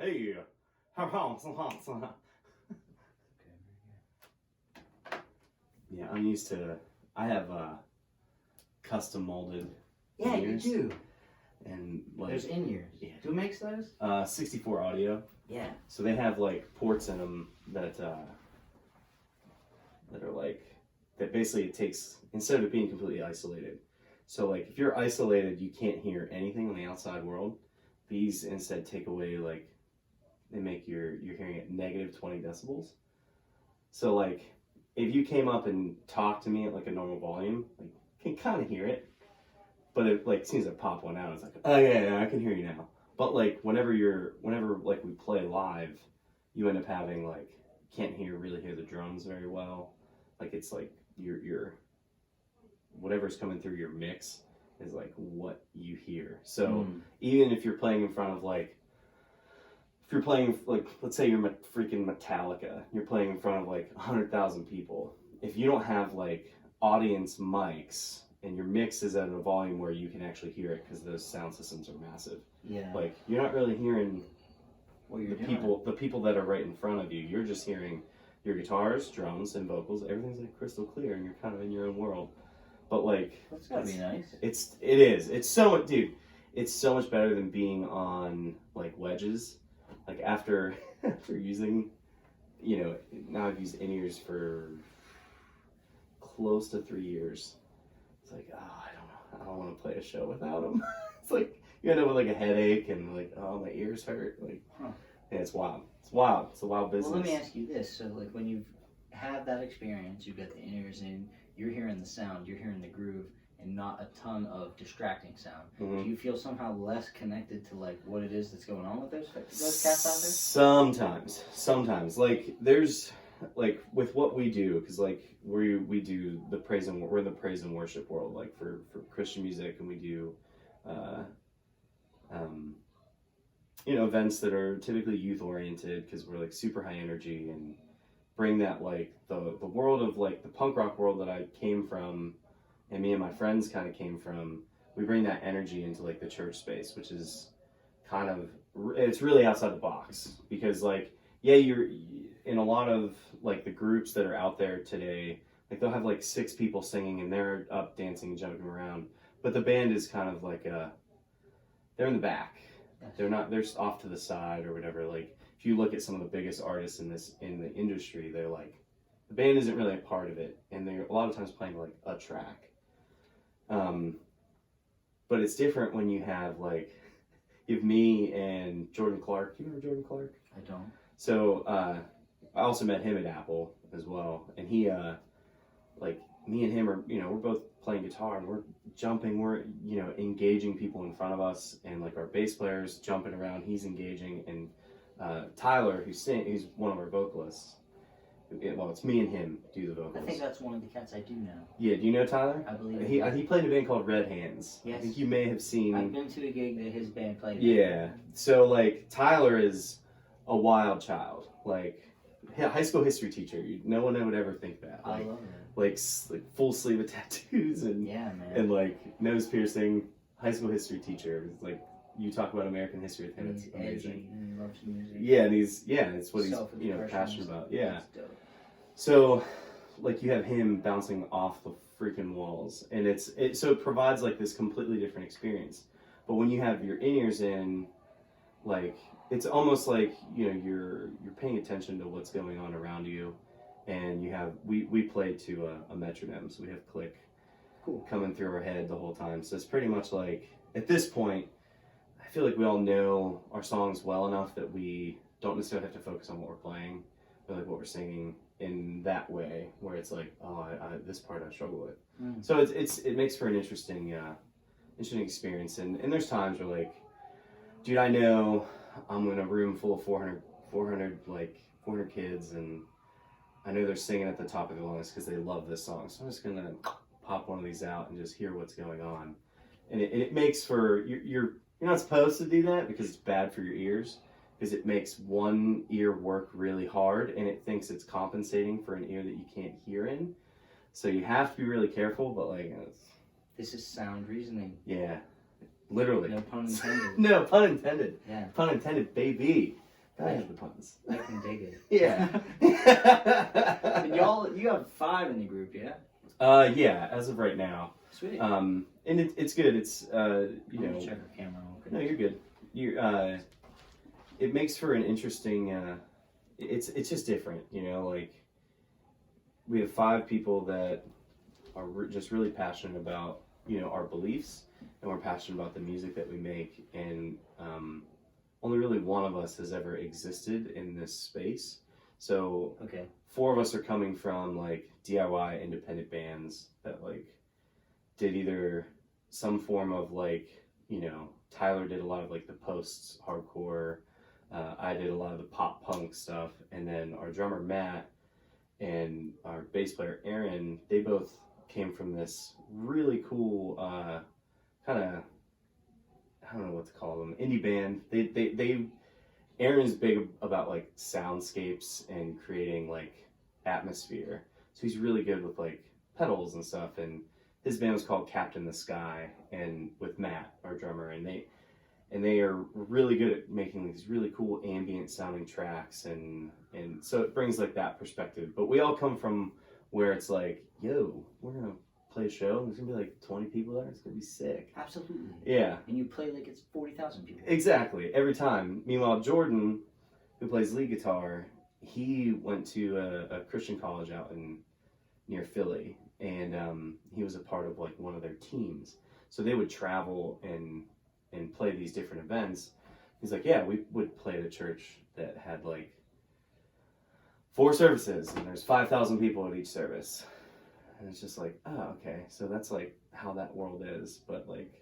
Hey, yeah, I'm used to. I have custom molded. Yeah, in-ears, you do. And like There's in-ears. Yeah. Who makes those? 64 audio. Yeah. So they have like ports in them that are like that. Basically, it takes instead of it being completely isolated. So like if you're isolated, you can't hear anything in the outside world. These instead take away like they make your hearing at negative 20 decibels. So like if you came up and talked to me at like a normal volume, like you can kind of hear it. But it like as soon as I pop one out, it's like, oh yeah, I can hear you now. But like whenever like we play live, you end up having like can't really hear the drums very well. Like it's like your whatever's coming through your mix is like what you hear. So even if you're playing in front of like if you're playing like let's say you're freaking Metallica, you're playing in front of like 100,000 people. If you don't have like audience mics and your mix is at a volume where you can actually hear it because those sound systems are massive. Yeah. Like you're not really hearing what you're the people that are right in front of you. You're just hearing your guitars, drums, and vocals. Everything's like crystal clear, and you're kind of in your own world. But like that's gotta be nice. It is. It's so much, dude. It's so much better than being on like wedges. Like after using, now I've used in-ears for close to 3 years. It's like, I don't want to play a show without them. It's like you end up with like a headache and like, oh, my ears hurt. Like, yeah, it's wild. It's wild. It's a wild business. Well, let me ask you this: so, like, when you've had that experience, you've got the in-ears in, you're hearing the sound, you're hearing the groove, and not a ton of distracting sound. Do you feel somehow less connected to like what it is that's going on with those cats out there? Sometimes. Like there's like with what we do, because like we do the we're in the praise and worship world, like for Christian music, and we do events that are typically youth oriented because we're like super high energy and bring that like the world of like the punk rock world that I came from and me and my friends kind of came from. We bring that energy into like the church space, which is it's really outside the box because like you're in a lot of like the groups that are out there today, like they'll have like 6 people singing and they're up dancing and jumping around, but the band is kind of like they're in the back. They're off to the side or whatever. Like if you look at some of the biggest artists in the industry, they're like the band isn't really a part of it, and they're a lot of times playing like a track. But it's different when you have like you have me and Jordan Clark. Do you remember Jordan Clark? I don't. So I also met him at Apple as well, and he like me and him are we're both playing guitar and we're jumping, we're engaging people in front of us, and like our bass player's jumping around, he's engaging, and Tyler who's one of our vocalists. It's me and him do the vocals. I think that's one of the cats I do know. Yeah, do you know Tyler? I believe he played in a band called Red Hands. Yes. I think you may have seen. I've been to a gig that his band played. Yeah. So like Tyler is a wild child. Like high school history teacher. No one would ever think that. I love it. Like full sleeve of tattoos and and like nose piercing. High school history teacher. It's like you talk about American history with him. It's amazing. And he loves music. Yeah, and it's what he's passionate about. Yeah. So like you have him bouncing off the freaking walls, and so it provides like this completely different experience. But when you have your in-ears in, like it's almost like you're paying attention to what's going on around you, and you have we play to a metronome, so we have click coming through our head the whole time. So it's pretty much like at this point I feel like we all know our songs well enough that we don't necessarily have to focus on what we're playing or like what we're singing in that way, where it's like, this part I struggle with. So it makes for an interesting experience. And there's times where like, dude, I know I'm in a room full of 400 kids, and I know they're singing at the top of their lungs because they love this song. So I'm just gonna pop one of these out and just hear what's going on. And it makes for you're not supposed to do that because it's bad for your ears, because it makes one ear work really hard and it thinks it's compensating for an ear that you can't hear in. So you have to be really careful, but like this is sound reasoning. Yeah, literally. No pun intended. No pun intended. Yeah. Pun intended, baby. I have the puns. I can dig it. Yeah. And you have 5 in the group, yeah? Yeah, as of right now. Sweet. And it's good. It's you know. Check our camera. No, you're good. It makes for an interesting. It's just different, you know. Like we have 5 people that are just really passionate about, you know, our beliefs, and we're passionate about the music that we make, and only really one of us has ever existed in this space. So okay. 4 of us are coming from like DIY independent bands that like did either some form of like, you know, Tyler did a lot of like the post hardcore, I did a lot of the pop punk stuff, and then our drummer Matt and our bass player Aaron, they both came from this really cool kind of, I don't know what to call them, indie band. They Aaron's big about like soundscapes and creating like atmosphere, so he's really good with like pedals and stuff, and his band was called Captain the Sky, and with Matt, our drummer, and they are really good at making these really cool ambient sounding tracks, and so it brings like that perspective. But we all come from where it's like, yo, we're gonna play a show, and there's gonna be like 20 people there, it's gonna be sick. Absolutely. Yeah. And you play like it's 40,000 people. Exactly, every time. Meanwhile, Jordan, who plays lead guitar, he went to a Christian college out near Philly, and he was a part of like one of their teams. So they would travel and play these different events. He's like, yeah, we would play at a church that had like 4 services, and there's 5,000 people at each service. And it's just like, oh, okay, so that's like how that world is. But like,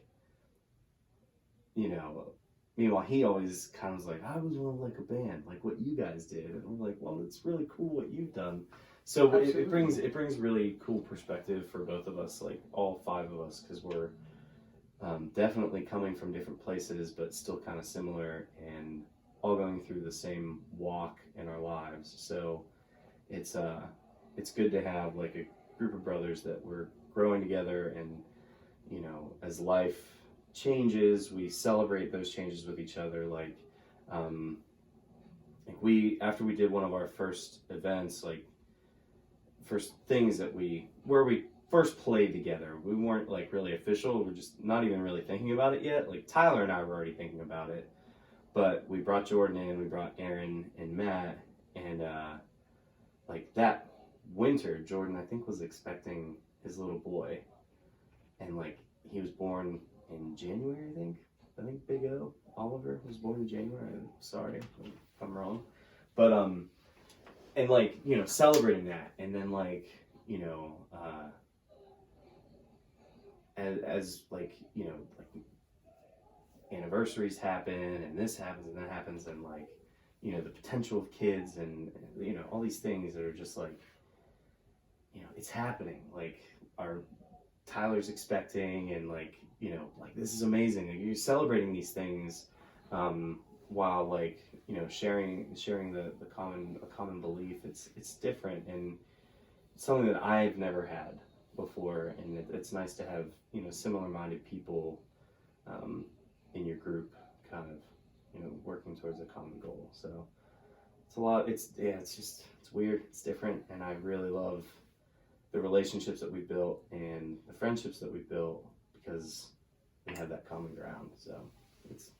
you know, meanwhile, he always kind of was like, I was on like a band, like what you guys did. And I'm like, well, it's really cool what you've done. So it brings really cool perspective for both of us, like all 5 of us, because we're definitely coming from different places, but still kind of similar, and all going through the same walk in our lives. So it's good to have like a group of brothers that we're growing together, and you know, as life changes, we celebrate those changes with each other. Like after we did one of our first events, like first things where we first played together, we weren't like really official, we're just not even really thinking about it yet. Like Tyler and I were already thinking about it, but we brought Jordan in, we brought Aaron and Matt, and like that winter, Jordan, I think, was expecting his little boy, and like he was born in January, I think Big O, Oliver, was born in January. I'm sorry if I'm wrong, but and like, you know, celebrating that, and then like, you know, as like, you know, like anniversaries happen, and this happens and that happens, and like, you know, the potential of kids, and you know, all these things that are just like, you know, it's happening. Like our Tyler's expecting, and like, you know, like this is amazing. Like, you're celebrating these things while like, you know, sharing the common belief. It's different, and it's something that I've never had before, and it's nice to have, you know, similar minded people in your group, kind of, you know, working towards a common goal. So it's a lot. It's weird, it's different, and I really love the relationships that we built and the friendships that we built, because we have that common ground. So it's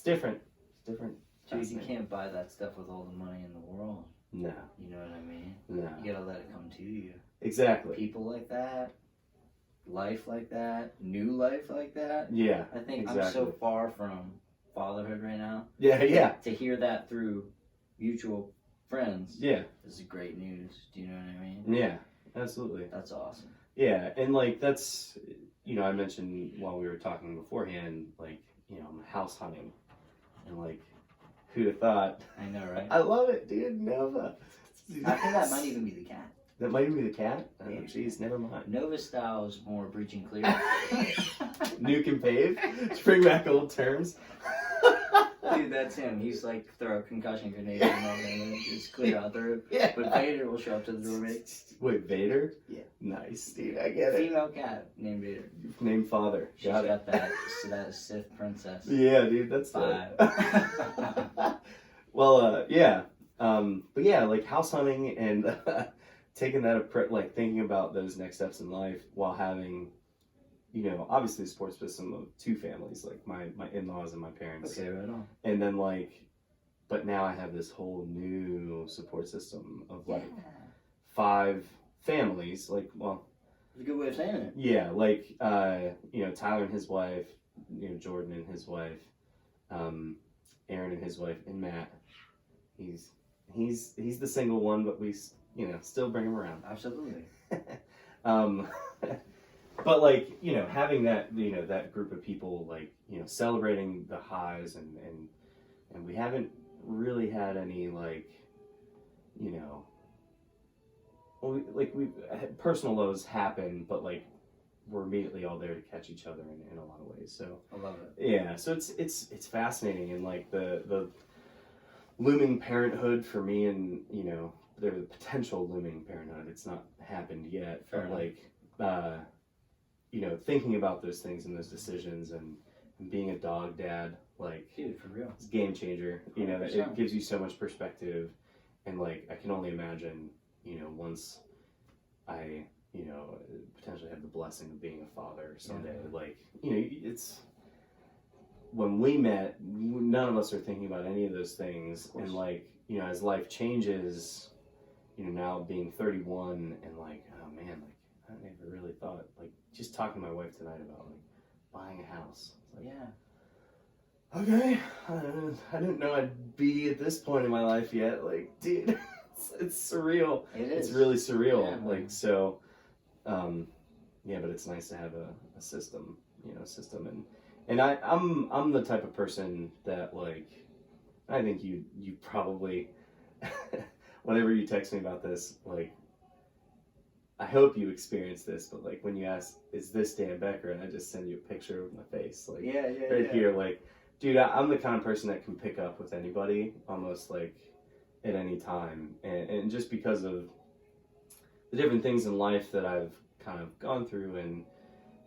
different. It's different. Dude, you can't buy that stuff with all the money in the world. No. You know what I mean? No. You gotta let it come to you. Exactly. People like that, life like that, new life like that. Yeah. I think exactly. I'm so far from fatherhood right now. Yeah. To hear that through mutual friends. Yeah. This is great news. Do you know what I mean? Yeah, absolutely. That's awesome. Yeah, and like that's, you know, I mentioned while we were talking beforehand, like, you know, I'm house hunting, and like, who'd have thought? I know, right? I love it, dude. Nova. I think that might even be the cat. That might even be the cat? Oh, Maybe. jeez, never mind. Nova style is more breach and clear. Nuke and pave? Bring back old terms? Dude, that's him. He's like, throw a concussion grenade and just clear out the room. Yeah. But Vader will show up to the roommate. Wait, Vader? Yeah. Nice, dude. I get it. Female cat named Vader. Named father. She's got that Sith princess. Yeah, dude, that's vibe. Well, yeah. But yeah, like house hunting and taking that like thinking about those next steps in life while having, obviously a support system of two families, like my in-laws and my parents. Okay, right on. And then but now I have this whole new support system of like 5 families, like, well, it's a good way of saying it. Yeah, like Tyler and his wife, Jordan and his wife, Aaron and his wife, and Matt. He's the single one, but we still bring him around. Absolutely. But like having that that group of people, like celebrating the highs and we haven't really had any like we've personal lows happen, but like we're immediately all there to catch each other in a lot of ways. So I love it. Yeah, so it's fascinating, and like the looming parenthood for me, and there's a potential looming parenthood. It's not happened yet. Fair but like thinking about those things and those decisions and being a dog dad, like, dude, for real, it's a game changer. 100%. It gives you so much perspective, and like I can only imagine once I potentially have the blessing of being a father someday. Yeah. Like it's when we met, none of us are thinking about any of those things, and like as life changes, now being 31 and like, oh man, like I never really thought, like just talking to my wife tonight about like buying a house. Like, yeah. Okay, I didn't know I'd be at this point in my life yet. Like, dude, it's surreal. It is. It's really surreal. Yeah, like, so, yeah, but it's nice to have a system, and I'm the type of person that like, I think you probably, whenever you text me about this, like, I hope you experienced this, but like when you ask, is this Dan Becker? And I just send you a picture of my face, like here, like, dude, I'm the kind of person that can pick up with anybody almost like at any time. And just because of the different things in life that I've kind of gone through, and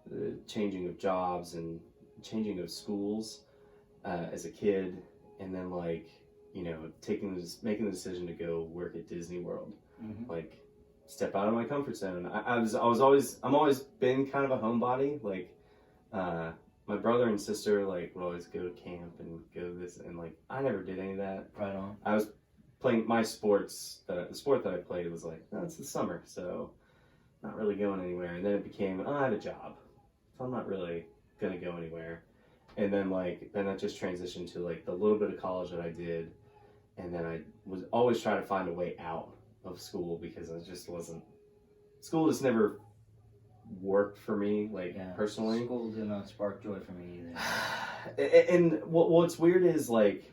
the changing of jobs and changing of schools as a kid, and then like, making the decision to go work at Disney World, like, step out of my comfort zone. I'm always been kind of a homebody. Like, my brother and sister like would always go to camp and go this, and like I never did any of that. Right on. I was playing my sports. The sport that I played was like, no, it's the summer, so not really going anywhere. And then it became, I have a job, so I'm not really gonna go anywhere. And then that just transitioned to like the little bit of college that I did, and then I was always trying to find a way out of school because school just never worked for me, personally. School did not spark joy for me either. And what's weird is like,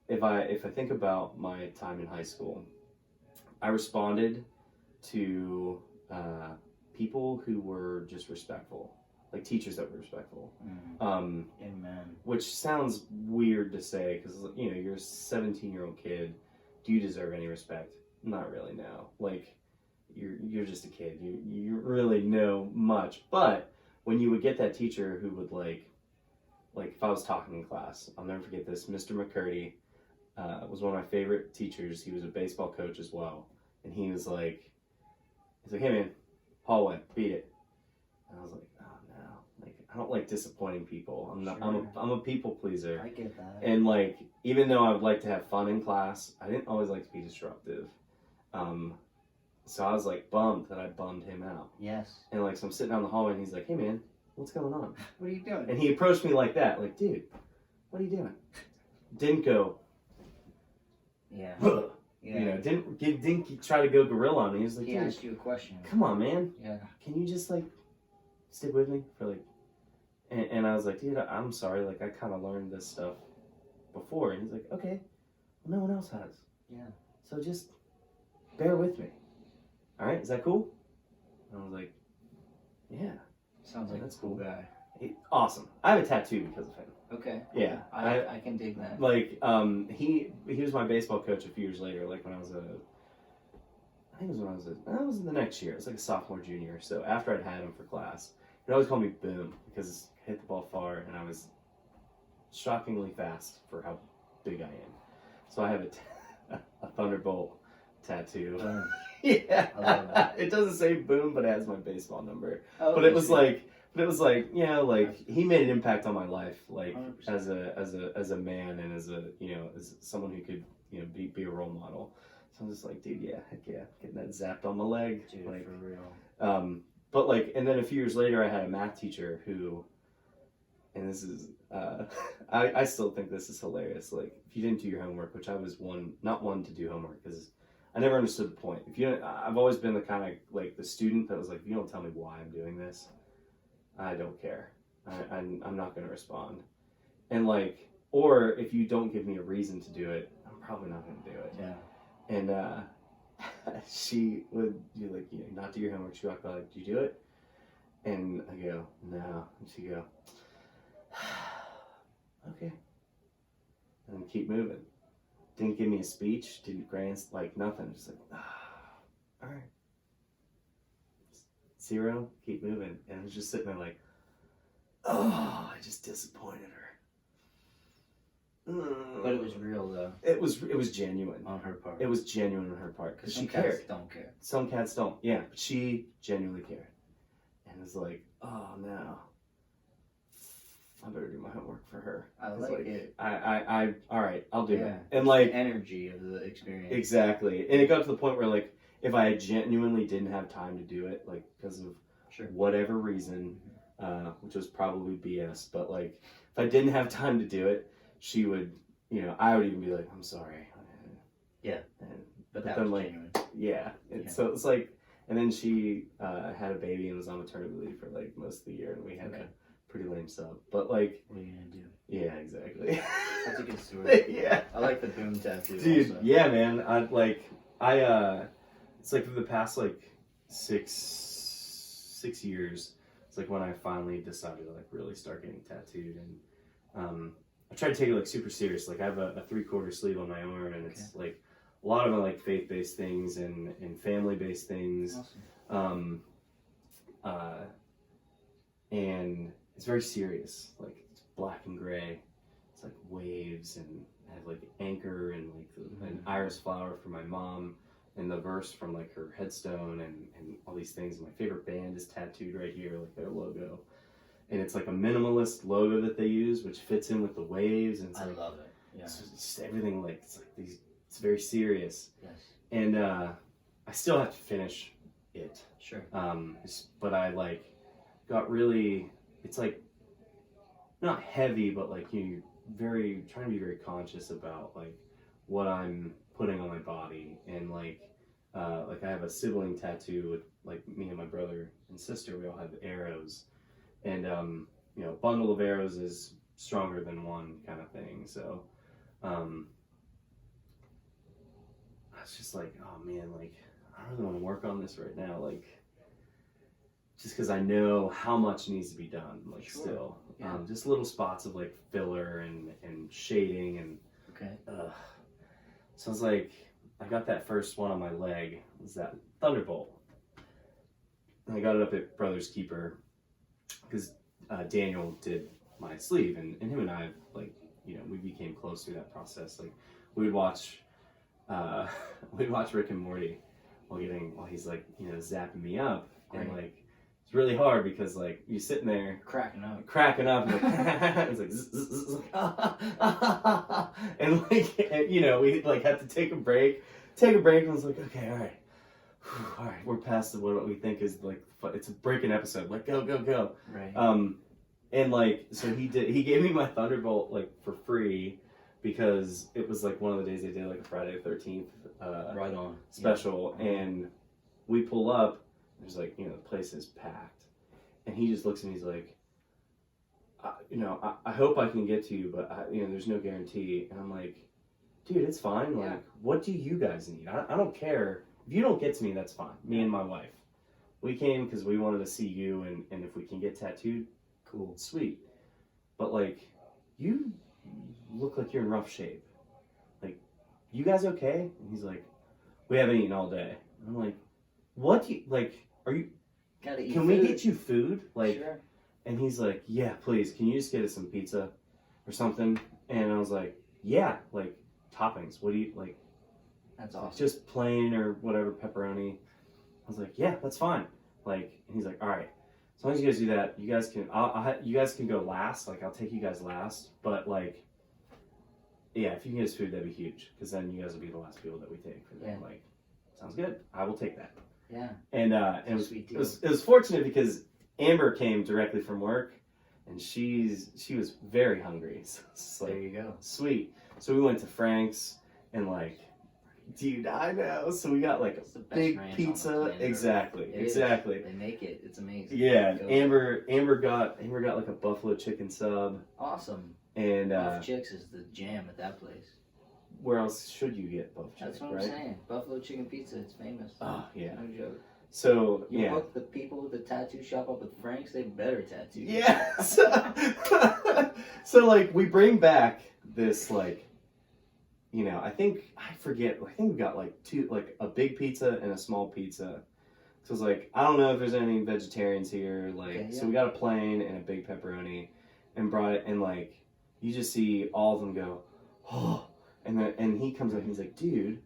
if I think about my time in high school, I responded to people who were just respectful, like teachers that were respectful. Amen. Which sounds weird to say because you're a 17-year-old kid. Do you deserve any respect? Not really, no. Like, you're just a kid. You really know much. But when you would get that teacher who would like if I was talking in class, I'll never forget this. Mr. McCurdy was one of my favorite teachers. He was a baseball coach as well, and he's like, hey man, hallway, beat it. And I was like, oh no, like I don't like disappointing people. I'm a people pleaser. I get that. And like, even though I would like to have fun in class, I didn't always like to be disruptive. So I was like bummed that I bummed him out. Yes. And like, so I'm sitting down the hallway and he's like, hey man, what's going on? What are you doing? And he approached me like that, like, dude, what are you doing? Didn't go. Yeah. Didn't try to go gorilla on me. He was like, he asked you a question. Come on, man. Yeah. Can you just like stick with me for like? And I was like, dude, I'm sorry. Like, I kind of learned this stuff before. And he's like, okay, well, no one else has. Yeah. So just bear with me. All right, is that cool? And I was like, yeah. Sounds like that's a cool guy. Awesome. I have a tattoo because of him. Okay. Yeah. I can dig that. Like, he was my baseball coach a few years later, like when I was I was in the next year. It was like a sophomore, junior. So after I'd had him for class, he'd always call me Boom because I hit the ball far and I was shockingly fast for how big I am. So I have a thunderbolt tattoo. Boom. Yeah. I love that. It doesn't say boom, but it has my baseball number. Oh, But it was like, yeah, like That's- he made an impact on my life, like 100%. as a man and as a, you know, as someone who could, you know, be a role model. So I'm just like, dude, yeah, heck yeah, getting that zapped on my leg. Dude, like, for real. but like, and then a few years later, I had a math teacher who, and this is, I still think this is hilarious. Like, if you didn't do your homework, which I was not one to do homework because I never understood the point. I've always been the kind of like the student that was like, if you don't tell me why I'm doing this, I don't care. I'm not going to respond. And like, or if you don't give me a reason to do it, I'm probably not going to do it. Yeah. And she would do like, you know, not do your homework. She'd walk by like, do you do it? And I go, no. And she'd go, okay. And then keep moving. Didn't give me a speech, didn't grant, like nothing. Just like, all right. 0, keep moving. And I was just sitting there like, oh, I just disappointed her. But it was real though. It was genuine. On her part. It was genuine on her part because she Some cats cared. don't care. Some cats don't. Yeah, but she genuinely cared. And it was like, oh no. I better do my homework for her. I like it. I all right, I'll do Yeah. it. And like, The energy of the experience. exactly. And it got to the point where like, if I genuinely didn't have time to do it, like because of whatever reason, which was probably BS, but like, if I didn't have time to do it, she would, you know, I would even be like, I'm sorry. Yeah. And, But that then was like, genuine. yeah. So it's like, and then she had a baby and was on maternity leave for like most of the year, and we had a pretty lame sub. But like, what are you gonna do? Yeah, exactly. That's a good story. Yeah. I like the boom tattoo. Dude, also. yeah, man. It's like for the past like six years, it's like when I finally decided to like really start getting tattooed, and I try to take it like super serious. Like I have a 3/4 sleeve on my arm, and it's like a lot of them are like faith-based things and family-based things. Awesome. And it's very serious. Like it's black and gray. It's like waves, and I have like anchor and like an iris flower for my mom, and the verse from like her headstone, and all these things. And my favorite band is tattooed right here, like their logo. And it's like a minimalist logo that they use, which fits in with the waves. And it's like, love it. Yeah. It's just everything like it's like these. It's very serious. Yes. And I still have to finish it. Sure. But I like got really. It's like not heavy, but like you're trying to be very conscious about like what I'm putting on my body, and like I have a sibling tattoo with like me and my brother and sister. We all have arrows, and you know, a bundle of arrows is stronger than one kind of thing. So I was just like, oh man, like I really want to work on this right now, like just because I know how much needs to be done, like still. Just little spots of like filler and shading and so I was like, I got that first one on my leg, it was that Thunderbolt, and I got it up at Brother's Keeper because Daniel did my sleeve, and him and I, like, you know, we became close through that process. Like we would watch Rick and Morty while he's like, you know, zapping me up. And like it's really hard because like you're sitting there cracking up and like, it's like zzz, zzz, zzz, and like, you know, we like had to take a break, and I was like, okay, all right, we're past what we think is like it's a breaking episode, like go right. And like, so he gave me my Thunderbolt like for free because it was like one of the days they did like a Friday the 13th right on special. And we pull up, there's like, you know, the place is packed, and he just looks at me, he's like, you know, I hope I can get to you, but you know, there's no guarantee. And I'm like, dude, it's fine. Like, what do you guys need? I don't care. If you don't get to me, that's fine. Me and my wife, we came because we wanted to see you, and if we can get tattooed, cool, sweet. But like, you look like you're in rough shape. Like, you guys okay? And he's like, we haven't eaten all day. And I'm like, what do you, like, are you, gotta eat can food. we get you food? Like, sure. And he's like, yeah, please, can you just get us some pizza or something? And I was like, yeah, like, toppings. What do you like? That's awesome. Just plain or whatever pepperoni. I was like, yeah, that's fine. Like, and he's like, all right, as long as you guys do that, you guys can. You guys can go last. Like, I'll take you guys last. But like, yeah, if you can get us food, that'd be huge. Because then you guys will be the last people that we take. And I'm like, sounds good. I will take that. Yeah. And it was fortunate because Amber came directly from work, and she was very hungry. So it's like, there you go. Sweet. So we went to Frank's and like, dude, I know. So we got like a big pizza. Exactly. They make it. It's amazing. Yeah. Amber got like a buffalo chicken sub. Awesome. And Buff Chicks is the jam at that place. Where else should you get Buff Chicks? That's what I'm saying. Buffalo chicken pizza. It's famous. Oh yeah. No joke. So you hook the people with the tattoo shop up with Frank's, they better tattoo. Yeah. So like we bring back this like, you know, I think we got like a big pizza and a small pizza. So it's like, I don't know if there's any vegetarians here. Like, so we got a plain and a big pepperoni, and brought it, and like you just see all of them go, oh, and he comes up and he's like, dude,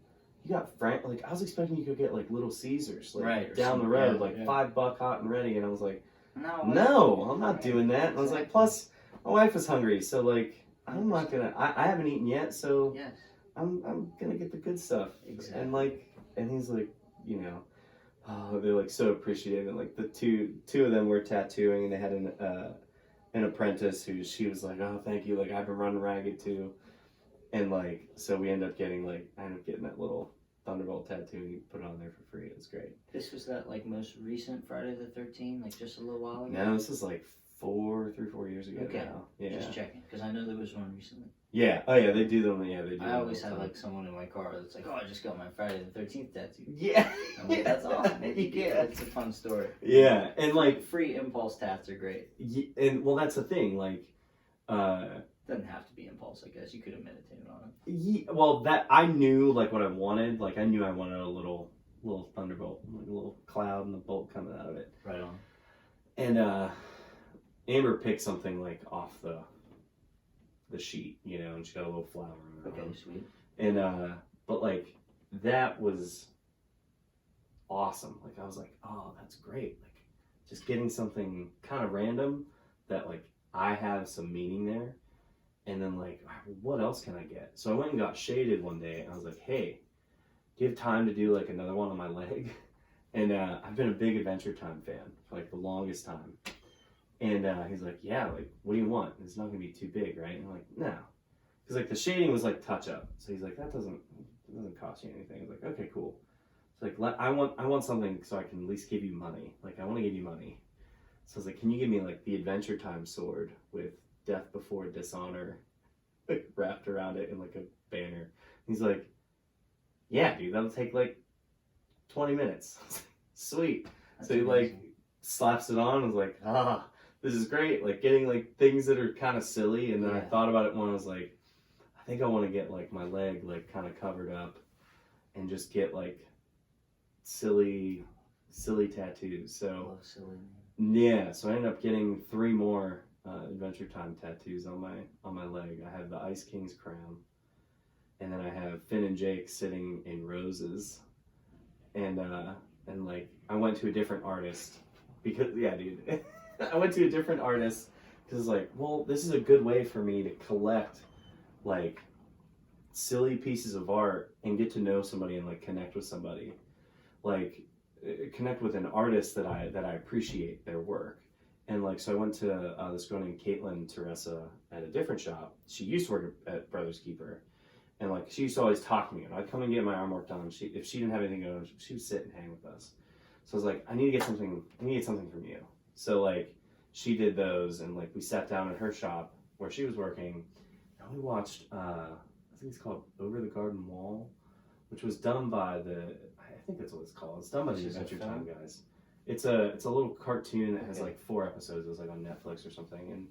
you got Frank. Like, I was expecting you could get like Little Caesars, like down the road, like $5 hot and ready, and I was like, no, I'm not doing that. And I was like, plus my wife was hungry, so like I'm not gonna. I haven't eaten yet, so yes. I'm gonna get the good stuff. Exactly. And like, and he's like, you know, oh, they're like so appreciative. And like the two of them were tattooing, and they had an apprentice who she was like, oh, thank you. Like, I've been running ragged too. And like, so I ended up getting that little Thunderbolt tattoo, and you put it on there for free. It was great. This was that like most recent Friday the 13th, like just a little while ago? No, this is like 4 years ago now. Yeah. Just checking, because I know there was one recently. Yeah. Oh yeah, they do them. Yeah, they do. I always have like someone in my car that's like, oh, I just got my Friday the 13th tattoo. Yeah. I'm like, that's awesome. It's a fun story. Yeah, and like free impulse tats are great. And well, that's the thing. Like, doesn't have to be impulse. I guess you could have meditated on it. Yeah, well, that I knew like what I wanted. Like I knew I wanted a little thunderbolt, like a little cloud and the bolt coming out of it. Right on. And Amber picked something like off the sheet, you know, and she got a little flower on it. Okay, sweet. And but like that was awesome. Like I was like, oh, that's great. Like just getting something kind of random that like I have some meaning there. And then like, what else can I get? So I went and got shaded one day, and I was like, hey, do you have time to do like another one on my leg? And I've been a big Adventure Time fan for like the longest time. And he's like, yeah, like, what do you want? It's not gonna be too big, right? And I'm like, no. Because like the shading was like touch up. So he's like, that doesn't cost you anything. I was like, okay, cool. So like, I want something so I can at least give you money. Like I want to give you money. So I was like, can you give me like the Adventure Time sword with Death Before Dishonor like wrapped around it in like a banner? He's like, yeah, dude, that'll take like 20 minutes. Sweet. That's so he like slaps it on and was like, this is great. Like getting like things that are kind of silly. And then I thought about it when I was like, I think I want to get like my leg like kind of covered up and just get like silly tattoos. So yeah, so I ended up getting 3 more Adventure Time tattoos on my leg. I have the Ice King's crown, and then I have Finn and Jake sitting in roses, and like I went to a different artist because dude, I went to a different artist because like, well, this is a good way for me to collect like silly pieces of art and get to know somebody and like connect with somebody, like connect with an artist that I appreciate their work. And like, so I went to this girl named Caitlin Teresa at a different shop. She used to work at Brothers Keeper, and like she used to always talk to me, and I'd come and get my arm work done. If she didn't have anything going, she would sit and hang with us. So I was like, I need to get something from you. So like she did those, and like we sat down at her shop where she was working, and we watched I think it's called Over the Garden Wall, which was done by I think that's what it's called. It's done by the Adventure Time guys. It's a little cartoon that has like 4 episodes. It was like on Netflix or something,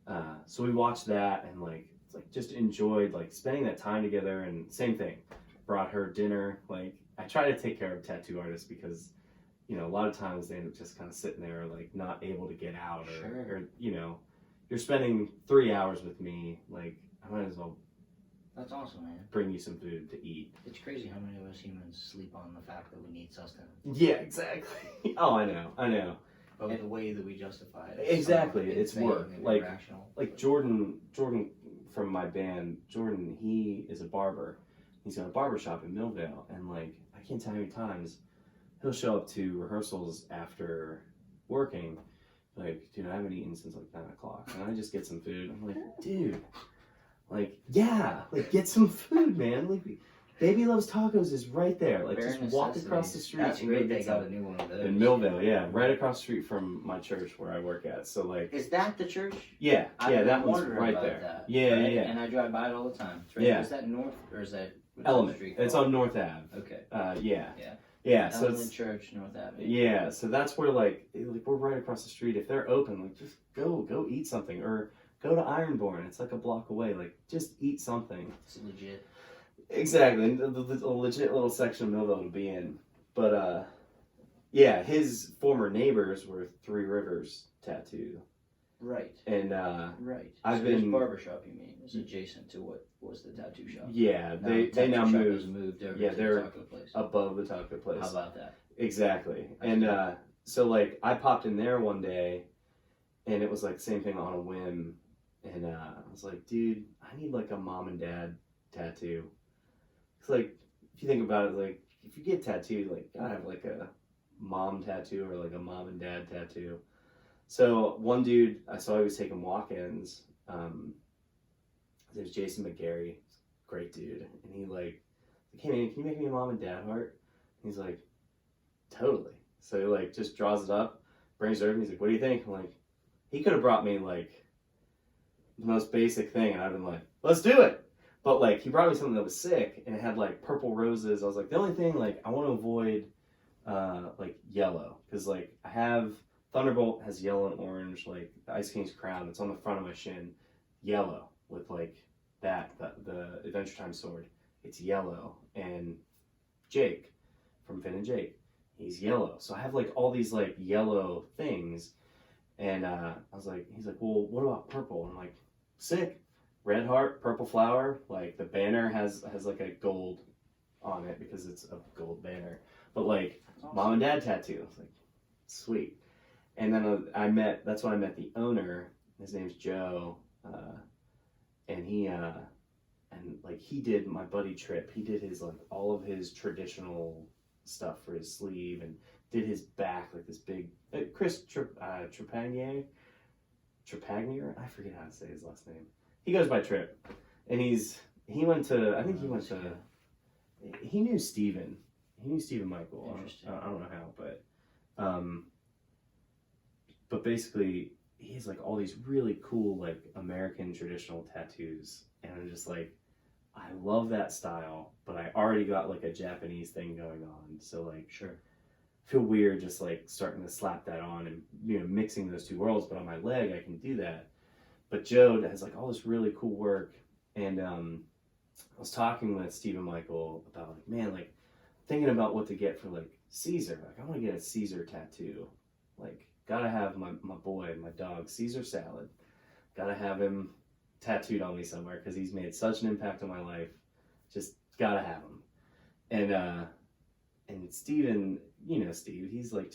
and so we watched that and like just enjoyed like spending that time together. And same thing, brought her dinner. Like I try to take care of tattoo artists because you know a lot of times they end up just kind of sitting there like not able to get out or you know you're spending 3 hours with me. Like I might as well That's awesome, man. Bring you some food to eat. It's crazy how many of us humans sleep on the fact that we need sustenance. Yeah, exactly. Oh, I know. But the way that we justify it. Exactly, it's work. Like but Jordan from my band, Jordan, he is a barber. He's got a barber shop in Millvale, and like I can't tell you how many times he'll show up to rehearsals after working, like, dude, I haven't eaten since like 9 o'clock, and I just get some food. I'm like, dude, like, yeah, like get some food, man. Like, Baby Loves Tacos is right there. Like, just walk across the street. That's great. They got a new one of those in Millvale, yeah, right across the street from my church where I work at. So like, is that the church? Yeah, that one's right there. That, yeah, right? yeah. And I drive by it all the time. It's right. Yeah. Is that North or is that Element? Street it's on North Ave. Okay. Yeah. So Element Church, North Avenue. Yeah, so that's where like we're right across the street. If they're open, like just go eat something, or go to Ironborn. It's like a block away. Like just eat something. It's legit. Exactly, a legit little section of Millville to be in. But yeah, his former neighbors were Three Rivers Tattoo. Right. And right. I've so been his barbershop, you mean, is adjacent to what was the tattoo shop? Yeah, they now moved over yeah, to they're the taco place. above the taco place. How about that? Exactly. And so like I popped in there one day, and it was like same thing on a whim, and I was like, dude, I need like a mom and dad tattoo. It's like, if you think about it, like if you get tattooed, like you gotta have like a mom tattoo or like a mom and dad tattoo. So one dude I saw, he was taking walk-ins. There's Jason McGarry, great dude, and he like, hey man, can you make me a mom and dad heart? And he's like, totally. So he like just draws it up, brings it over, and he's like, what do you think? I'm like, he could have brought me like the most basic thing, and I've been like, let's do it. But like he brought me something that was sick, and it had like purple roses. I was like, the only thing, like I want to avoid like yellow, because like I have Thunderbolt has yellow and orange, like the Ice King's crown. It's on the front of my shin, yellow with like that the Adventure Time sword. It's yellow, and Jake from Finn and Jake, he's yellow. So I have like all these like yellow things, and I was like, he's like, well, what about purple? And I'm like, sick. Red heart, purple flower, like the banner has like a gold on it because it's a gold banner. But like awesome. Mom and dad tattoo. I was like, sweet. And then that's when I met the owner. His name's Joe. And he like he did my buddy Trip. He did his like all of his traditional stuff for his sleeve, and did his back like this big Chris Trepagnier. I forget how to say his last name. He goes by Trip, and he went to, I think he went to, he knew Steven. He knew Steven Michael. I don't know how, but basically he has like all these really cool like American traditional tattoos, and I'm just like, I love that style, but I already got like a Japanese thing going on, so like, sure, I feel weird just like starting to slap that on and mixing those two worlds, but on my leg I can do that. But Joe has like all this really cool work, and I was talking with Stephen Michael about like, man, like thinking about what to get for like Caesar. Like I want to get a Caesar tattoo. Like gotta have my boy, my dog, Caesar Salad. Gotta have him tattooed on me somewhere because he's made such an impact on my life. Just gotta have him. And Steven, Steve, he's like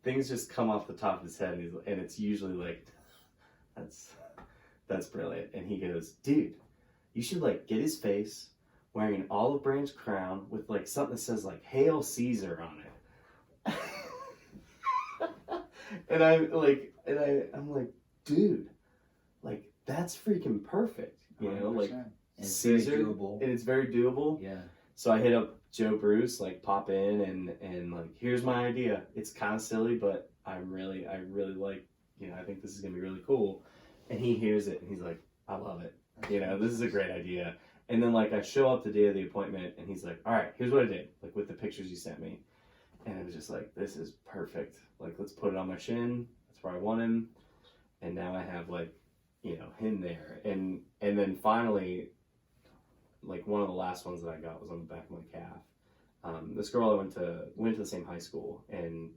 things just come off the top of his head, and it's usually like, that's brilliant. And he goes, dude, you should like get his face wearing an olive branch crown with like something that says like Hail Caesar on it. and I'm like, dude, like that's freaking perfect. 100%. Like and Caesar, very doable. And it's very doable. Yeah. So I hit up Joe Bruce, like pop in and like, here's my idea. It's kind of silly, but I really like, I think this is gonna be really cool. And he hears it and he's like, I love it. This is a great idea. And then like I show up the day of the appointment, and he's like, all right, here's what I did, like with the pictures you sent me. And it was just like, this is perfect. Like, let's put it on my shin. That's where I want him. And now I have like, him there. And then finally, like one of the last ones that I got was on the back of my calf. This girl I went to the same high school, and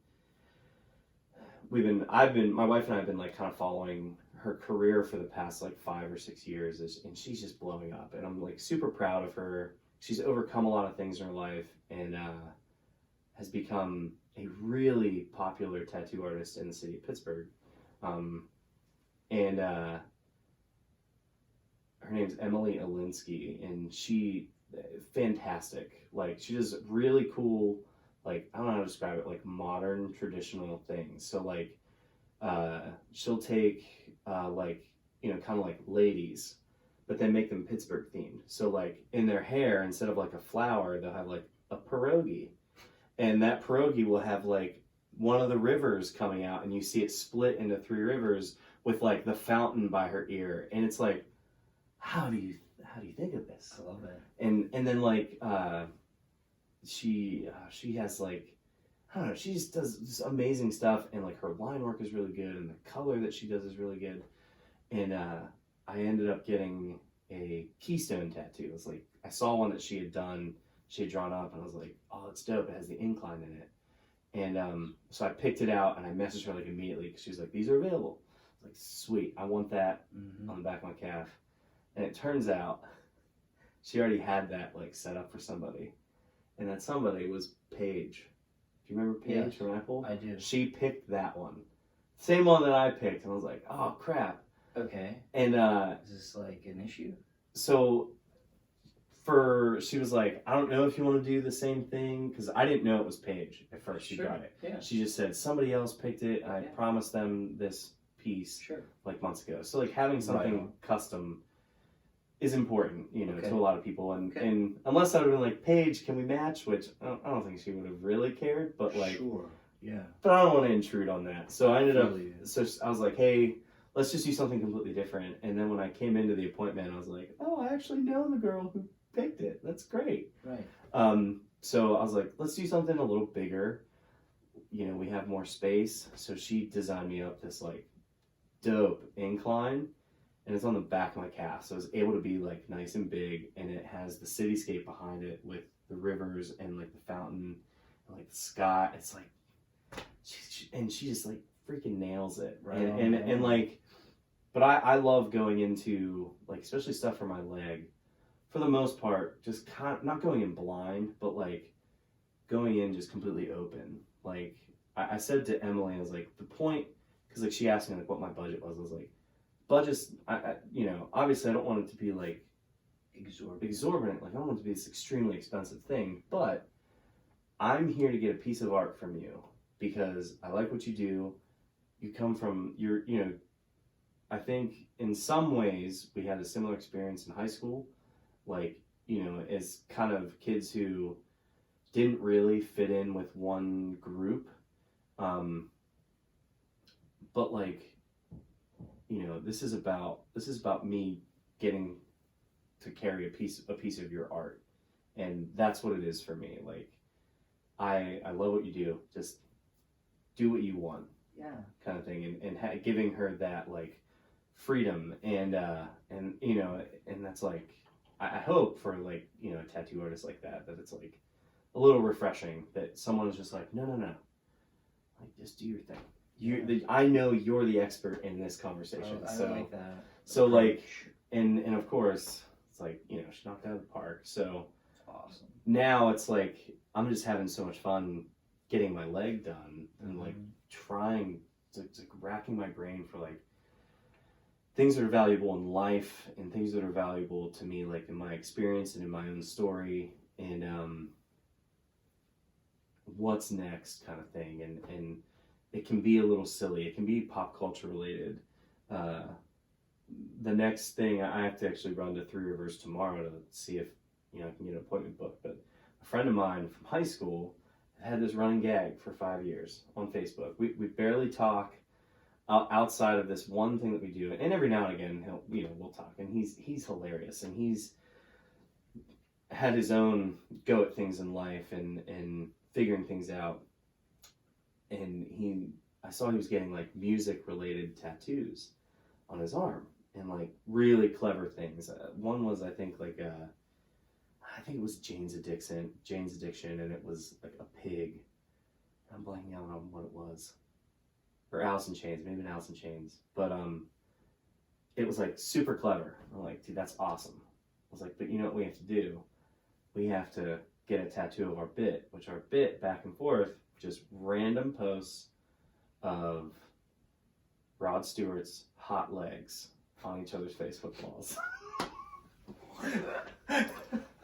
my wife and I have been like kind of following her career for the past like 5 or 6 years and she's just blowing up, and I'm like super proud of her. She's overcome a lot of things in her life and has become a really popular tattoo artist in the city of Pittsburgh. And her name's Emily Alinsky, and she fantastic. Like she does really cool, like I don't know how to describe it, like modern traditional things. So like she'll take like, you know, kind of like ladies, but then make them Pittsburgh themed. So like in their hair, instead of like a flower, they'll have like a pierogi, and that pierogi will have like one of the rivers coming out, and you see it split into 3 rivers with like the fountain by her ear, and it's like, how do you think of this? I love it. And then like she has like, I don't know, she just does this amazing stuff, and like her line work is really good, and the color that she does is really good. And I ended up getting a keystone tattoo. It's like I saw one that she had drawn up, and I was like, oh, it's dope. It has the incline in it. And so I picked it out, and I messaged her like immediately because she's like, these are available. I was like, sweet, I want that on the back of my calf. And it turns out she already had that like set up for somebody, and that somebody was Paige. Do you remember Paige from Apple? I do. She picked that one, same one that I picked, and I was like, oh crap. Okay. And is this like an issue? So she was like, I don't know if you want to do the same thing, because I didn't know it was Paige at first. She got it. Yeah. She just said somebody else picked it, and I promised them this piece like months ago. So like having something custom is important, you know, to a lot of people, and unless I would have been like, Paige, can we match? Which I don't think she would have really cared, but like, but I don't want to intrude on that. So I ended up, so I was like, hey, let's just do something completely different. And then when I came into the appointment, I was like, oh, I actually know the girl who picked it. That's great. Right. So I was like, let's do something a little bigger. You know, we have more space. So she designed me up this like dope incline, and it's on the back of my calf. So I was able to be like nice and big, and it has the cityscape behind it with the rivers and like the fountain and like the sky. It's like, she just like freaking nails it. Right. And like, but I love going into like, especially stuff for my leg, for the most part, just kind of not going in blind, but like going in just completely open. Like I said to Emily, I was like, the point, because like she asked me like what my budget was. I was like, budget's, I you know, obviously I don't want it to be like exorbitant. Like I don't want it to be this extremely expensive thing, but I'm here to get a piece of art from you because I like what you do. You come from, you know, I think in some ways we had a similar experience in high school, like, you know, as kind of kids who didn't really fit in with one group. But like, you know, this is about me getting to carry a piece of your art, and that's what it is for me. Like, I love what you do. Just do what you want, kind of thing, and giving her that like freedom and you know, and that's like, I hope for like, you know, a tattoo artist like that it's like a little refreshing that someone is just like, no, like just do your thing. I know you're the expert in this conversation. I like that. So like, and of course, it's like, you know, she knocked it out of the park. So awesome. Now it's like, I'm just having so much fun getting my leg done and like trying to racking my brain for like things that are valuable in life and things that are valuable to me, like in my experience and in my own story, and what's next kind of thing. And it can be a little silly. It can be pop culture related. The next thing, I have to actually run to Three Rivers tomorrow to see if, you know, I can get an appointment booked. But a friend of mine from high school had this running gag for 5 years on Facebook. We barely talk outside of this one thing that we do, and every now and again we'll talk. And he's hilarious, and he's had his own go at things in life and figuring things out. And I saw he was getting like music related tattoos on his arm, and like really clever things. One was, I think like I think it was Jane's Addiction, and it was like a pig. I'm blanking out on what it was. Or Alice in Chains, maybe an Alice in Chains. But it was like super clever. I'm like, dude, that's awesome. I was like, but you know what we have to do? We have to get a tattoo of our bit, which our bit back and forth, just random posts of Rod Stewart's hot legs on each other's Facebook walls.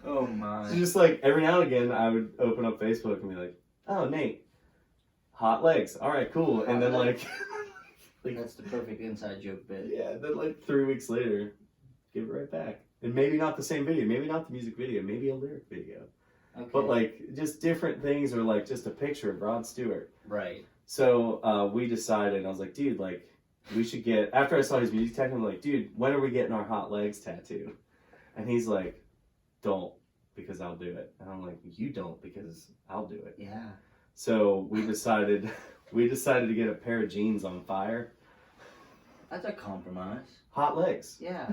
Oh my. So just like every now and again, I would open up Facebook and be like, oh, Nate, hot legs. All right, cool. And then like that's the perfect inside joke bit. Yeah, then like 3 weeks later, give it right back. And maybe not the same video, maybe not the music video, maybe a lyric video. Okay. But like just different things, or like just a picture of Rod Stewart. Right. So we decided, I was like, dude, like we should get, after I saw his music tattoo, I'm like, dude, when are we getting our hot legs tattoo? And he's like, don't, because I'll do it. And I'm like, you don't, because I'll do it. Yeah. So we decided to get a pair of jeans on fire. That's a compromise. Hot legs. Yeah.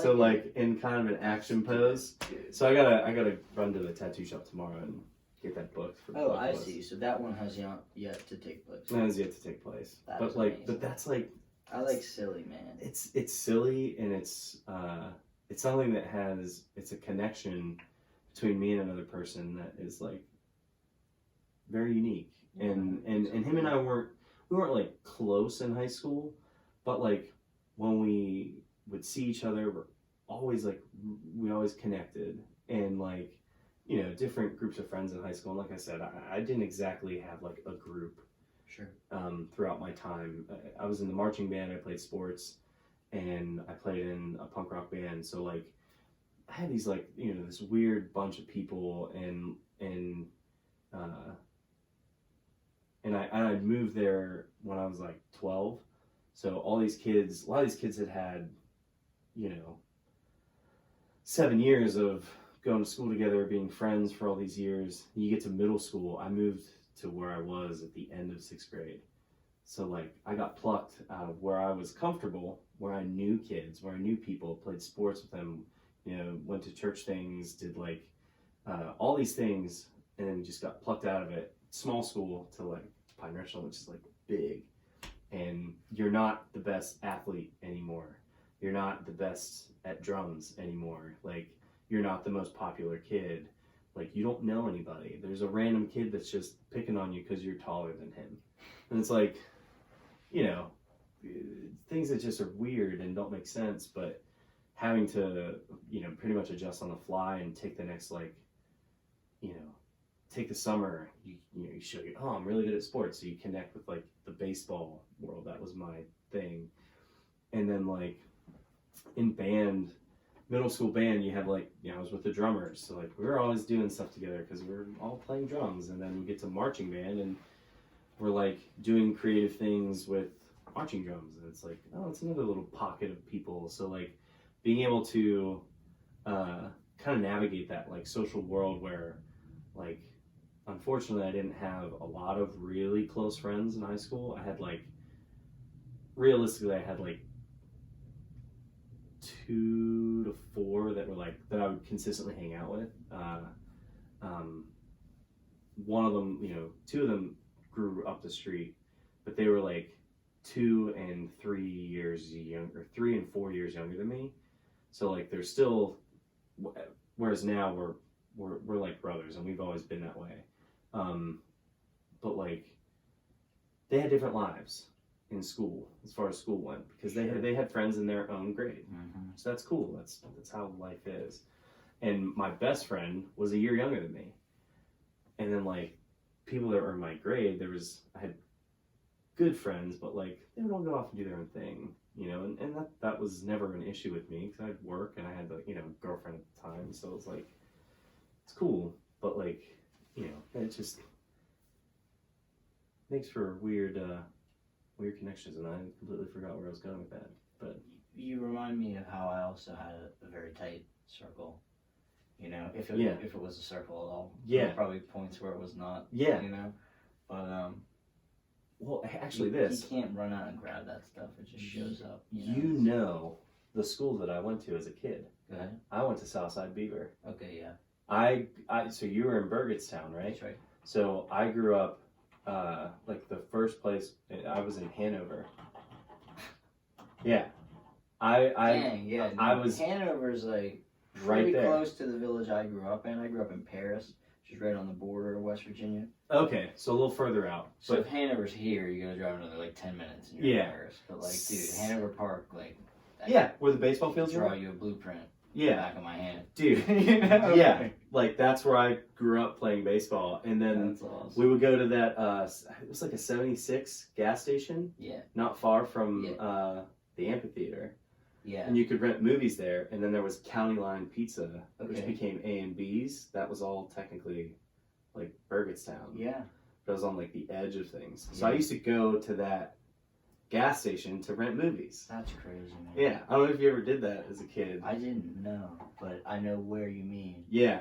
So like in kind of an action pose. So I gotta run to the tattoo shop tomorrow and get that booked for Oh, I see. So that one has yet to take place. That has yet to take place. But like amazing. But that's like, I like silly, man. It's silly, and it's something that it's a connection between me and another person that is like very unique. Yeah, and him and I weren't like close in high school, but like when we would see each other, we always connected, and like, you know, different groups of friends in high school. And like I said, I didn't exactly have like a group. Sure. Throughout my time, I was in the marching band. I played sports, and I played in a punk rock band. So like, I had these like, you know, this weird bunch of people, and I'd moved there when I was like 12. So a lot of these kids had, you know, 7 years of going to school together, being friends for all these years. You get to middle school. I moved to where I was at the end of 6th grade. So like I got plucked out of where I was comfortable, where I knew kids, where I knew people, played sports with them, you know, went to church things, did like all these things, and then just got plucked out of it. Small school to like Pine National, which is like big, and you're not the best athlete anymore. You're not the best at drums anymore. Like, you're not the most popular kid. Like, you don't know anybody. There's a random kid that's just picking on you because you're taller than him. And it's like, you know, things that just are weird and don't make sense, but having to, you know, pretty much adjust on the fly and take the next, like, you know, take the summer, you show you, oh, I'm really good at sports. So you connect with like the baseball world. That was my thing. And then like in band, middle school band, you have like, you know, I was with the drummers. So like we were always doing stuff together because we were all playing drums. And then we get to marching band and we're like doing creative things with marching drums. And it's like, oh, it's another little pocket of people. So like being able to kind of navigate that like social world where like, unfortunately, I didn't have a lot of really close friends in high school. I had like, realistically, I had like 2 to 4 that were like, that I would consistently hang out with. One of them, you know, 2 of them grew up the street, but they were like 2 and 3 years younger, 3 and 4 years younger than me. So like, they're still, whereas now we're like brothers, and we've always been that way. But like, they had different lives in school as far as school went, because they had friends in their own grade. Mm-hmm. So that's cool. That's how life is. And my best friend was a year younger than me. And then like people that were in my grade, I had good friends, but like they would all go off and do their own thing, you know. And that was never an issue with me because I had work and I had a, you know, girlfriend at the time, so it was like, it's cool. But like, you know, it just makes for weird connections, and I completely forgot where I was going with that. But you remind me of how I also had a very tight circle. You know, if it was a circle at all. Yeah. There were probably points where it was not. Yeah. You know, but well, actually, you can't run out and grab that stuff. It just shows up. You know the school that I went to as a kid. Go ahead. I went to Southside Beaver. Okay, yeah. So you were in Burgettstown, right? That's right. So I grew up, like the first place, I was in Hanover. Yeah. Dang, yeah. I was Hanover's like right pretty there. close to the village I grew up in. I grew up in Paris, which is right on the border of West Virginia. Okay, so a little further out. So if Hanover's here, you gotta drive another like 10 minutes and you're in Paris. But like, dude, Hanover Park, like, yeah, where the baseball fields draw are. You a blueprint. Yeah, Back of my hand, dude. You know? Yeah, like that's where I grew up playing baseball, and then That's awesome. we would go to that. It was like a '76 gas station. Yeah. Not far from the amphitheater. Yeah. And you could rent movies there, and then there was County Line Pizza, which became A&B's. That was all technically like Burgettstown. Yeah. But it was on like the edge of things. So I used to go to that gas station to rent movies. That's crazy, man. Yeah, I don't know if you ever did that as a kid. I didn't know, but I know where you mean. Yeah.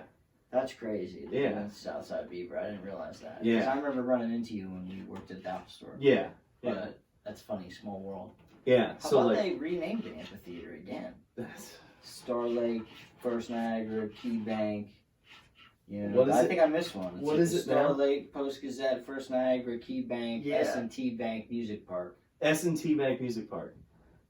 That's crazy. Yeah. That's Southside Beaver. I didn't realize that. Yeah. 'Cause I remember running into you when you worked at the Apple store. Yeah. But that's funny, small world. Yeah. How so about like they renamed the amphitheater again? that's Star Lake, First Niagara, Key Bank. You know, What is I it? think I missed one. It's What like is the it Star now? Lake, Post Gazette, First Niagara, Key Bank, Yeah. S&T Bank Music Park. S&T Bank Music Park.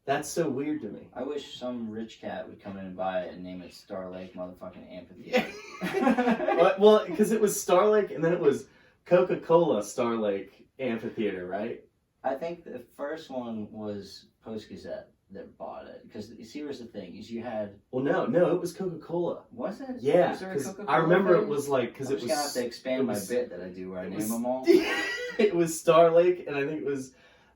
That's so weird to me. I wish some rich cat would come in and buy it and name it Star Lake motherfucking Amphitheater. Well, because it was Star Lake, and then it was Coca-Cola Star Lake Amphitheater, right? I think the first one was Post Gazette that bought it. Because, see, here's the thing, is you had... Well, no, it was Coca-Cola. Was it? Yeah, Was there a because Coca-Cola I remember phase? it was like, because I'm it just was... gonna have to expand it my was- bit that I do where I it name was- them all. It was Star Lake, and I think it was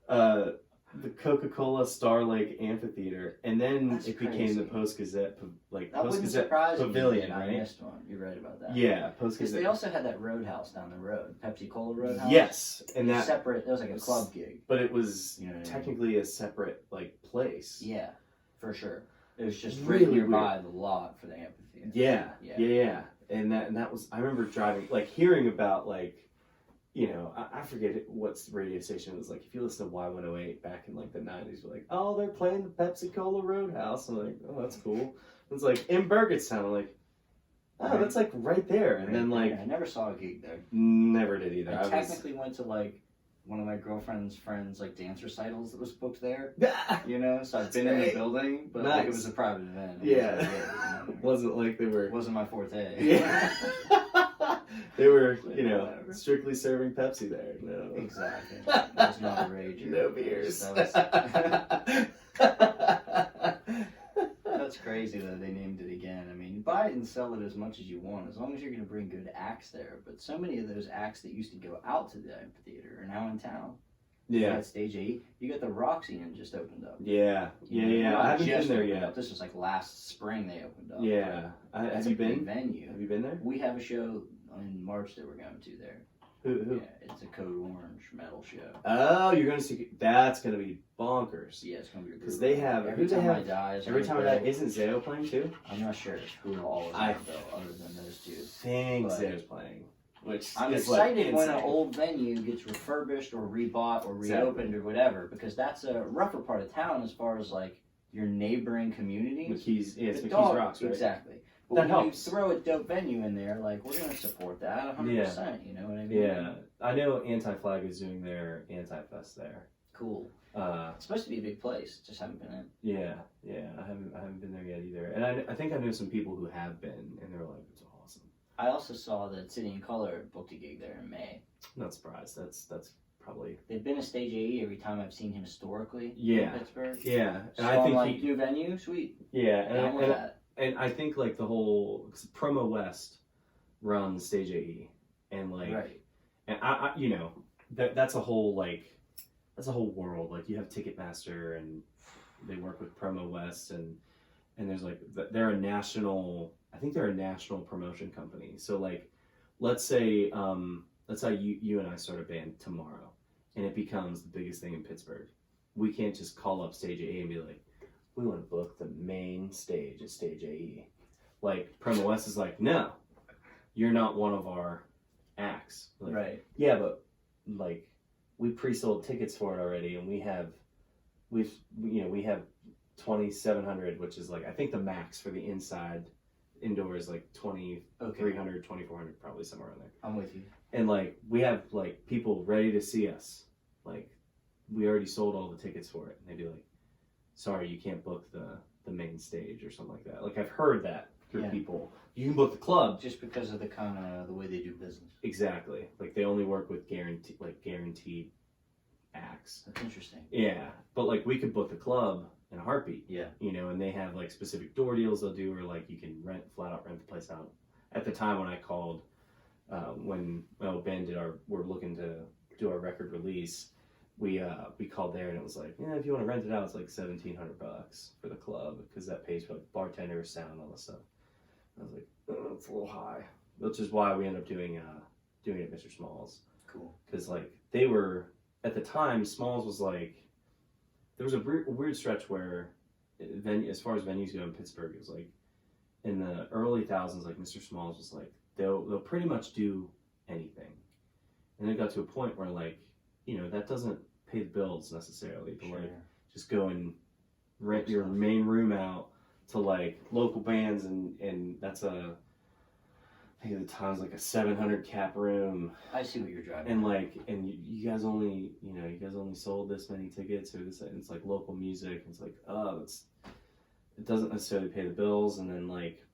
the Coca-Cola Star Lake Amphitheater, and then That's it became crazy. the Post Gazette, like That Post wouldn't Gazette surprise Pavilion, me. I right? missed one. You're right about that. Yeah, Post Because Gazette. they also had that Roadhouse down the road, Pepsi Cola Roadhouse. Yes, and that, separate. It was like a club gig. but it was You know what I mean? technically a separate like place. Yeah, for sure. It was just Really right nearby the lot for the amphitheater. Yeah. And that was, I remember driving, like hearing about like, you know, I forget what radio station it was like. If you listen to Y108 back in like the 90s, we're like, oh, they're playing the Pepsi Cola Roadhouse. I'm like, oh, that's cool. It's like in Burgettstown. I'm like, oh, that's like right there. And then like, I never saw a gig there. never did either. I technically went to like one of my girlfriend's friends' like dance recitals that was booked there. You know, so I've been in the building, but like, it was a private event. Yeah. It Wasn't like they were. wasn't my forte. Yeah. They were, you know, Whatever. strictly serving Pepsi there. No. Exactly. That was not a rage. No beers. That's crazy that they named it again. I mean, buy it and sell it as much as you want, as long as you're going to bring good acts there. But so many of those acts that used to go out to the amphitheater are now in town. You Yeah. got Stage 8. You got the Roxy Inn just opened up. Yeah. Not I haven't just been there opened yet. up. This was like last spring they opened up. Yeah. That's Have a you big been? venue. Have you been there? We have a show in March that we're going to there. Who? Yeah, it's a Code Orange metal show. Oh, you're gonna see. That's gonna be bonkers. Yeah, it's gonna be Because they have. every who they time I have? die. is Every on time the I die, bill. isn't Zayo playing too? I'm not sure who all is I on though, other than those two. Think But- Zayo's playing. Which I'm is excited like when an insane. old venue gets refurbished or rebought or Exactly. reopened or whatever, because that's a rougher part of town as far as like your neighboring communities. McKee's. Yeah, it's The McKee's dog- Rocks, right? Exactly. But That when helps. you throw a dope venue in there, like we're gonna support that 100%. You know what I mean? Yeah, I know Anti-Flag is doing their Anti-Fest there. Cool. Uh, It's supposed to be a big place. Just haven't been in. yeah, I haven't been there yet either. And I think I know some people who have been, and they're like, it's awesome. I also saw that City and Color booked a gig there in May. I'm not surprised. That's probably They've been a Stage AE every time I've seen him historically Yeah. in Pittsburgh. yeah. So And I I'm think like, new venue, sweet. yeah, Down with that. and I think like the whole 'cause Promo West runs Stage AE, and like Right. and I you know that's a whole world. Like you have Ticketmaster, and they work with Promo West, and there's like they're a national. I think they're a national promotion company. So like, let's say you and I start a band tomorrow, and it becomes the biggest thing in Pittsburgh. We can't just call up Stage AE and be like, we want to book the main stage at Stage AE. Like Promo West is like, no, you're not one of our acts. Like, Right. yeah, but like we pre-sold tickets for it already, and we have 2,700, which is like I think the max for the indoor is like 2,300, 2,400, probably somewhere in there. I'm with you. And like we have like people ready to see us. Like we already sold all the tickets for it, and they'd be like, sorry, you can't book the main stage or something like that. Like I've heard that through Yeah. people. You can book the club just because of the way they do business. Exactly. Like they only work with guaranteed acts. That's interesting. Yeah, but like we could book the club in a heartbeat. Yeah. You know, and they have like specific door deals they'll do, or like you can flat out rent the place out. At the time when I called, when Ben we're looking to do our record release, we called there and it was like, yeah, if you want to rent it out, it's like $1,700 for the club because that pays for like bartender, sound, all that stuff. I was like, oh, it's a little high, which is why we ended up doing it at Mr. Small's. Cool. Because like they were at the time, Small's was like there was a weird stretch where as far as venues go in Pittsburgh, it was like in the early thousands, like Mr. Small's was like they'll pretty much do anything, and it got to a point where like that doesn't pay the bills necessarily, but like just go and rent your main room out to like local bands, and that's I think at the time it was like a 700 cap room. I see what you're driving. And like, and you guys only sold this many tickets, or this, and it's like local music. And it's like, oh, it doesn't necessarily pay the bills. And then like,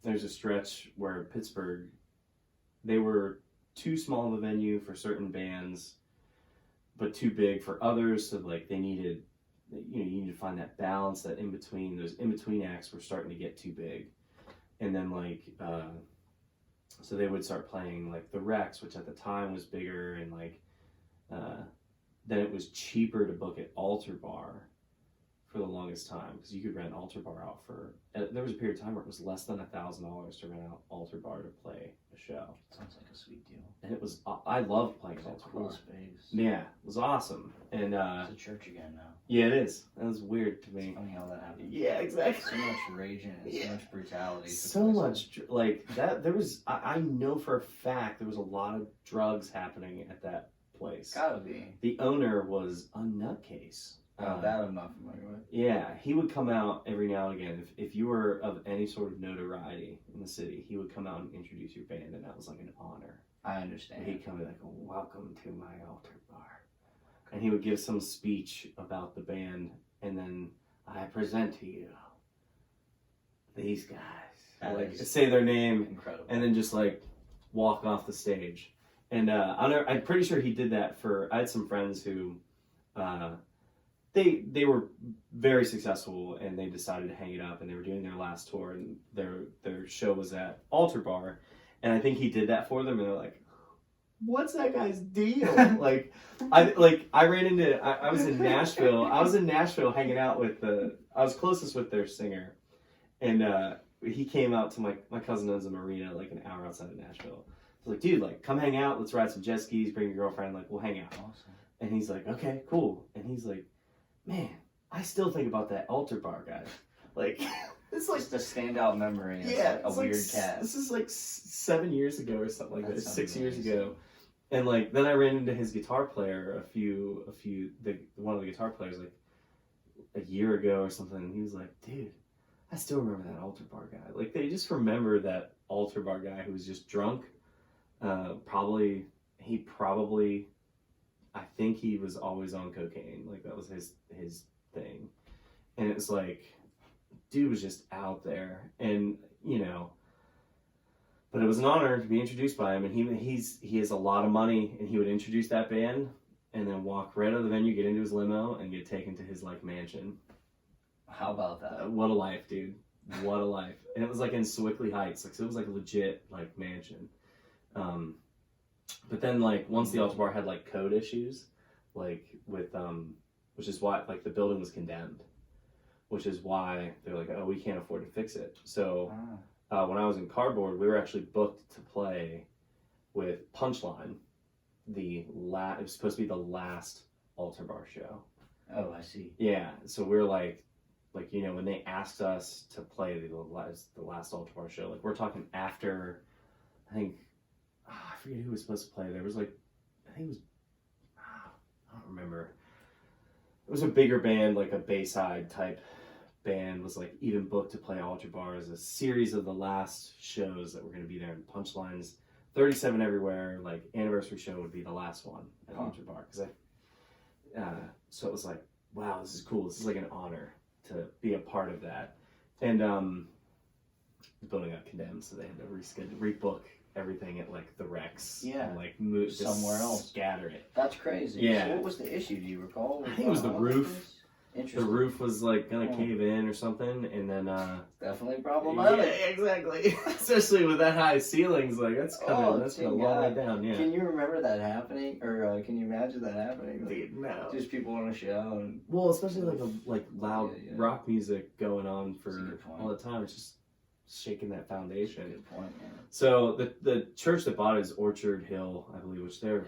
there's a stretch where Pittsburgh, they were too small of a venue for certain bands, but too big for others. So like, they needed, you need to find that balance, that in between. Those in between acts were starting to get too big, and then like. So they would start playing like the Rex, which at the time was bigger, and like then it was cheaper to book at Altar Bar for the longest time because you could rent Altar Bar out for. There was a period of time where it was less than $1,000 to rent out Altar Bar to play a show. Sounds like a sweet deal. And it was I loved playing at Altar Cool Bar. space. Yeah, it was awesome. And it's a church again now. Yeah, it is. That was weird to me. It's funny how that happened. Yeah, exactly. So much raging and so much brutality. So much like that. There was. I know for a fact there was a lot of drugs happening at that place. Gotta be. The owner was a nutcase. That I'm not familiar with. Yeah, he would come out every now and again. If you were of any sort of notoriety in the city, he would come out and introduce your band, and that was like an honor. I understand. He'd come and like, welcome to my Altar Bar. And he would give some speech about the band, and then I present to you these guys. Like say their name, incredible, and then just like walk off the stage. And I'm pretty sure he did that I had some friends who, they were very successful, and they decided to hang it up, and they were doing their last tour, and their show was at Altar Bar, and I think he did that for them, and they're like, what's that guy's deal? I ran into I was in Nashville. I was in Nashville hanging out with I was closest with their singer, and he came out to my cousin owns a marina like an hour outside of Nashville. I was like, dude, like come hang out, let's ride some jet skis, bring your girlfriend, like we'll hang out. Awesome. And he's like, okay, cool. And he's like, man, I still think about that Altar Bar guy. Like it's like just a standout memory. Yeah, a weird cat. This is like 7 years ago or something like that. 6 years amazing. ago. And like then I ran into his guitar player one of the guitar players like a year ago or something, and he was like, dude, I still remember that Altar Bar guy. Like they just remember that Altar Bar guy who was just drunk. I think he was always on cocaine. Like that was his thing. And it was like, dude was just out there, and but it was an honor to be introduced by him, and he has a lot of money, and he would introduce that band and then walk right out of the venue, get into his limo, and get taken to his like mansion. How about that? What a life, dude. What a life. And it was like in Sewickley Heights, like so it was like a legit like mansion. But then like once the Altar Bar had like code issues, like with which is why like the building was condemned, which is why they're like, oh, we can't afford to fix it. So when I was in Cardboard, we were actually booked to play with Punchline. It was supposed to be the last Altar Bar show. Oh, I see. Yeah, so we were like when they asked us to play the last Altar Bar show, like we're talking after, I think, I forget who was supposed to play. There was like, I think it was, I don't remember. It was a bigger band, like a Bayside type band, was like even booked to play Altar Bar as a series of the last shows that were going to be there. And Punchlines, 37 Everywhere, like anniversary show would be the last one at Altar Bar. So it was like, wow, this is cool. This is like an honor to be a part of that. And the building got condemned, so they had to rebook everything at like the Rex. Yeah. And like move somewhere else. Scatter it. That's crazy. Yeah. So what was the issue? Do you recall? I think it was the roof. Interesting. The roof was like gonna cave in or something, and then definitely problematic. Yeah, exactly. Especially with that high ceilings, like that's coming. That's a long way down. Yeah. Can you remember that happening, or can you imagine that happening? Like, Dude, no. Just people on a show, and well, especially like loud rock music going on for all the time. It's just shaking that foundation. Good point, man. So the church that bought it is Orchard Hill, I believe, which they're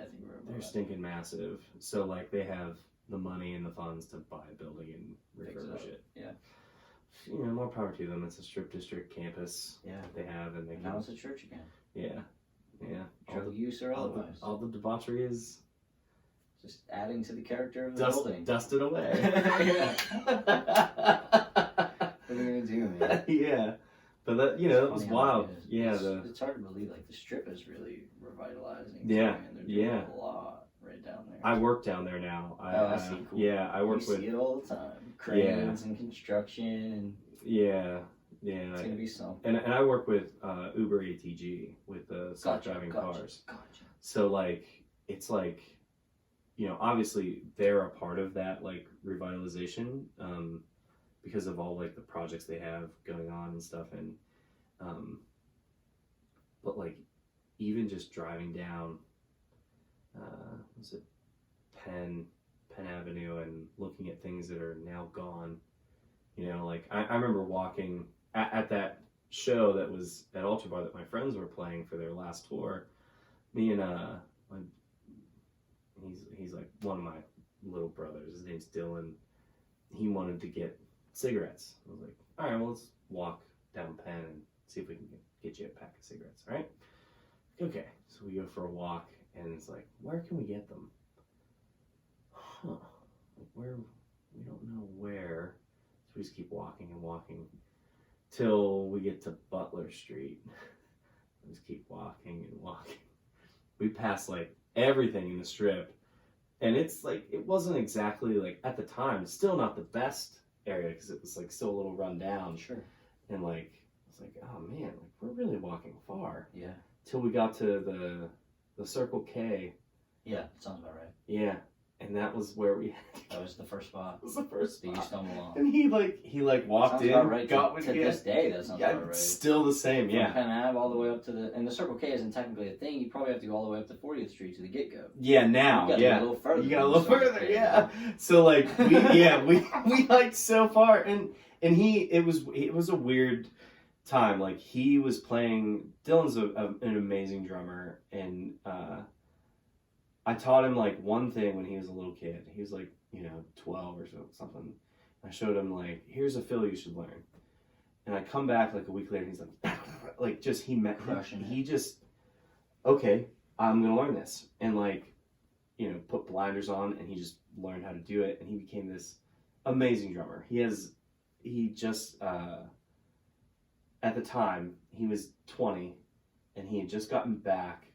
stinking massive. So like they have the money and the funds to buy a building and refurbish it. Yeah. You know, more power to them. It's a strip district campus that they have, and now it's a church again. Yeah, yeah. Drug use or otherwise. All the debauchery is just adding to the character of the building. Dusted away. What are you gonna do, man? Yeah. But that, you know, it was wild. Yeah, it's hard to believe. Like the strip is really revitalizing. Yeah, they're doing a lot right down there. I work down there now. I see. Cool. Yeah, I work with. See it all the time. Cranes and construction. And yeah. It's gonna be something. And I work with Uber ATG with self-driving cars. Gotcha. So like it's like, you know, obviously they're a part of that like revitalization. Because of all like the projects they have going on and stuff, and but like even just driving down was it Penn Avenue and looking at things that are now gone, you know, like I remember walking at that show that was at Ultra Bar that my friends were playing for their last tour. Me and he's like one of my little brothers, his name's Dylan. He wanted to get cigarettes. I was like, all right, well, let's walk down Penn and see if we can get you a pack of cigarettes, all right? Okay, so we go for a walk, and it's like, where can we get them? Like where? We don't know where. So we just keep walking and walking till we get to Butler Street. We just keep walking and walking. We pass like everything in the strip, and it's like, it wasn't exactly like, at the time, still not the best area because it was like still a little run down. Sure. And like it's like, oh man, like we're really walking far. Yeah. Till we got to the Circle K. Yeah, sounds about right. Yeah. And that was where we that was the first spot. That was the first spot. That you stumbled on. And he walked sounds in, about right. got to this day that sounds about right. Still the same, From Penn Ave all the way up to and the Circle K isn't technically a thing. You probably have to go all the way up to 40th Street to the get-go. Yeah, now. You got a little further. You got a little further, yeah. So like we hiked so far, and it was a weird time. Like he was playing. Dylan's an amazing drummer, and I taught him like one thing when he was a little kid. He was like, 12 or something. I showed him like, here's a fill you should learn. And I come back like a week later, and he's like just he just, okay, I'm gonna learn this, and like, put blinders on, and he just learned how to do it, and he became this amazing drummer. He just at the time he was 20, and he had just gotten back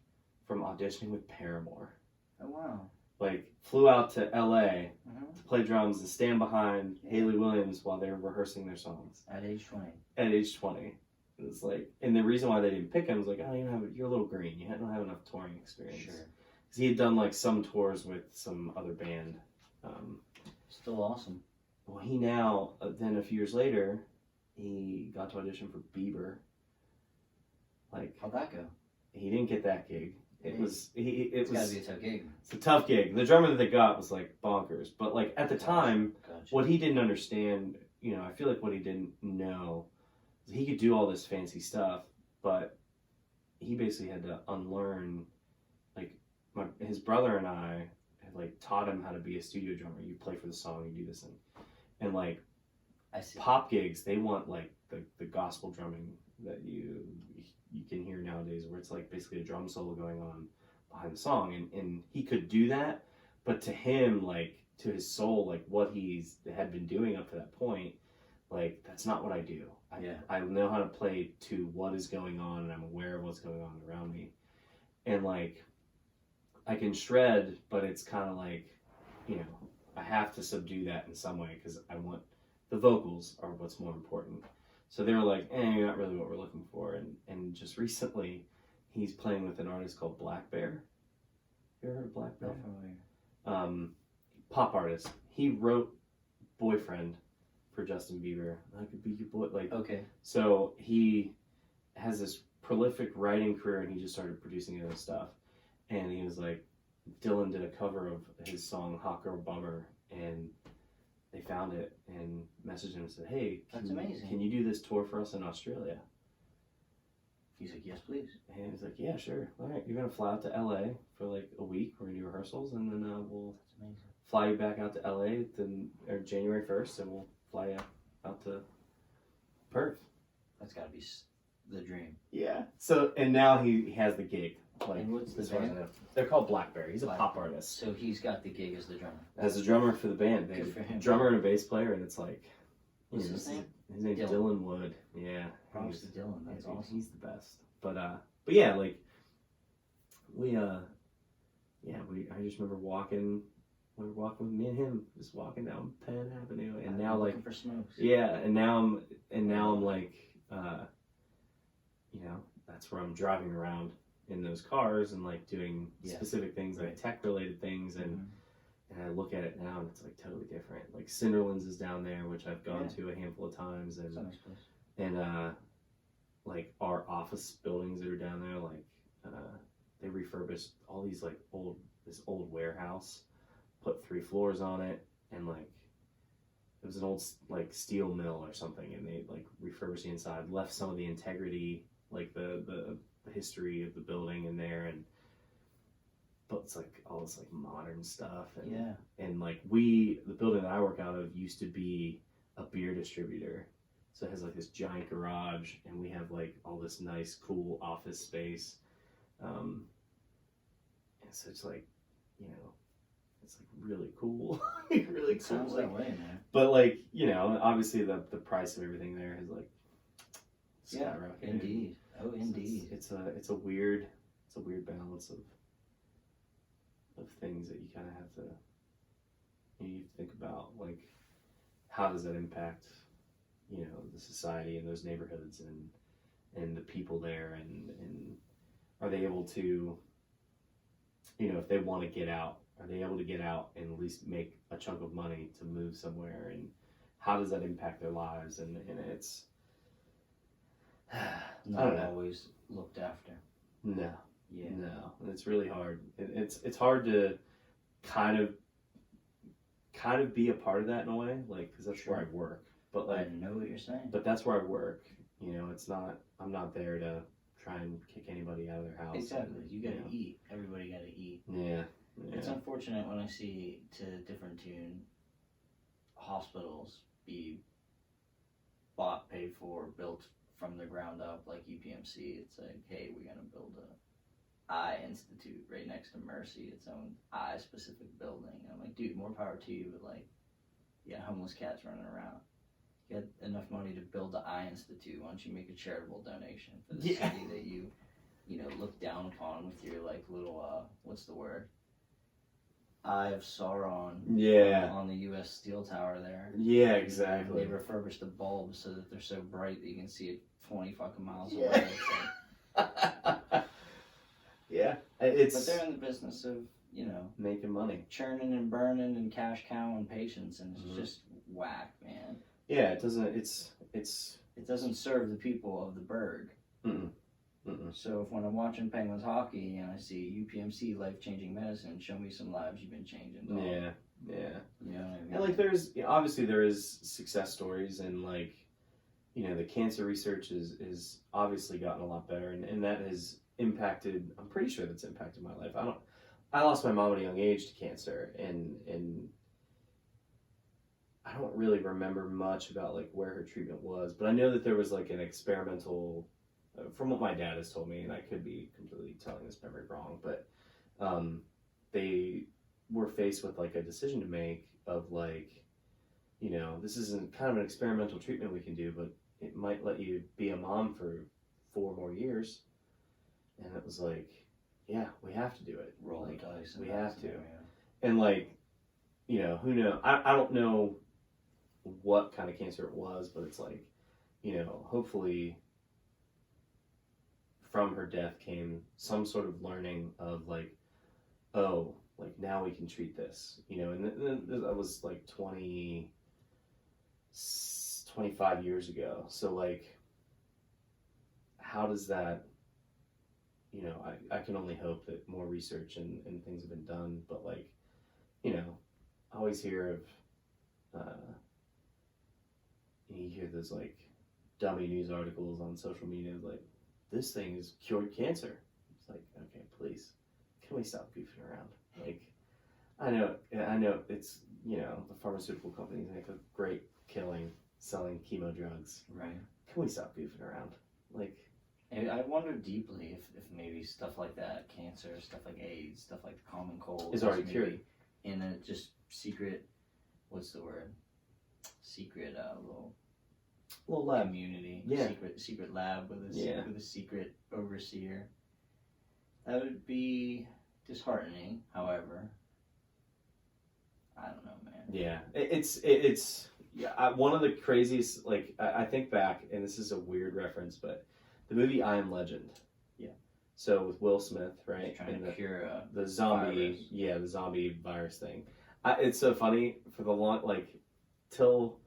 from auditioning with Paramore. Oh wow! Like flew out to L.A. To play drums and stand behind Haley Williams while they were rehearsing their songs. At age 20. At age 20, it was like, and the reason why they didn't pick him was like, oh, you're a little green. You don't have enough touring experience. Sure. Because he had done like some tours with some other band. Still awesome. Well, he now then a few years later, he got to audition for Bieber. Like, how'd that go? He didn't get that gig. It's gotta be a tough gig. It's a tough gig. The drummer that they got was like bonkers, but like at the time, what he didn't understand, I feel like what he didn't know, is he could do all this fancy stuff, but he basically had to unlearn. Like his brother and I had like taught him how to be a studio drummer. You play for the song, you do this, and like pop gigs, they want like the gospel drumming that you can hear nowadays, where it's like basically a drum solo going on behind the song, and he could do that, but to him, like to his soul, like what he's had been doing up to that point, like that's not what I do. I know how to play to what is going on, and I'm aware of what's going on around me, and like I can shred, but it's kind of like I have to subdue that in some way because I want the vocals are what's more important. So they were like, not really what we're looking for. And just recently, he's playing with an artist called Black Bear. You ever heard of Black Bear? Pop artist. He wrote Boyfriend for Justin Bieber. I could be your boy. Like, okay. So he has this prolific writing career, and he just started producing his own stuff. And he was like, Dylan did a cover of his song Hot Girl Bummer, and they found it and messaged him and said, hey, can you do this tour for us in Australia? He's like, yes, please. And he's like, yeah, sure. All right, you're going to fly out to LA for like a week. We're going to do rehearsals, and then we'll fly you back out to LA or January 1st, and we'll fly you out to Perth. That's got to be the dream. Yeah. So, and now he has the gig. Like, and what's the band? They're called Blackberry. He's a pop artist. So he's got the gig as the drummer. As a drummer for the band. They Good for him. Drummer and a bass player, and it's like... What's his name? His name's Dylan Wood. Yeah. Props to Dylan. That's awesome. He's the best. But yeah, like, I just remember walking... We were walking with me and him, just walking down Penn Avenue, and now looking for smokes. Yeah, and now I'm like, that's where I'm driving around in those cars and like doing specific things, like tech related things, and I look at it now and it's like totally different. Like Cinderlands is down there, which I've gone to a handful of times, and nice place. And like our office buildings that are down there, like they refurbished all these like this old warehouse, put 3 floors on it, and like it was an old like steel mill or something, and they like refurbished the inside, left some of the integrity, like the history of the building in there, but it's like all this like modern stuff, and like the building that I work out of used to be a beer distributor, so it has like this giant garage, and we have like all this nice cool office space, and so it's like, it's like really cool. Really cool. Sounds that way, man. But like, obviously the price of everything there is like skyrocketed. Indeed. Oh, indeed. It's a weird balance of things that you kind of have to you think about, like how does that impact the society and those neighborhoods and the people there, and are they able to, if they want to get out, are they able to get out and at least make a chunk of money to move somewhere, and how does that impact their lives, and it's not always looked after. No. Yeah. No, it's really hard. It's hard to kind of be a part of that in a way, like, because that's where I work. But like, I know what you're saying. But that's where I work. It's not. I'm not there to try and kick anybody out of their house. Exactly. You gotta eat. Everybody gotta eat. Yeah. It's unfortunate when I see to different tune hospitals be bought, paid for, built from the ground up, like UPMC. It's like, hey, we're gonna build a eye institute right next to Mercy, its own eye specific building. And I'm like, dude, more power to you, but like, homeless cats running around. You get enough money to build the eye institute. Why don't you make a charitable donation for the city that you look down upon with your like little what's the word? Eye of Sauron. Yeah. On the U.S. Steel Tower there. Yeah, exactly. They refurbished the bulbs so that they're so bright that you can see it 20 fucking miles away. Yeah, but they're in the business of making money, churning and burning and cash cowing patients, and it's just whack, man. Yeah, it doesn't. It doesn't serve the people of the burg. So if when I'm watching Penguins hockey and I see UPMC life-changing medicine, show me some lives you've been changing. Dog. Yeah. You know what I mean? And like, there is success stories, and like, the cancer research is obviously gotten a lot better, and that has impacted. I'm pretty sure that's impacted my life. I lost my mom at a young age to cancer, and I don't really remember much about like where her treatment was, but I know that there was like an experimental, from what my dad has told me, and I could be completely telling this memory wrong, but they were faced with like a decision to make of like, this isn't kind of an experimental treatment we can do, but it might let you be a mom for 4 more years. And it was like, yeah, we have to do it. Roll the dice. We have to. And like, you know, who knows? I don't know what kind of cancer it was, but it's like, you know, hopefully from her death came some sort of learning of like, oh, like now we can treat this, you know, and that was like 25 years ago. So like, how does that, you know, I can only hope that more research and things have been done, but like, you know, I always hear of, you hear those like dummy news articles on social media like, this thing has cured cancer. It's like, okay, please, can we stop goofing around? Like, I know it's, you know, the pharmaceutical companies make a great killing selling chemo drugs. Right. Can we stop goofing around? Like, and I wonder deeply if maybe stuff like that, cancer, stuff like AIDS, stuff like the common cold, is already cured in a just secret. What's the word? Secret little lab community. Yeah. Secret lab with a secret overseer. That would be disheartening. However, I don't know, man. Yeah, it's yeah. One of the craziest, like I think back, and this is a weird reference, but the movie I Am Legend. Yeah. So with Will Smith, right? He's trying to cure the zombie, virus. Yeah, the zombie virus thing. It's so funny for the long, like, till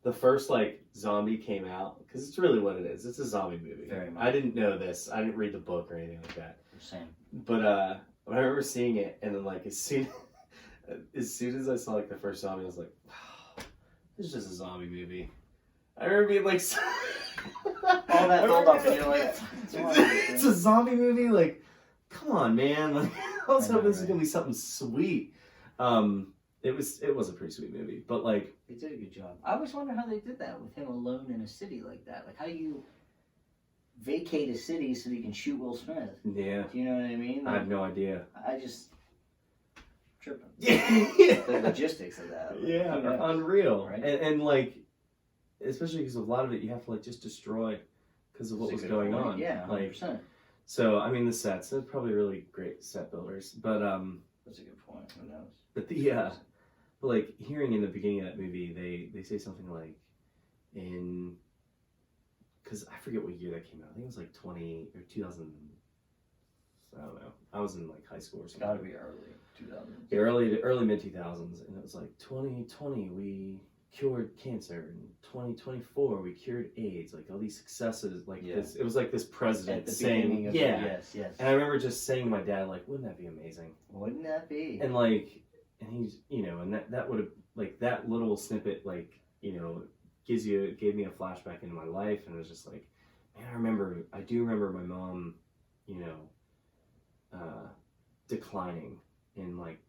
the first like zombie came out, because it's really what it is. It's a zombie movie. Very much. I didn't know this. I didn't read the book or anything like that. Same. But I remember seeing it, and then like as soon as I saw like the first zombie, I was like, wow, this is just a zombie movie. I remember being like, all that build up, and you're like, it's a zombie movie. Like, come on, man. Like, I was hoping this was gonna be something sweet. It was a pretty sweet movie, but like they did a good job. I always wonder how they did that with him alone in a city like that. Like, how do you vacate a city so that you can shoot Will Smith? Yeah. Do you know what I mean? Like, I have no idea. I just tripping. Yeah. The logistics of that. Like, yeah, unreal. Right? And like, especially because a lot of it you have to like just destroy because of what was going on. Yeah, 100%. Like, so I mean the sets, they're probably really great set builders, but that's a good point. Who knows? But but like hearing in the beginning of that movie, they say something like because I forget what year that came out. I think it was like 2000. I don't know. I was in like high school or something. Gotta be early 2000s. Yeah, early mid 2000s, and it was like 2020 we cured cancer, in 2024 we cured AIDS. Like all these successes, like this. It was like this president saying, yes. And I remember just saying to my dad, like, wouldn't that be amazing? Wouldn't that be? And like, and he's, you know, and that would have, like, that little snippet, like, you know, gave me a flashback into my life, and it was just like, man, I do remember my mom, you know, declining in like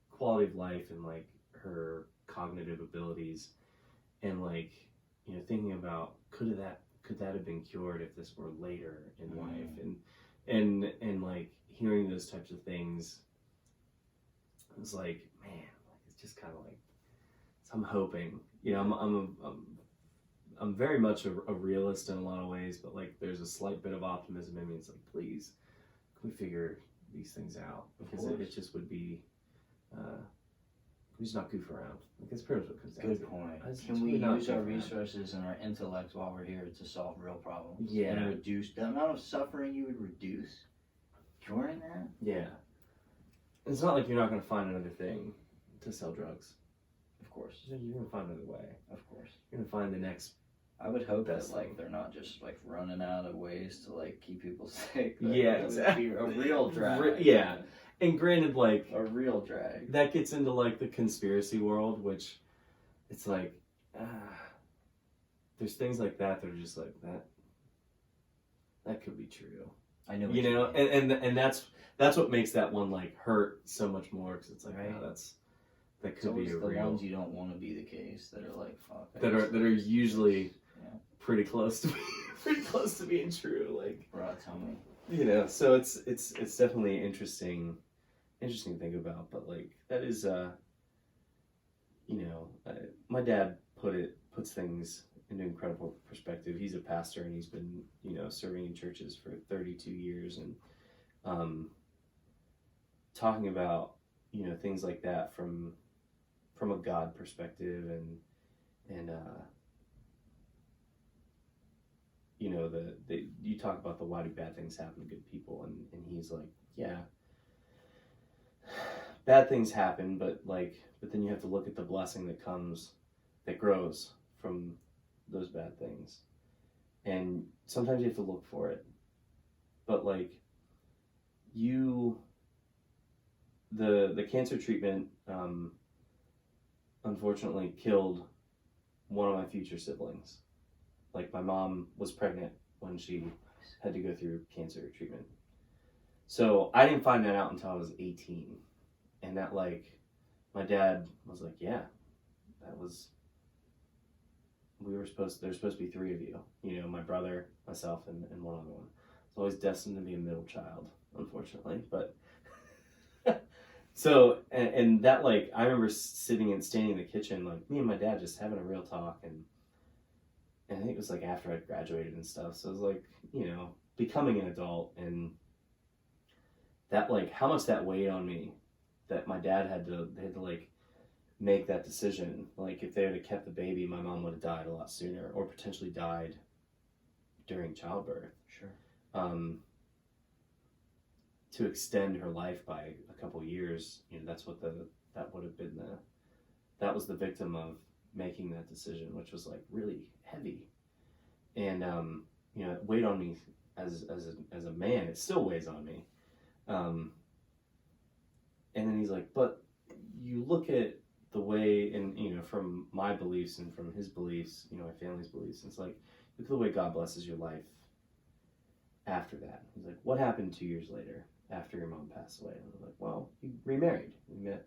quality of life and like her cognitive abilities, and like, you know, thinking about could that have been cured if this were later in life, and like hearing those types of things, it was like, man, like, it's just kind of like, so I'm hoping, you know, I'm very much a realist in a lot of ways, but like there's a slight bit of optimism in me. It's like, please, can we figure these things out? Because it just would be, we just not goof around. Like, that's pretty much what comes down to. Good point. Can we use our resources and our intellect while we're here to solve real problems? Yeah. And reduce the amount of suffering you would reduce curing that? Yeah. It's not like you're not going to find another thing to sell drugs. Of course. You're going to find another way. Of course. You're going to find the next. I would hope that like they're not just like running out of ways to like keep people sick. Yeah, exactly. A real drag. Yeah. And granted, like, a real drag. That gets into like the conspiracy world, which it's like, there's things like that are just like that could be true. I know. You know, and that's what makes that one like hurt so much more, because it's like, right. That could be a the real. ones you don't want to be the case that are like fuck. That are usually pretty close to being true. Like, bro, tell me. You know, so it's definitely interesting to think about, but like that is you know, my dad puts things into incredible perspective. He's a pastor, and he's been, you know, serving in churches for 32 years, and talking about, you know, things like that from from a God perspective, and you know, you talk about the why do bad things happen to good people, and he's like, yeah, bad things happen, but then you have to look at the blessing that grows from those bad things, and sometimes you have to look for it, but the cancer treatment unfortunately killed one of my future siblings. My mom was pregnant when she had to go through cancer treatment. So I didn't find that out until I was 18. And that my dad was like, yeah, there's supposed to be 3 of you. You know, my brother, myself, and one other one. I was always destined to be a middle child, unfortunately. But so, and that I remember standing in the kitchen, me and my dad just having a real talk, and I think it was after I'd graduated and stuff. So it was you know, becoming an adult, and that how much that weighed on me, that my dad they had to make that decision. If they had kept the baby, my mom would have died a lot sooner, or potentially died during childbirth. Sure. To extend her life by a couple years, you know, that would have been that was the victim of making that decision, which was really heavy, and you know, it weighed on me as a man. It still weighs on me, and then he's like, but you look at the way, and you know, from my beliefs and from his beliefs, you know, my family's beliefs, it's look at the way God blesses your life after that. He's like, what happened 2 years later after your mom passed away? And I was like, well, you remarried. You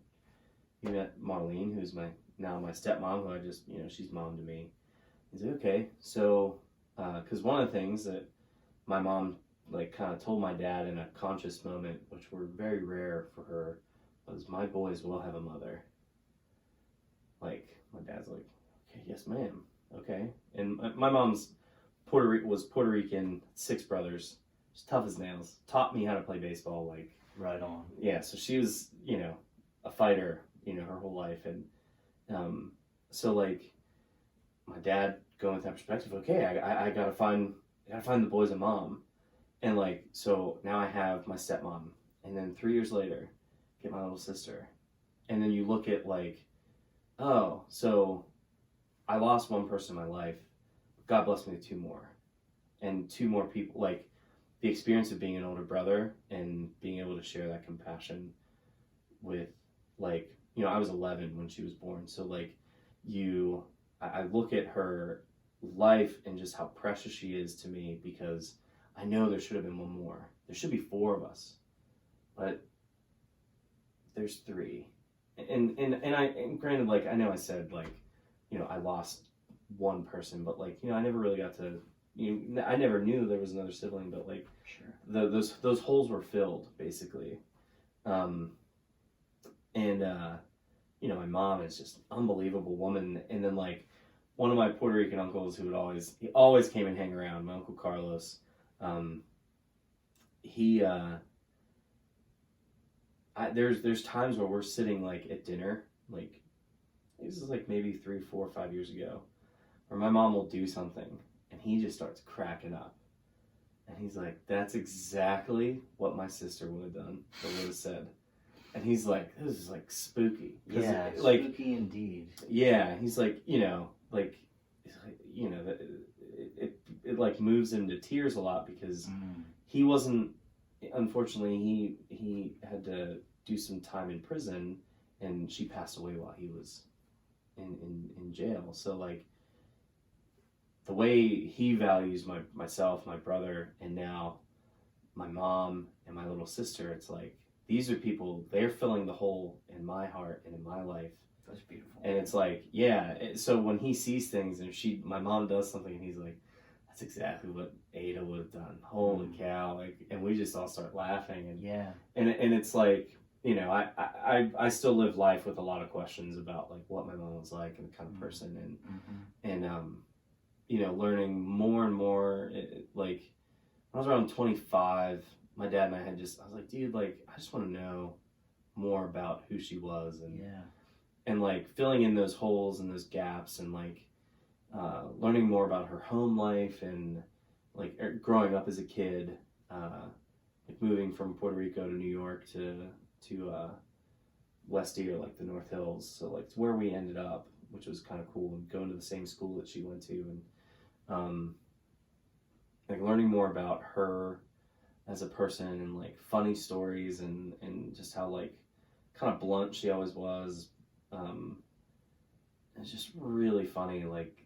met Marlene, who's my stepmom, who I just, you know, she's mom to me. He's like, okay, so, because one of the things that my mom kind of told my dad in a conscious moment, which were very rare for her, was, my boys will have a mother. My dad's like, okay, yes ma'am, okay. And my mom's was Puerto Rican, 6 brothers, she's tough as nails, taught me how to play baseball, right on. Yeah, so she was, you know, a fighter, you know, her whole life, and so my dad going with that perspective, okay, I gotta find the boys a mom, and so now I have my stepmom, and then 3 years later get my little sister, and then you look at oh, so I lost one person in my life, God blessed me with 2 more, and 2 more people, the experience of being an older brother and being able to share that compassion with, you know, I was 11 when she was born, so I look at her life and just how precious she is to me, because I know there should have been 1 more. There should be 4 of us, but there's 3. And granted, I know I said, you know, I lost 1 person, but you know, I never really got to, you know, I never knew there was another sibling, but sure, those holes were filled, basically. You know, my mom is just an unbelievable woman, and then one of my Puerto Rican uncles who he always came and hang around, my Uncle Carlos, there's times where we're sitting at dinner, this is maybe 3, 4, 5 years ago, where my mom will do something and he just starts cracking up, and he's like, that's exactly what my sister would have done or would have said. And he's like, this is spooky. Yeah, spooky indeed. Yeah, he's you know, you know, it moves him to tears a lot, because he wasn't, unfortunately, he had to do some time in prison, and she passed away while he was in jail. So the way he values myself, my brother, and now my mom and my little sister, it's these are people, they're filling the hole in my heart and in my life. That's beautiful. And it's yeah, so when he sees things, and my mom does something, and he's like, that's exactly what Ada would have done. Holy cow. And we just all start laughing, and yeah. And it's you know, I still live life with a lot of questions about what my mom was like and the kind of person, and you know, learning more and more, when I was around 25, my dad and I was like, dude, I just want to know more about who she was, and yeah. and like filling in those holes and those gaps, and like learning more about her home life, and like growing up as a kid, like moving from Puerto Rico to New York to West Deer, like the North Hills. So like it's where we ended up, which was kind of cool, and going to the same school that she went to, and like learning more about her as a person, and like funny stories, and just how like kind of blunt she always was. It's just really funny, like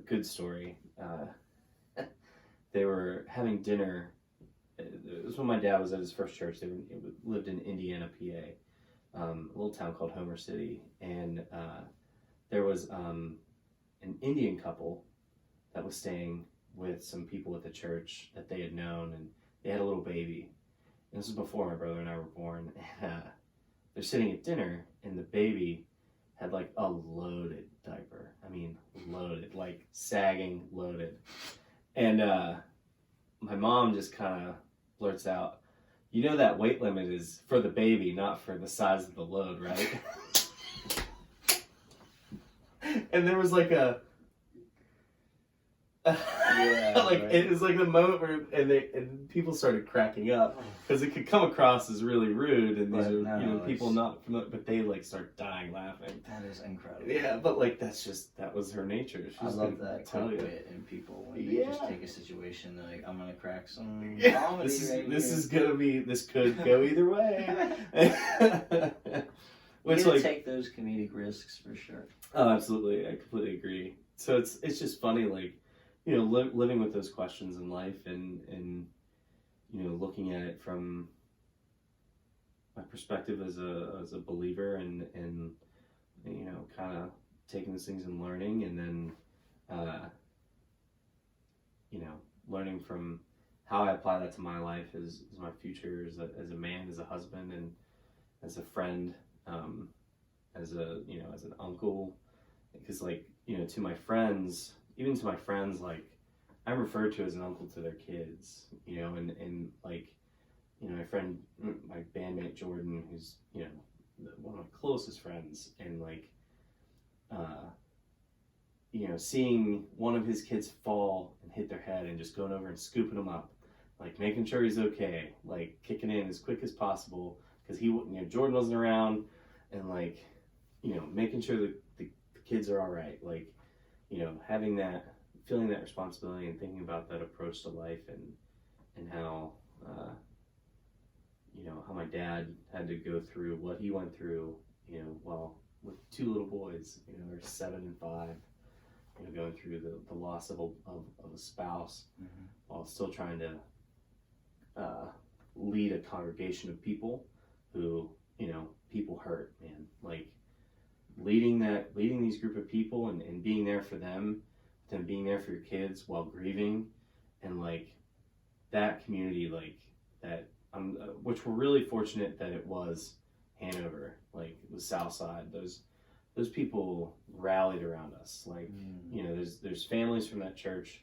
good story. They were having dinner. It was when my dad was at his first church. They lived in Indiana, PA, a little town called Homer City, and there was an Indian couple that was staying with some people at the church that they had known, and they had a little baby. And this was before my brother and I were born. They're sitting at dinner, and the baby had like a loaded diaper. I mean, loaded, like sagging, loaded. And my mom just kind of blurts out, "You know that weight limit is for the baby, not for the size of the load, right?" And there was like a like it was like the moment where and people started cracking up because it could come across as really rude, and these are people not familiar, but they like start dying laughing. That is incredible. Yeah, but like that was her nature. I love that quick wit in people when they just take a situation, they're like, I'm gonna crack some comedy. This could go either way. Which like take those comedic risks for sure. Oh, absolutely, I completely agree. So it's just funny, like, you know, living with those questions in life, and you know, looking at it from my perspective as a believer, and you know, kind of taking those things and learning, and then you know, learning from how I apply that to my life as my future as a man, as a husband, and as a friend, as a, you know, as an uncle, because like, you know, to my friends, like, I'm referred to as an uncle to their kids, you know, and like, you know, my bandmate Jordan, who's, you know, one of my closest friends, and like, you know, seeing one of his kids fall and hit their head, and just going over and scooping him up, like making sure he's okay, like kicking in as quick as possible, because you know, Jordan wasn't around, and like, you know, making sure that the kids are all right, like, you know, feeling that responsibility, and thinking about that approach to life, and how, you know, how my dad had to go through what he went through, you know, while with two little boys, you know, they're 7 and 5, you know, going through the loss of a spouse, while still trying to lead a congregation of people who, you know, people hurt, man, like leading these group of people, and being there for them being there for your kids while grieving, and like that community, like that, which we're really fortunate that it was Hanover, like it was Southside. Those people rallied around us, like, you know, there's families from that church.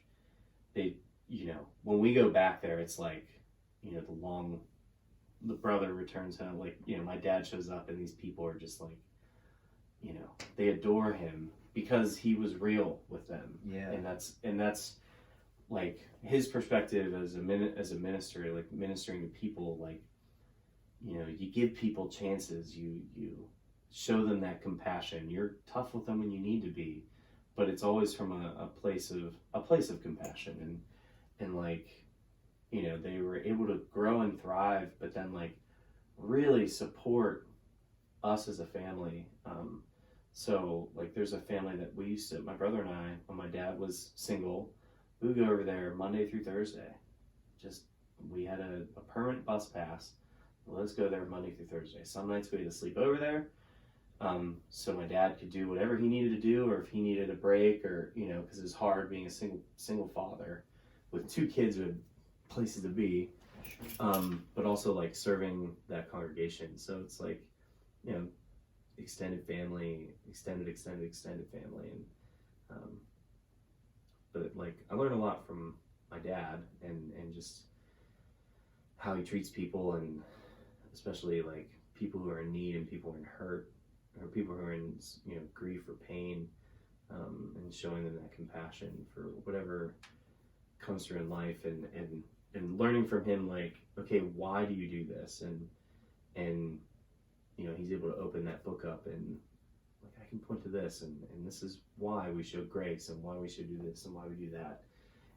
They, you know, when we go back there, it's like, you know, the brother returns home, like, you know, my dad shows up, and these people are just like, you know, they adore him because he was real with them. Yeah. And that's like his perspective as a minister, like ministering to people, like, you know, you give people chances, you show them that compassion. You're tough with them when you need to be, but it's always from a place of compassion, and like, you know, they were able to grow and thrive, but then like really support us as a family. So like there's a family that my brother and I, when my dad was single, we would go over there Monday through Thursday. We had a permanent bus pass. Let's go there Monday through Thursday. Some nights we had to sleep over there, so my dad could do whatever he needed to do, or if he needed a break, or, you know, because it was hard being a single father with 2 kids who had places to be, but also like serving that congregation. So it's like, you know, extended family, extended family, and but like I learned a lot from my dad, and just how he treats people, and especially like people who are in need and people who are in hurt, or people who are in, you know, grief or pain, and showing them that compassion for whatever comes through in life, and learning from him, like, okay, why do you do this? And you know, he's able to open that book up, and like, I can point to this, and this is why we show grace, and why we should do this, and why we do that.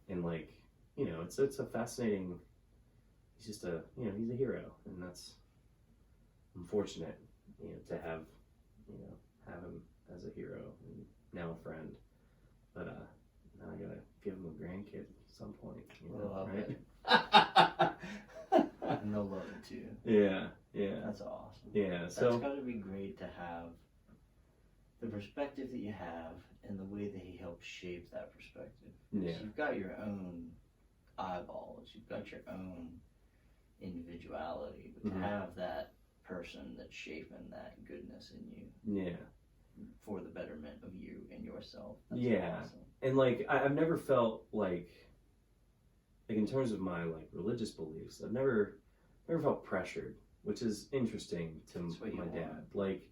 And like, you know, it's a fascinating, he's just a, you know, he's a hero, and that's, I'm fortunate, you know, to have, you know, have him as a hero, and now a friend. But now I gotta give him a grandkid at some point, you know, right? And they'll love it too. Yeah, yeah. That's awesome. Yeah, That's so gotta be great to have the perspective that you have and the way that he helps shape that perspective. yeah, So you've got your own eyeballs, you've got your own individuality, but to have that person that's shaping that goodness in you, yeah, for the betterment of you and yourself. That's yeah. awesome. And like, I've never felt like in terms of my like religious beliefs, I've never felt pressured, which is interesting to my dad. Like,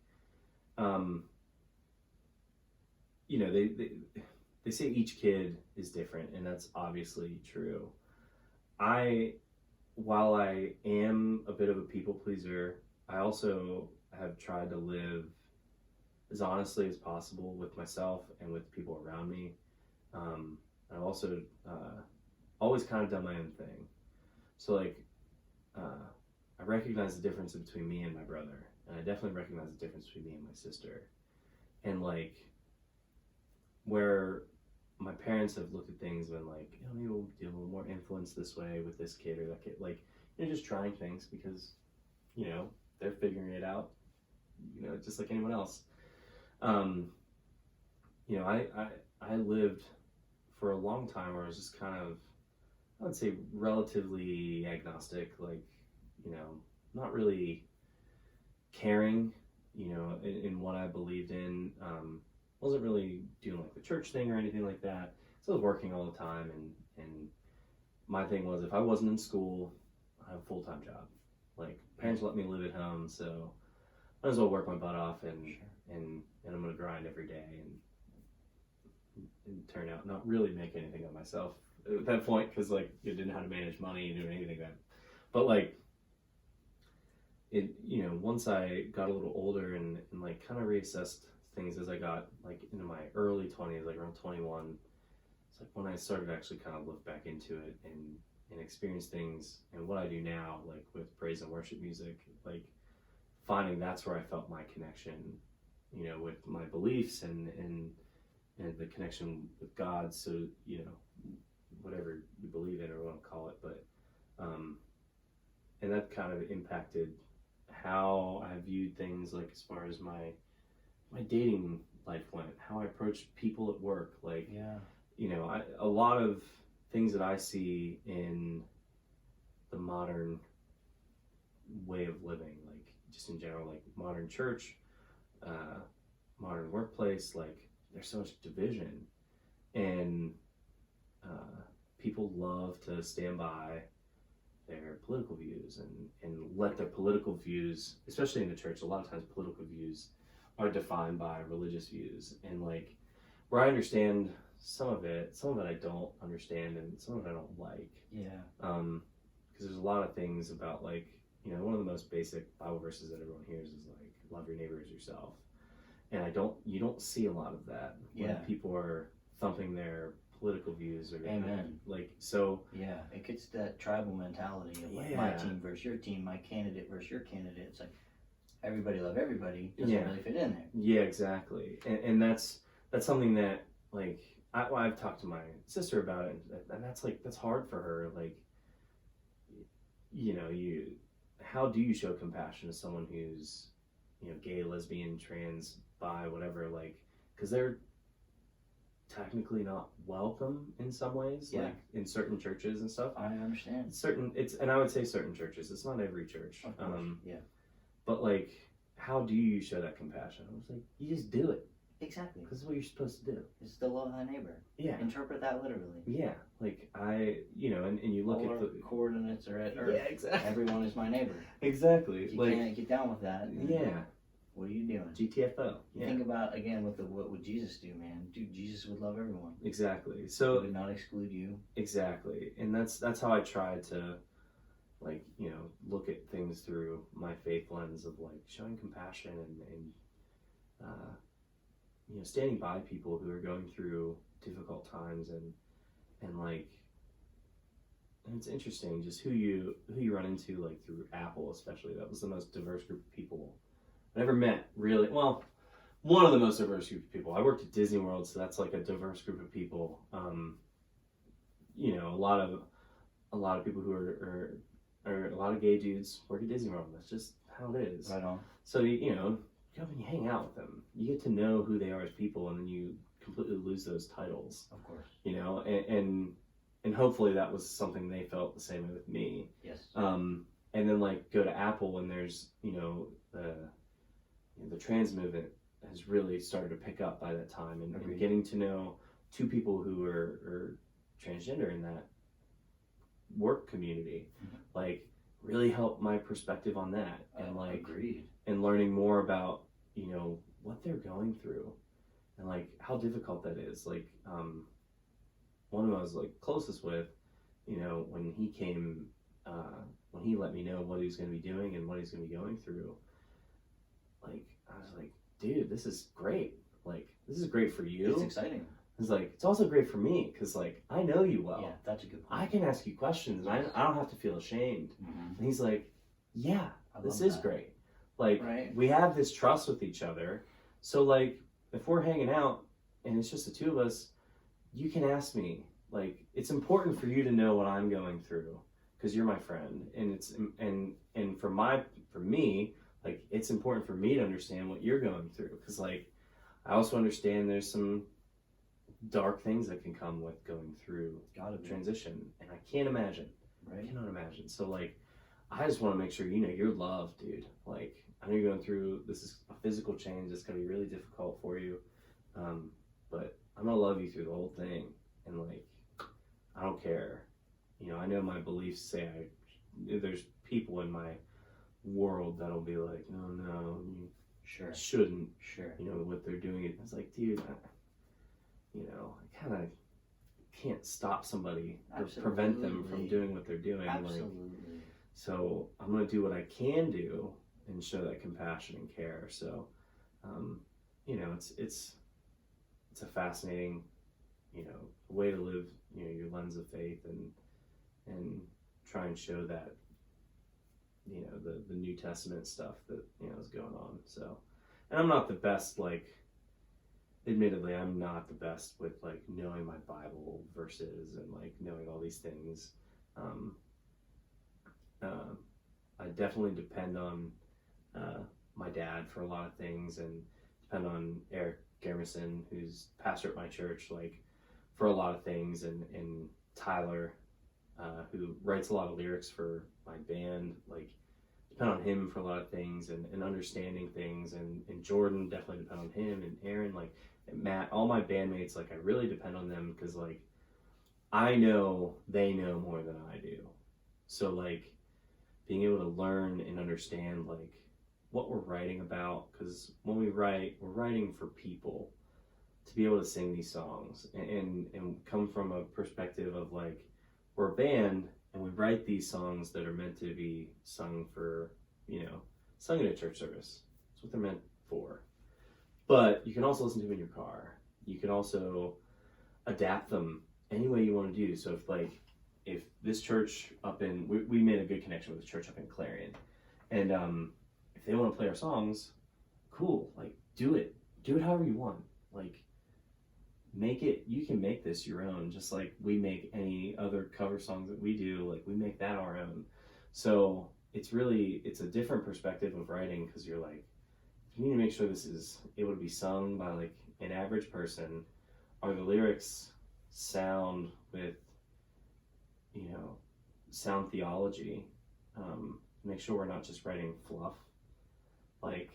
you know, they say each kid is different, and that's obviously true. While I am a bit of a people pleaser, I also have tried to live as honestly as possible with myself and with people around me. I've also always kind of done my own thing. So like, I recognize the difference between me and my brother, and I definitely recognize the difference between me and my sister. And like, where my parents have looked at things and been like, you know, maybe we'll deal with more influence this way with this kid or that kid, like, you know, just trying things because, you know, they're figuring it out, you know, just like anyone else. You know, I lived for a long time where I was just kind of, I would say, relatively agnostic, like, you know, not really caring, you know, in what I believed in. Wasn't really doing like the church thing or anything like that. So I was working all the time, and my thing was, if I wasn't in school, I have a full-time job. Like, parents let me live at home, so I might as well work my butt off, and I'm gonna grind every day and turn out not really make anything of myself at that point, because like, you didn't know how to manage money and do anything like that. But like, it, you know, once I got a little older and like kind of reassessed things as I got like into my early 20s, like around 21, it's like when I started to actually kind of look back into it and experience things, and what I do now, like with praise and worship music, like finding that's where I felt my connection, you know, with my beliefs and the connection with God. So, you know, whatever you believe in or want to call it, but and that kind of impacted how I viewed things, like as far as my dating life went, how I approached people at work. Like, you know, a lot of things that I see in the modern way of living, like just in general, like modern church, modern workplace, like there's so much division, and people love to stand by their political views and let their political views, especially in the church, a lot of times political views are defined by religious views. And like, where I understand some of it I don't understand, and some of it I don't like. Because there's a lot of things about, like, you know, one of the most basic Bible verses that everyone hears is like, love your neighbor as yourself. And you don't see a lot of that when people are thumping their political views or like, so it gets that tribal mentality of like, my team versus your team, my candidate versus your candidate. It's like, everybody love everybody doesn't really fit in there. Yeah, exactly. And that's something that, like, I've talked to my sister about it, and that's hard for her. Like, you know, how do you show compassion to someone who's, you know, gay, lesbian, trans, bi, whatever, like, because they're technically not welcome in some ways, like in certain churches and stuff. I understand. And I would say certain churches. It's not every church. Of course, But like, how do you show that compassion? I was like, you just do it. Exactly. Because it's what you're supposed to do. It's to love thy neighbor. Yeah. Interpret that literally. Yeah. Like, and you look all at the coordinates are at Earth. Yeah, exactly. Everyone is my neighbor. Exactly. If you can't get down with that, yeah. What are you doing? GTFO. You think about, again, what would Jesus do, man? Dude, Jesus would love everyone. Exactly. So he would not exclude you. Exactly. And that's how I try to, like, look at things through my faith lens of, like, showing compassion and standing by people who are going through difficult times and like, and it's interesting just who you run into, like, through Apple especially. That was the most diverse group of people I ever met, really. Well, one of the most diverse group of people. I worked at Disney World, so that's like a diverse group of people. A lot of people who are a lot of gay dudes work at Disney World. That's just how it is. Right on. So you go up and you hang out with them. You get to know who they are as people, and then you completely lose those titles. Of course. And hopefully that was something they felt the same way with me. Yes. And then, like, go to Apple, and there's the trans movement has really started to pick up by that time, and getting to know two people who are transgender in that work community, like, really helped my perspective on that, and like, agreed. And learning more about what they're going through, and like how difficult that is. Like, one of them I was like closest with, when he came, when he let me know what he was going to be doing and what he's going to be going through, like, I was like, dude, this is great. Like, this is great for you. It's exciting. It's like, it's also great for me, because, like, I know you well. Yeah, that's a good point. I can ask you questions, and I don't have to feel ashamed. And he's like, yeah, this is great. Like, we have this trust with each other. So, like, if we're hanging out and it's just the two of us, you can ask me. Like, it's important for you to know what I'm going through, because you're my friend. And it's and for me, like, it's important for me to understand what you're going through, because, like, I also understand there's some dark things that can come with going through transition, and I can't imagine. I cannot imagine. So, like, I just want to make sure you're loved, dude. Like, I know you're going through, this is a physical change that's going to be really difficult for you, but I'm going to love you through the whole thing, and, like, I don't care. I know my beliefs say there's people in my world that'll be like, no, you shouldn't. Sure. What they're doing. It's like, dude, I kind of can't stop somebody or prevent them from doing what they're doing. Absolutely. Like, so I'm going to do what I can do and show that compassion and care. So, it's a fascinating, way to live, your lens of faith and try and show that, the New Testament stuff that, is going on. So, and I'm not the best, like, admittedly, I'm not the best with, like, knowing my Bible verses and, like, knowing all these things. I definitely depend on my dad for a lot of things, and depend on Eric Garrison, who's pastor at my church, like, for a lot of things, and Tyler, who writes a lot of lyrics for my band, like, depend on him for a lot of things, and understanding things, and Jordan, definitely depend on him, and Aaron, like, and Matt, all my bandmates, like, I really depend on them, because, like, I know they know more than I do. So, like, being able to learn and understand, like, what we're writing about, because when we write, we're writing for people to be able to sing these songs, and come from a perspective of, like, we're a band, and we write these songs that are meant to be sung for, sung in a church service. That's what they're meant for. But you can also listen to them in your car. You can also adapt them any way you want to do. So if this church we made a good connection with the church up in Clarion, and if they want to play our songs, cool, like, do it however you want. Like, you can make this your own, just like we make any other cover songs that we do, like, we make that our own. So it's a different perspective of writing, because you're like, you need to make sure this is able to be sung by, like, an average person. Are the lyrics sound with, sound theology? Make sure we're not just writing fluff. Like,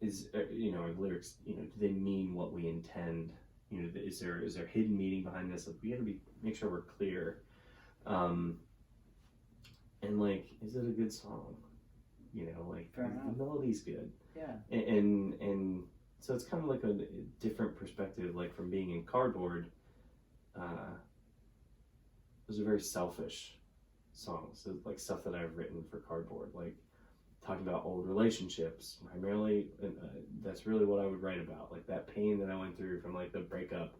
are the lyrics, do they mean what we intend? Is there hidden meaning behind this? Like, we gotta make sure we're clear. And like, is it a good song? Like, the melody's good. Yeah. And so it's kind of like a different perspective, like from being in Cardboard. Those are very selfish songs, so like stuff that I've written for Cardboard, like talking about old relationships primarily. That's really what I would write about, like that pain that I went through from like the breakup,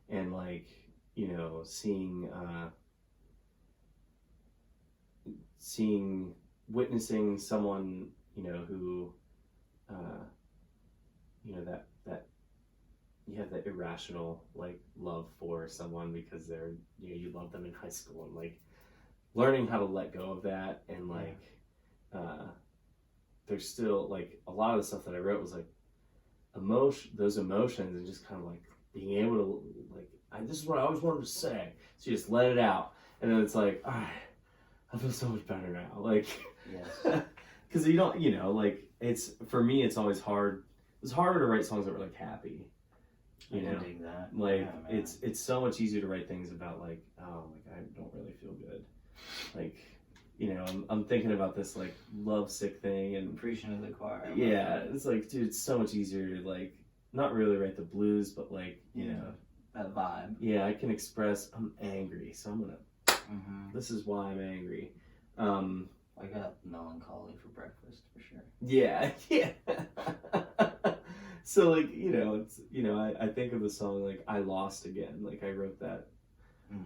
and like witnessing someone who that you have that irrational like love for someone because they're you love them in high school, and like learning how to let go of that, and like there's still like a lot of the stuff that I wrote was like those emotions, and just kind of like being able to like, this is what I always wanted to say, so you just let it out, and then it's like, all right, I feel so much better now, like, yes, because you don't, like, it's, for me, it's always hard. It's harder to write songs that were like happy, that. Like, yeah, it's so much easier to write things about like, oh, like I don't really feel good, like, I'm thinking about this like lovesick thing and preaching to the choir. Yeah, it's like, dude, it's so much easier to like not really write the blues, but like that vibe. Yeah, I can express I'm angry, so I'm gonna. This is why I'm angry. I got melancholy for breakfast for sure. Yeah, yeah. So like it's I think of the song like I Lost Again. Like I wrote that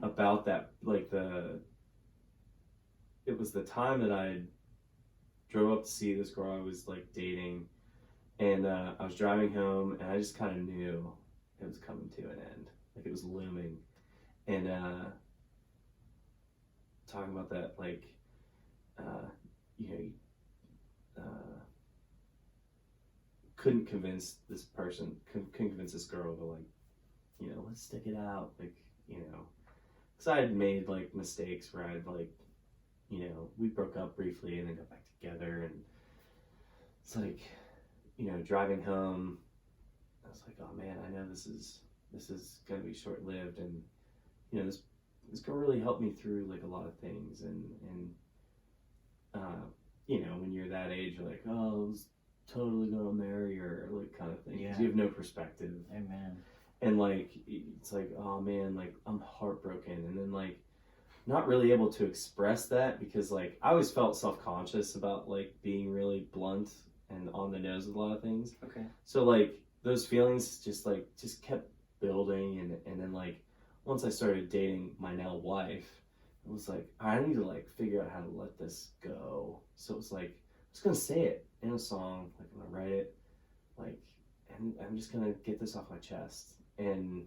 about that, like it was the time that I drove up to see this girl I was like dating, and I was driving home, and I just kind of knew it was coming to an end, like it was looming, and talking about that, like couldn't convince this girl to like let's stick it out, like because I had made like mistakes where I'd like we broke up briefly and then got back together, and it's like driving home I was like, oh man, I know this is gonna be short-lived, and this girl really helped me through like a lot of things, and when you're that age, you're like, oh, I was totally gonna marry her, like kind of thing. Yeah. You have no perspective. Amen. And like it's like, oh man, like I'm heartbroken, and then like not really able to express that because like I always felt self-conscious about like being really blunt and on the nose with a lot of things. Okay. So like those feelings just kept building, and then like once I started dating my now wife, it was like, I need to like figure out how to let this go. So it was like, I'm just gonna say it in a song, like I'm gonna write it, like, and I'm just gonna get this off my chest, and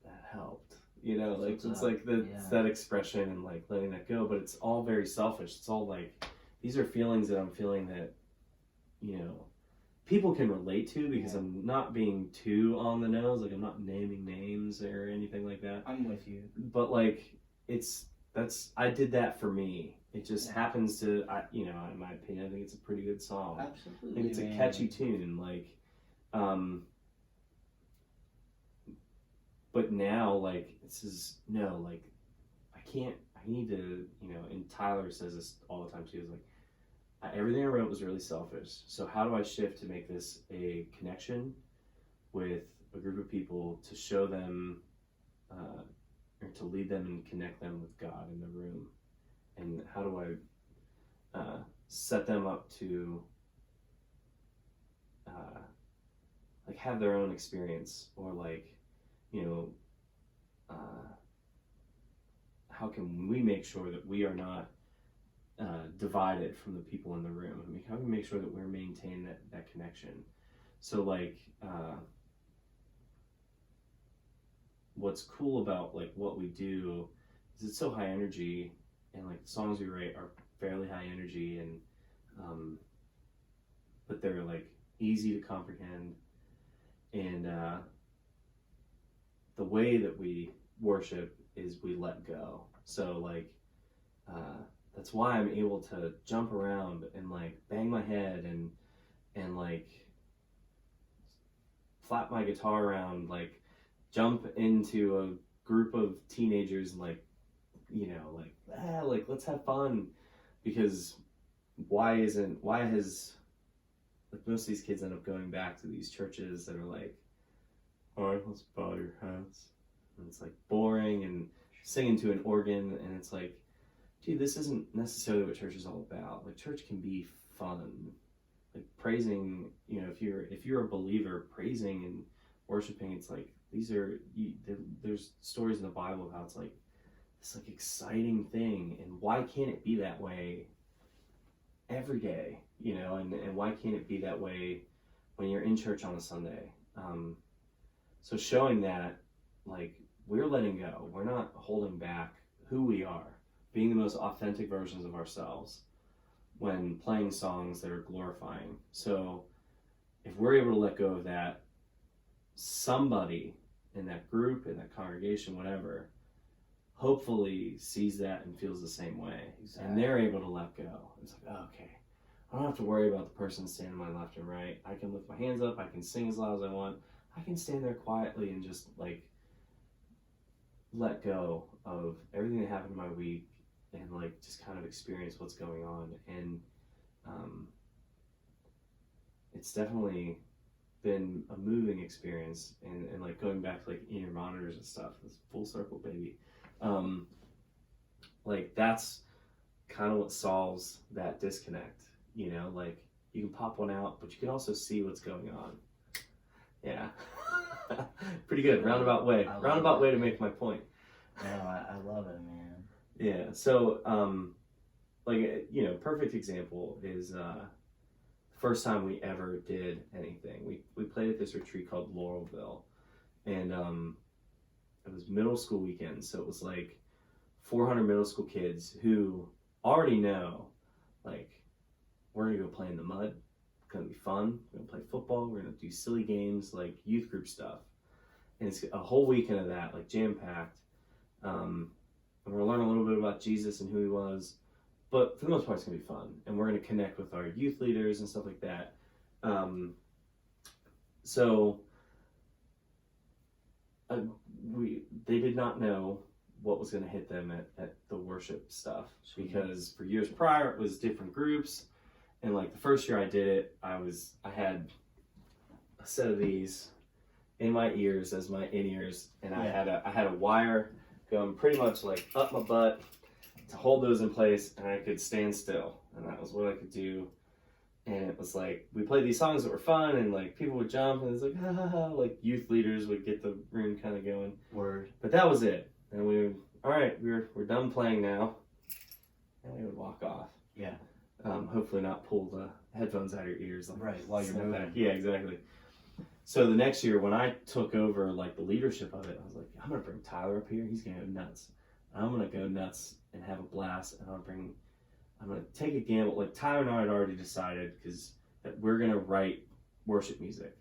that helped. Like it's like that expression and like letting that go, but it's all very selfish. It's all like, these are feelings that I'm feeling that, people can relate to, because I'm not being too on the nose, like I'm not naming names or anything like that. I'm with you. But like, I did that for me. It just happens to, in my opinion, I think it's a pretty good song. Absolutely. I think it's a catchy tune, like, but now, like, I need to, and Tyler says this all the time too, is like, everything I wrote was really selfish. So how do I shift to make this a connection with a group of people, to show them, or to lead them and connect them with God in the room? And how do I set them up to like have their own experience, or like, how can we make sure that we are not divided from the people in the room? I mean, how can we make sure that we're maintaining that connection? So like, what's cool about like what we do is it's so high energy, and like the songs we write are fairly high energy, and but they're like easy to comprehend, and the way that we worship is we let go. So like that's why I'm able to jump around and like bang my head and and like flap my guitar around, like jump into a group of teenagers and like, you know, like let's have fun. Because why has like most of these kids end up going back to these churches that are like, all right, let's bow your heads, and it's like boring, and singing to an organ, and it's like, dude, this isn't necessarily what church is all about. Like, church can be fun, like praising, you know, if you're a believer, praising and worshiping, it's like there's stories in the Bible of how it's like this like exciting thing, and why can't it be that way every day, you know, and why can't it be that way when you're in church on a Sunday? So showing that, like, we're letting go, we're not holding back who we are, being the most authentic versions of ourselves when playing songs that are glorifying. So if we're able to let go of that, somebody in that group, in that congregation, whatever, hopefully sees that and feels the same way. Exactly. And they're able to let go. It's like, oh, okay, I don't have to worry about the person standing to my left and right. I can lift my hands up, I can sing as loud as I want, I can stand there quietly and just like let go of everything that happened in my week and like just kind of experience what's going on. And it's definitely been a moving experience, and like going back to like in-ear monitors and stuff, it's full circle, baby. Like that's kind of what solves that disconnect, you know, like you can pop one out, but you can also see what's going on. Yeah. Pretty good. Roundabout way to make my point. No, I love it, man. Yeah. So, like, you know, perfect example is first time we ever did anything. We played at this retreat called Laurelville, and it was middle school weekend, so it was like 400 middle school kids who already know, like, we're gonna go play in the mud. It's gonna be fun. We're gonna play football. We're gonna do silly games, like youth group stuff, and it's a whole weekend of that, like jam packed. And we're gonna learn a little bit about Jesus and who he was, but for the most part, it's gonna be fun, and we're gonna connect with our youth leaders and stuff like that. So they did not know what was going to hit them at the worship stuff, because for years prior it was different groups, and like the first year I did it, I had a set of these in my ears as my in-ears, and I had a wire going pretty much like up my butt to hold those in place, and I could stand still, and that was what I could do. And it was like, we played these songs that were fun, and like people would jump, and it's like, ha ha ha, like youth leaders would get the room kind of going. Word. But that was it. And we would, all right, we're done playing now. And we would walk off. Yeah. Hopefully not pull the headphones out of your ears. Like, right, while you're moving. Back. Yeah, exactly. So the next year when I took over like the leadership of it, I was like, I'm going to bring Tyler up here. He's going to go nuts. I'm going to go nuts and have a blast. And I'm going to take a gamble. Like Tyler and I had already decided that we're going to write worship music,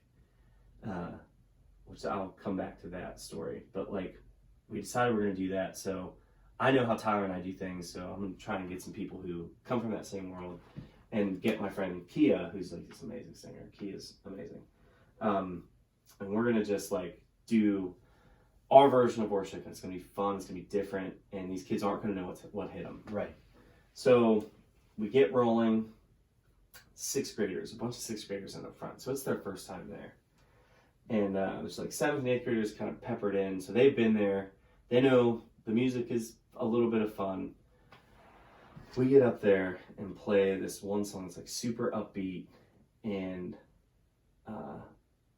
which I'll come back to that story. But like we decided we're going to do that. So I know how Tyler and I do things. So I'm going to try and get some people who come from that same world, and get my friend Kia, who's like this amazing singer. Kia's amazing. And we're going to just like do our version of worship. It's going to be fun. It's going to be different. And these kids aren't going to know what hit them. Right. So we get rolling. Sixth graders, a bunch of sixth graders in the front. So it's their first time there. And there's like seventh and eighth graders kind of peppered in. So they've been there. They know the music is a little bit of fun. We get up there and play this one song that's like super upbeat. And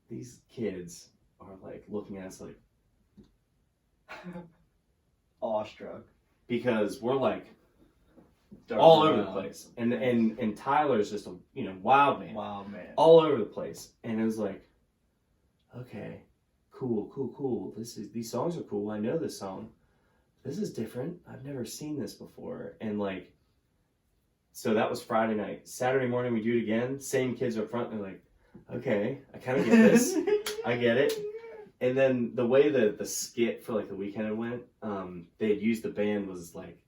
these kids are like looking at us like awestruck. Because we're like all over the place. And Tyler's just a wild man. Wild man. All over the place. And it was like, okay, cool. These songs are cool. I know this song. This is different. I've never seen this before. And like, so that was Friday night. Saturday morning we do it again. Same kids up front. They're like, okay, I kind of get this. I get it. And then the way the skit for like the weekend went, they had used the band was like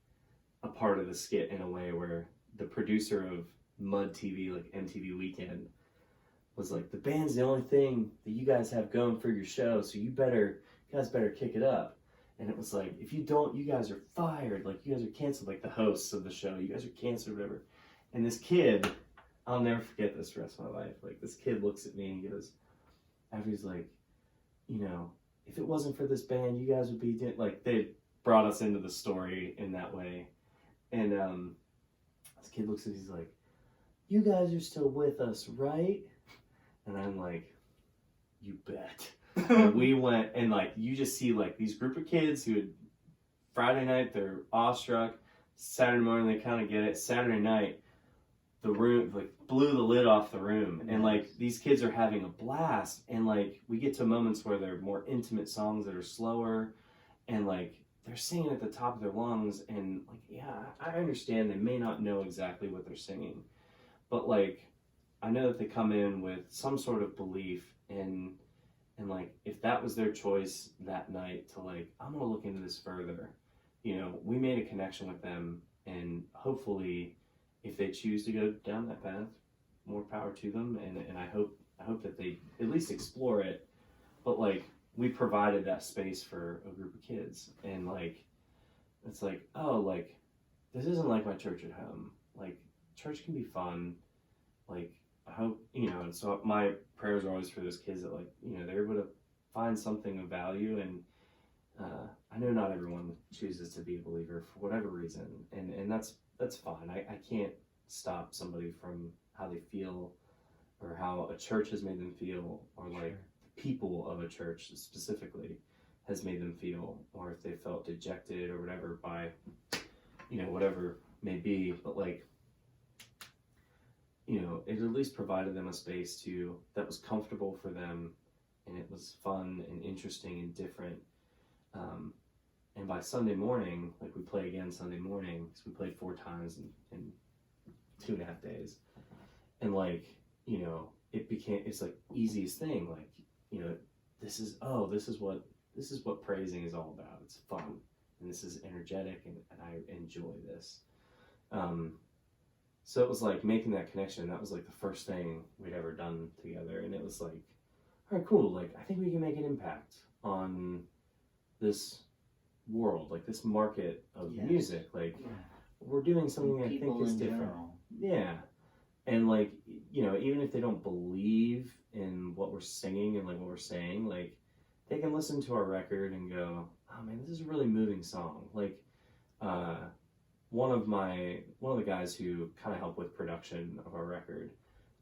a part of the skit in a way where the producer of Mud TV, like MTV Weekend, was like, the band's the only thing that you guys have going for your show, so you guys better kick it up. And it was like, if you don't, you guys are fired. Like, you guys are canceled. Like, the hosts of the show, you guys are canceled or whatever. And this kid, I'll never forget this for the rest of my life. Like, this kid looks at me and he goes, after he's like, you know, if it wasn't for this band, you guys would be like, they brought us into the story in that way. And this kid looks at me, he's like, you guys are still with us, right? And I'm like, you bet. And we went, and like, you just see like these group of kids who had, Friday night they're awestruck, Saturday morning they kind of get it, Saturday night the room like blew the lid off the room, and like these kids are having a blast, and like we get to moments where they're more intimate songs that are slower, and like they're singing at the top of their lungs, and like, yeah, I understand they may not know exactly what they're singing, but like I know that they come in with some sort of belief, and like if that was their choice that night to like, I'm gonna look into this further, you know, we made a connection with them, and hopefully if they choose to go down that path, more power to them, and I hope that they at least explore it. But like, we provided that space for a group of kids, and like it's like, oh, like this isn't like my church at home. Like, church can be fun. Like, I hope, you know, and so my prayers are always for those kids that, like, you know, they're able to find something of value, and I know not everyone chooses to be a believer for whatever reason, and that's fine. I can't stop somebody from how they feel or how a church has made them feel, or like the people of a church specifically has made them feel, or if they felt dejected or whatever by, you know, whatever may be. But like, you know, it at least provided them a space that was comfortable for them, and it was fun and interesting and different. And by Sunday morning, like, we play again Sunday morning, because we played 4 times in 2.5 days. And like, you know, it's like easiest thing. Like, you know, this is what praising is all about. It's fun, and this is energetic, and I enjoy this. So it was like making that connection. That was like the first thing we'd ever done together, and it was like, all right, cool. Like, I think we can make an impact on this world, like this market of music. Like, we're doing something I think is different. General. Yeah. And like, you know, even if they don't believe in what we're singing and like what we're saying, like, they can listen to our record and go, oh man, this is a really moving song. Like, one of the guys who kind of helped with production of our record,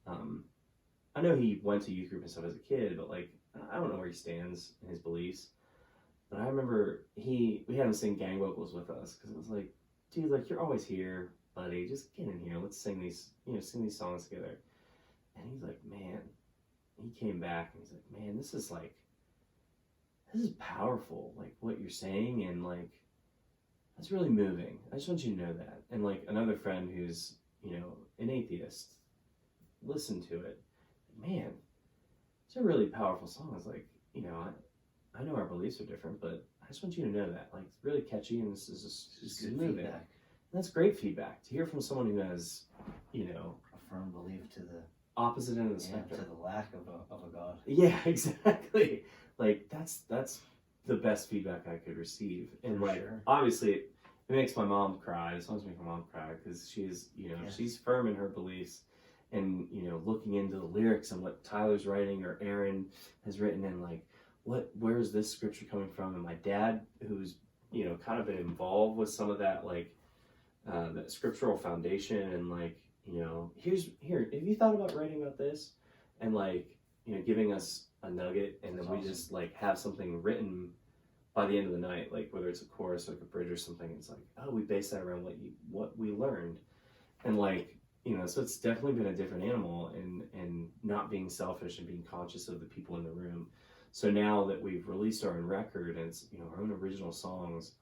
I know he went to youth group and stuff as a kid, but like, I don't know where he stands in his beliefs. But I remember we had him sing gang vocals with us, because it was like, dude, like, you're always here, buddy. Just get in here. Let's sing these songs together. And he's like, man, he came back and he's like, man, this is powerful. Like, what you're saying, and like, that's really moving. I just want you to know that. And like, another friend who's, you know, an atheist, listened to it. Man, it's a really powerful song. I was like, you know, I know our beliefs are different, but I just want you to know that. Like, it's really catchy, and this is moving. Feedback. And that's great feedback to hear from someone who has, you know, a firm belief to the opposite end of the spectrum. To the lack of a God. Yeah, exactly. Like, that's the best feedback I could receive. And for like, sure. Obviously, it makes my mom cry. It always makes my mom cry, because she's, you know, she's firm in her beliefs, and, you know, looking into the lyrics and what Tyler's writing or Aaron has written, and like, where is this scripture coming from? And my dad, who's, you know, kind of been involved with some of that, like, that scriptural foundation, and like, you know, here, have you thought about writing about this? And like, you know, giving us a nugget, and then we just like have something written by the end of the night, like whether it's a chorus or like a bridge or something. It's like, oh, we base that around what we learned. And like, you know, so it's definitely been a different animal, and not being selfish and being conscious of the people in the room. So now that we've released our own record, and it's, you know, our own original songs,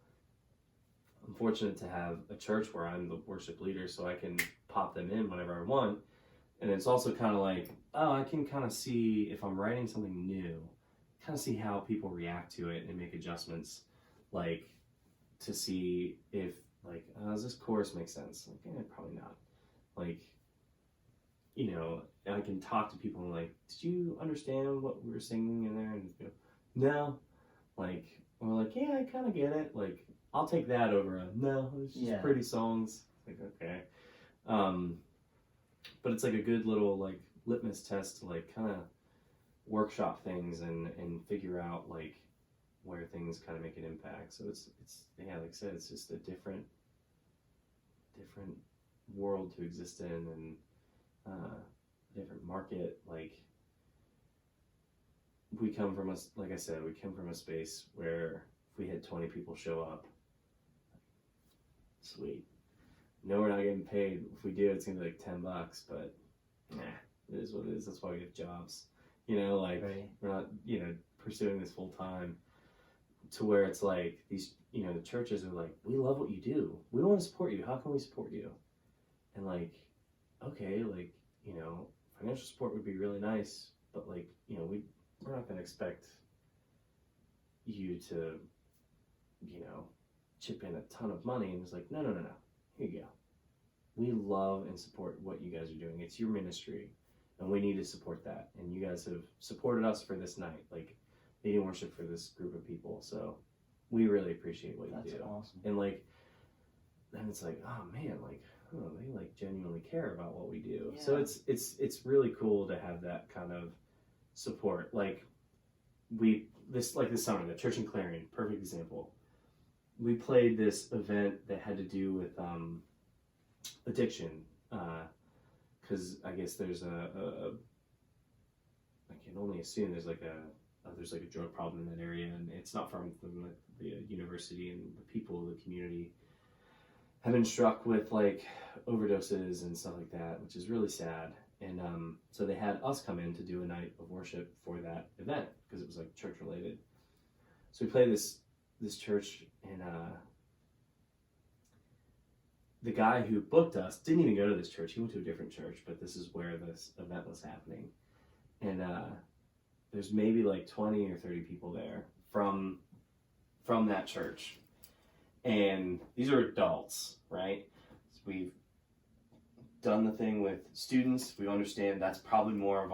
I'm fortunate to have a church where I'm the worship leader, so I can pop them in whenever I want. And it's also kind of like, oh, I can kind of see if I'm writing something new, kind of see how people react to it and make adjustments, like, to see if, like, does this chorus make sense? Like, probably not. Like, you know, I can talk to people and like, did you understand what we were singing in there? And you know, no, like, we're like, yeah, I kind of get it. Like, I'll take that over a no. It's just pretty songs. Like, okay, but it's like a good little like litmus test to like kind of workshop things and figure out like where things kind of make an impact. So it's yeah, like I said, it's just a different world to exist in, and different market. Like, we come from like I said, we come from a space where if we had 20 people show up, sweet. No, we're not getting paid. If we do, it's gonna be like $10, but nah, it is what it is. That's why we have jobs. You know, like we're not, you know, pursuing this full time, to where it's like these, you know, the churches are like, we love what you do. We want to support you. How can we support you? And like, okay, like, you know, financial support would be really nice, but like, you know, we're not gonna expect you to, you know, chip in a ton of money. And it's like, no. Here you go. We love and support what you guys are doing. It's your ministry, and we need to support that. And you guys have supported us for this night, like leading worship for this group of people. So we really appreciate what you do. That's awesome. And like, then it's like, oh man, like, oh, they like genuinely care about what we do. Yeah. So it's really cool to have that kind of support. Like, this summer, the church in Clarion, perfect example. We played this event that had to do with addiction, because I guess there's I can only assume there's like a drug problem in that area, and it's not far from the university, and the people of the community have been struck with like overdoses and stuff like that, which is really sad. And so they had us come in to do a night of worship for that event because it was like church related. So we played this church, and the guy who booked us didn't even go to this church. He went to a different church, but this is where this event was happening. And there's maybe like 20 or 30 people there from that church. And these are adults, right? So we've done the thing with students. We understand that's probably more of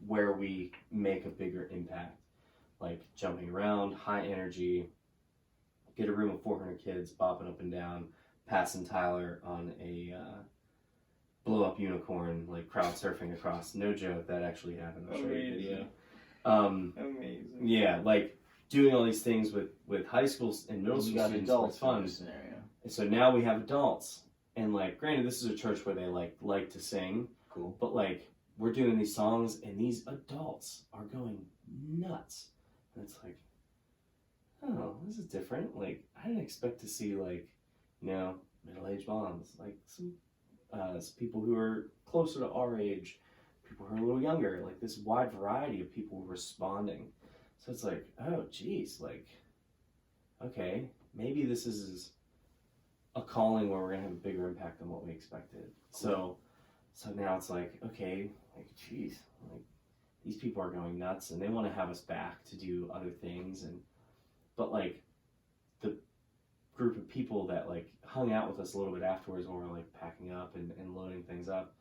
where we make a bigger impact. Like jumping around, high energy, get a room of 400 kids bopping up and down, passing Tyler on a blow up unicorn, like crowd surfing across. No joke, that actually happened. I'll show you a video. Amazing. Yeah, like doing all these things with high schools and middle school students was fun. Scenario. And so now we have adults, and like, granted, this is a church where they like to sing. Cool. But like, we're doing these songs, and these adults are going nuts. And it's like, oh, this is different. Like, I didn't expect to see, like, you know, middle-aged moms, like some people who are closer to our age, people who are a little younger, like this wide variety of people responding. So it's like, oh, geez, like, okay, maybe this is a calling where we're gonna have a bigger impact than what we expected. Cool. So now it's like, okay, like, geez, like, these people are going nuts, and they want to have us back to do other things, but like the group of people that like hung out with us a little bit afterwards when we were like packing up and loading things up,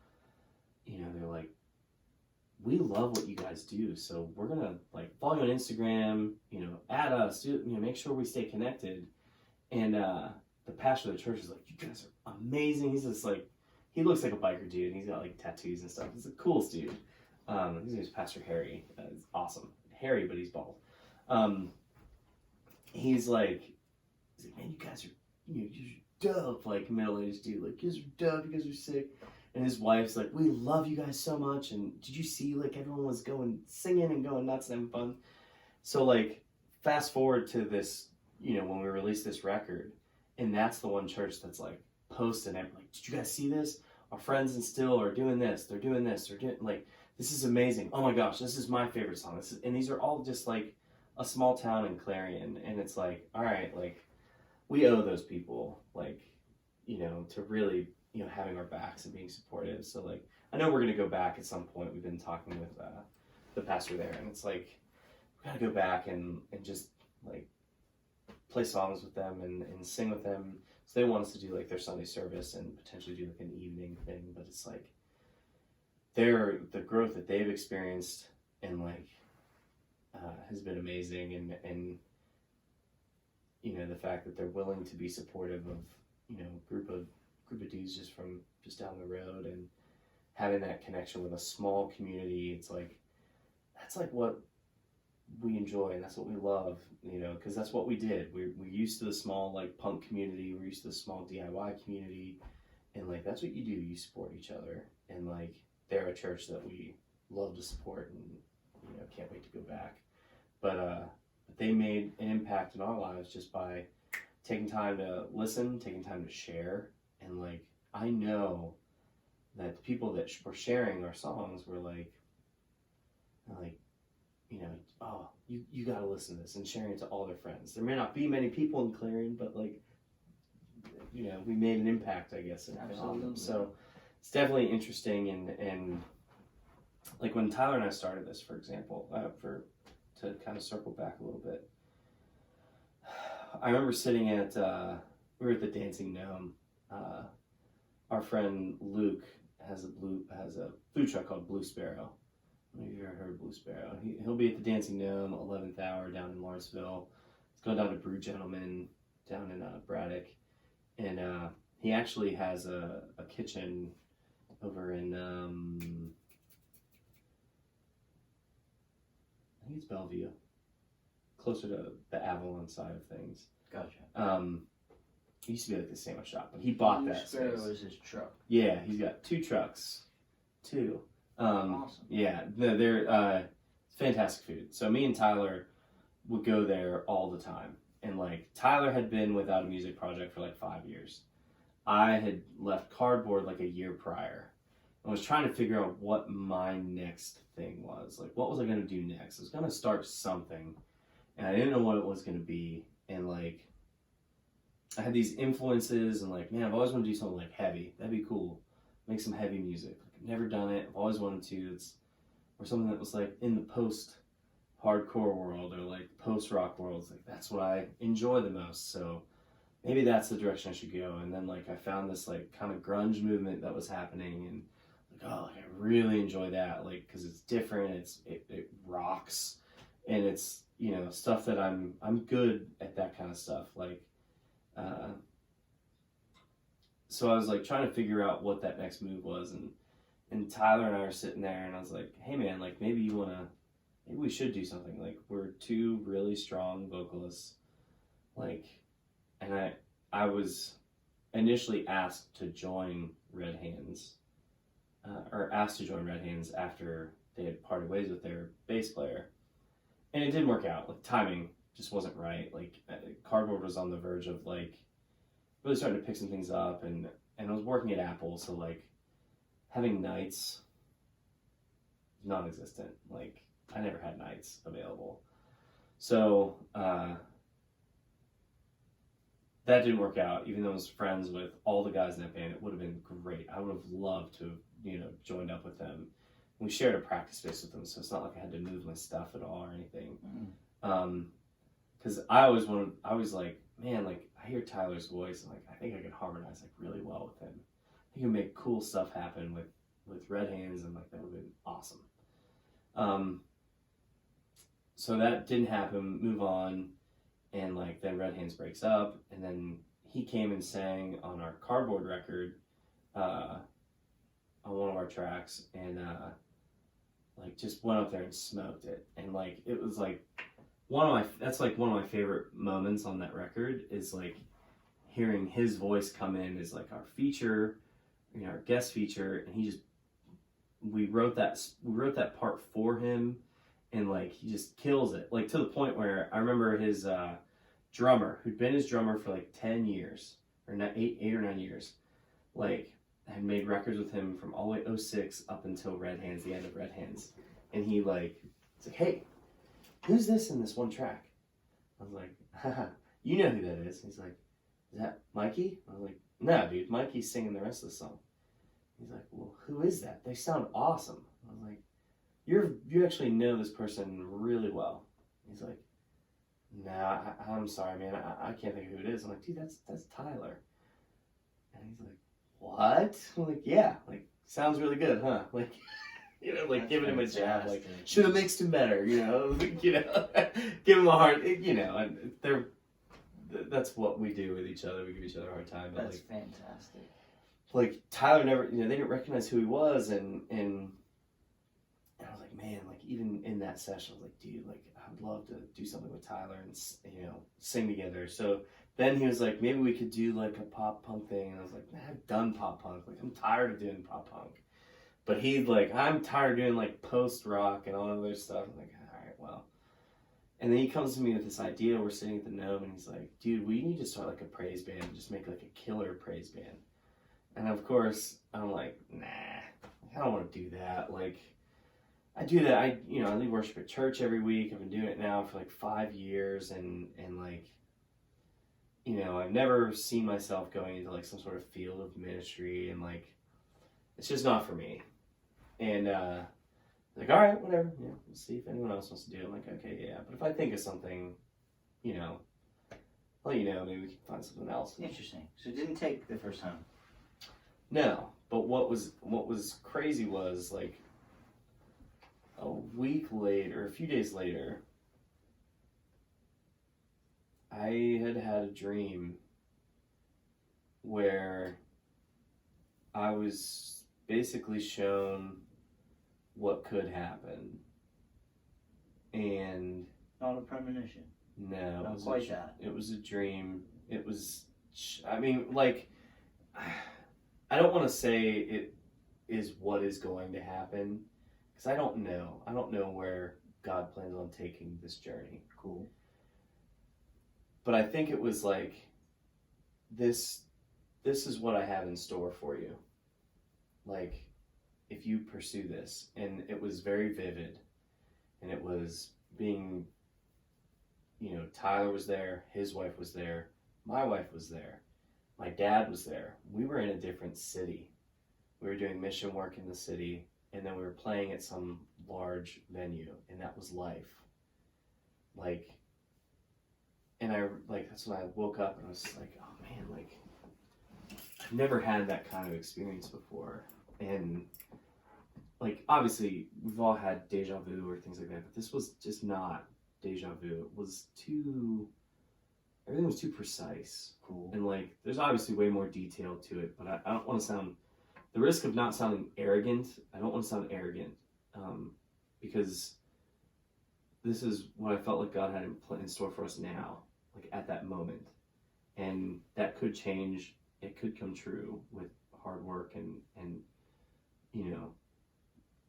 you know, they're like, we love what you guys do, so we're gonna like follow you on Instagram, you know, add us, make sure we stay connected. And the pastor of the church is like, you guys are amazing. He's just like, he looks like a biker dude, and he's got like tattoos and stuff. He's the coolest dude. His name is Pastor Harry. He's awesome. Harry, but he's bald. He's like, man, you guys are, you're dope, like middle-aged dude. Like, you guys are dope, you guys are sick. And his wife's like, we love you guys so much. And did you see, like, everyone was singing and going nuts and having fun? So, like, fast forward to this, when we released this record, and that's the one church that's like posting it, like, did you guys see this? Our friends in Still are doing this, they're doing this, they're doing, like, this is amazing. Oh my gosh, this is my favorite song. And these are all just like a small town in Clarion, and it's like, all right, like, we owe those people, like, to really, having our backs and being supportive. So, like, I know we're going to go back at some point. We've been talking with the pastor there, and it's like, we got to go back and just, like, play songs with them and sing with them. So they want us to do, like, their Sunday service and potentially do, like, an evening thing. But it's like, the growth that they've experienced and like has been amazing, and you know, the fact that they're willing to be supportive of, you know, group of dudes just down the road, and having that connection with a small community. It's like, that's like what we enjoy, and that's what we love, you know, because that's what we did. We're used to the small like punk community, we're used to the small DIY community, and like that's what you do, you support each other. And like they're a church that we love to support, and you know, can't wait to go back. But they made an impact in our lives just by taking time to listen, taking time to share. And like, I know that the people that were sharing our songs were like, you know, oh, you gotta listen to this, and sharing it to all their friends. There may not be many people in Clarion, but like, you know, we made an impact, I guess, on them. So it's definitely interesting. And like when Tyler and I started this, for example, to kind of circle back a little bit, I remember sitting at, we were at the Dancing Gnome. Our friend Luke has a food truck called Blue Sparrow. I don't know if you've ever heard of Blue Sparrow. He'll be at the Dancing Gnome, 11th Hour down in Lawrenceville. He's going down to Brew Gentleman down in Braddock. And he actually has a kitchen over in, I think it's Bellevue, closer to the Avalon side of things. Gotcha. It used to be like the sandwich shop, but he bought that space. Sparrow is his truck. Yeah, he's got 2 trucks. 2. Awesome. Yeah, they're fantastic food. So me and Tyler would go there all the time. And like, Tyler had been without a music project for like 5 years. I had left Cardboard like a year prior. I was trying to figure out what my next thing was. Like, what was I going to do next? I was going to start something, and I didn't know what it was going to be. And like, I had these influences, and like, man, I've always wanted to do something like heavy. That'd be cool. Make some heavy music. Like, I've never done it. I've always wanted to. Or something that was like in the post-hardcore world, or like post-rock world. It's like, that's what I enjoy the most. So maybe that's the direction I should go. And then like, I found this like kind of grunge movement that was happening, and like, oh, like, I really enjoy that, like, because it's different. It rocks, and it's, you know, stuff that I'm good at, that kind of stuff. Like, so I was like trying to figure out what that next move was, and Tyler and I were sitting there, and I was like, hey man, like maybe we should do something. Like, we're 2 really strong vocalists, like, and I was initially asked to join Red Hands, or asked to join Red Hands after they had parted ways with their bass player, and it didn't work out. Like, timing just wasn't right. Like, Cardboard was on the verge of like really starting to pick some things up, and I was working at Apple, so like having nights, non-existent. Like, I never had nights available. So that didn't work out. Even though I was friends with all the guys in that band, it would have been great. I would have loved to have, you know, joined up with them. We shared a practice space with them, so it's not like I had to move my stuff at all or anything. Because I was like, man, like, I hear Tyler's voice, and like, I think I could harmonize like really well with him. I think it would make cool stuff happen with Red Hands, and like, that would have been awesome. So that didn't happen. Move on. And like, then Red Hands breaks up, and then he came and sang on our Cardboard record, on one of our tracks, and like just went up there and smoked it. And like, it was like that's like one of my favorite moments on that record, is like hearing his voice come in as like our feature, you know, our guest feature, and we wrote that part for him, and like, he just kills it, like to the point where I remember his drummer, who'd been his drummer for like 10 years, or 8 or 9 years, like, had made records with him from all the way 06 up until Red Hands, the end of Red Hands. And he like, it's like, hey, who's this in this one track? I was like, haha, you know who that is. He's like, is that Mikey? I was like, no, dude, Mikey's singing the rest of the song. He's like, well, who is that? They sound awesome. I was like, you actually know this person really well. He's like, nah, I'm sorry, man, I can't think of who it is. I'm like, dude, that's Tyler. And he's like, what? I'm like, yeah, like, sounds really good, huh? Like, like That's giving him a jab, like, fantastic. should have mixed him better, give him a hard, and that's what we do with each other. We give each other a hard time. But That's fantastic. Like Tyler never, they didn't recognize who he was, and I was like, man, like even in that session, I was like, dude, like I would love to do something with Tyler and sing together. So then he was like, maybe we could do like a pop punk thing, and I was like, man, I've done pop punk. Like I'm tired of doing pop punk. But he's like, I'm tired of doing like post rock and all that other stuff. I'm like, all right, well. And then he comes to me with this idea. We're sitting at the Gnome, and he's like, dude, we need to start like a praise band and just make like a killer praise band. And of course, I'm like, nah, I don't want to do that. Like, I do that. I lead worship at church every week. I've been doing it now for like 5 years, and like, I've never seen myself going into like some sort of field of ministry, and like, it's just not for me. And like, all right, whatever. Yeah, we'll see if anyone else wants to do it. I'm like, okay, yeah. But if I think of something, I'll let you know. Maybe we can find something else. Interesting. So it didn't take the first time. No, but what was crazy was like a week later, a few days later, I had a dream where I was basically shown what could happen, and not a premonition. No, not quite that. It was a dream. It was, I mean, like, I don't want to say it is what is going to happen, because I don't know. I don't know where God plans on taking this journey. Cool. But I think it was like, this is what I have in store for you. Like, if you pursue this. And it was very vivid. And it was being, Tyler was there, his wife was there, my wife was there, my dad was there. We were in a different city. We were doing mission work in the city, and then we were playing at some large venue, and that was life. Like, and that's when I woke up and I was like, oh man, like, I've never had that kind of experience before. And like, obviously we've all had deja vu or things like that, but this was just not deja vu. It was everything was too precise. Cool. And like, there's obviously way more detail to it, but I don't want to sound, the risk of not sounding arrogant, I don't want to sound arrogant, because this is what I felt like God had in store for us now, like at that moment. And that could change, it could come true with hard work and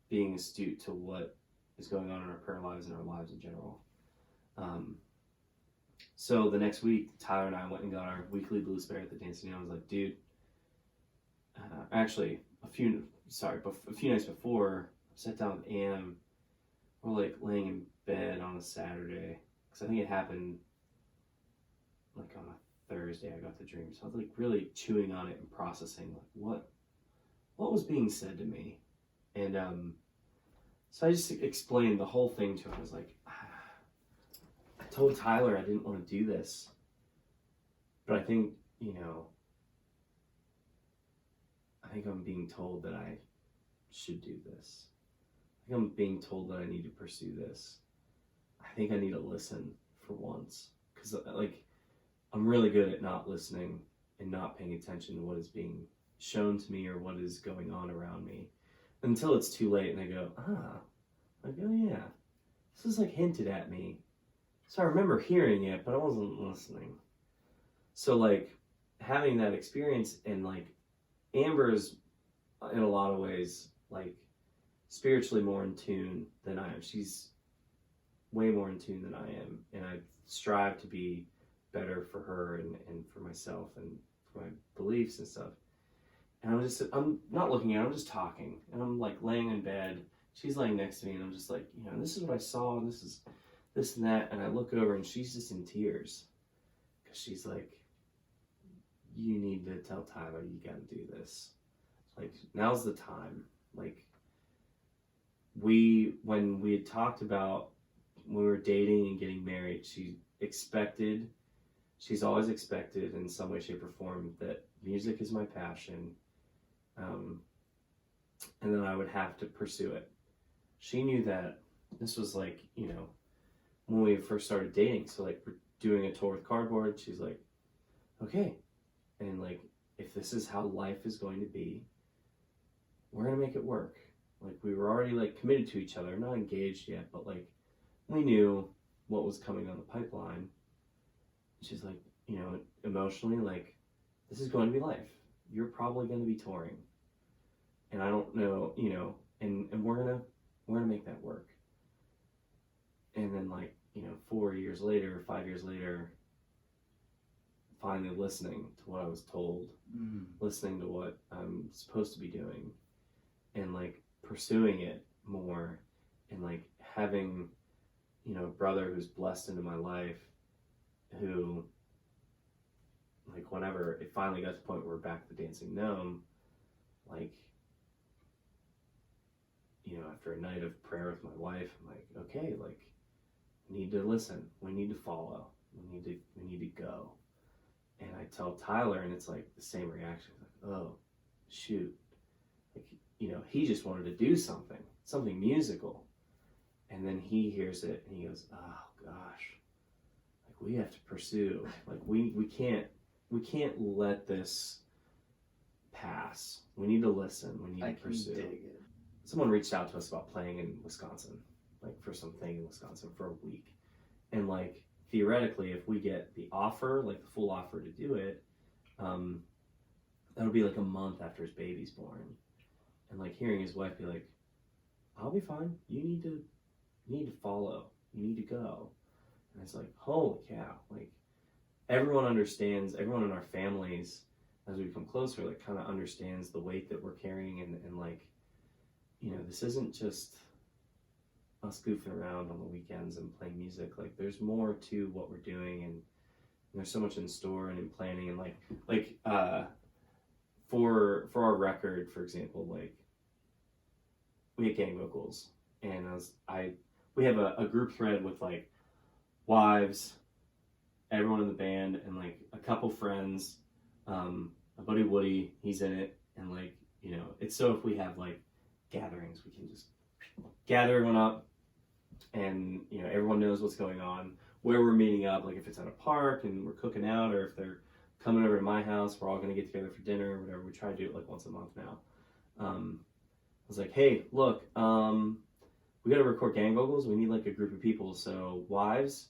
being astute to what is going on in our prayer lives and our lives in general. So the next week, Tyler and I went and got our weekly Blue Spare at the Dancing. I was like, dude, actually, a few nights before, I sat down with Am. We're like laying in bed on a Saturday, because I think it happened like on a Thursday. I got the dream, so I was like really chewing on it and processing like what was being said to me, and so I just explained the whole thing to him. I was like, I told Tyler I didn't want to do this, but I think I'm being told that I should do this. I think I'm being told that I need to pursue this. I think I need to listen for once, because like, I'm really good at not listening and not paying attention to what is being shown to me or what is going on around me until it's too late and I go, like, oh yeah, this is like hinted at me. So I remember hearing it, but I wasn't listening. So like, having that experience, and like, Amber is in a lot of ways like spiritually more in tune than I am. She's way more in tune than I am, and I strive to be better for her and for myself and for my beliefs and stuff. And I'm not looking at her, I'm just talking, and I'm like laying in bed, she's laying next to me, and I'm just like, this is what I saw, and this is this and that, and I look over and she's just in tears, because she's like, you need to tell Tyler you gotta do this. Like, now's the time. Like, when we had talked about when we were dating and getting married, she's always expected in some way, shape, or form that music is my passion. and then I would have to pursue it. She knew that this was like, you know, when we first started dating. So like we're doing a tour with Cardboard. She's like, okay. And like, if this is how life is going to be, we're going to make it work. Like we were already like committed to each other, not engaged yet, but like we knew what was coming down the pipeline. She's like, you know, emotionally, like, this is going to be life. You're probably going to be touring. And I don't know, you know, and we're gonna make that work. And then like, you know, 4 years later, 5 years later, finally listening to what I was told, listening to what I'm supposed to be doing, and like pursuing it more, and like having, you know, a brother who's blessed into my life, who, like, whenever it finally got to the point where we're back at the Dancing Gnome, like, you know, after a night of prayer with my wife, I'm like, okay, like, we need to listen, we need to follow, we need to go. And I tell Tyler, and it's like the same reaction, like, oh, shoot, like, you know, he just wanted to do something musical, and then he hears it and he goes, oh gosh, like we have to pursue, like we can't let this pass. We need to listen. We need to pursue. Someone reached out to us about playing in Wisconsin, like for something in Wisconsin for a week. And like theoretically, if we get the offer, like the full offer to do it, that'll be like a month after his baby's born. And like hearing his wife be like, I'll be fine. You need to follow. You need to go. And it's like, holy cow. Like everyone understands, everyone in our families, as we become closer, like kind of understands the weight that we're carrying, and like, you know, this isn't just us goofing around on the weekends and playing music. Like there's more to what we're doing, and there's so much in store and in planning, and like for our record, for example, like we had gang vocals, and we have a group thread with like wives, everyone in the band, and like a couple friends, my buddy Woody, he's in it, and like, you know, it's so if we have like gatherings, we can just gather everyone up, and you know, everyone knows what's going on, where we're meeting up, like if it's at a park and we're cooking out, or if they're coming over to my house, we're all going to get together for dinner or whatever. We try to do it like once a month now. I was like, hey, look, we got to record gang vocals. We need like a group of people. So wives,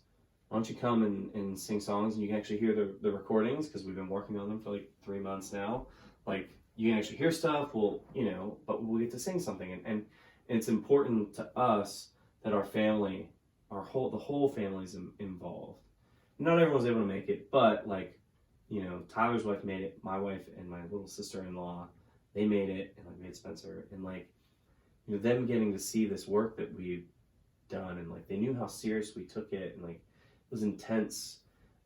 why don't you come and sing songs, and you can actually hear the recordings, because we've been working on them for like 3 months now. Like you can actually hear stuff. We'll, you know, but we'll get to sing something, and it's important to us that our family, the whole family's involved. Not everyone's able to make it, but like, you know, Tyler's wife made it, my wife and my little sister-in-law, they made it, and like me and Spencer, and like, you know, them getting to see this work that we've done, and like they knew how serious we took it, and like it was intense,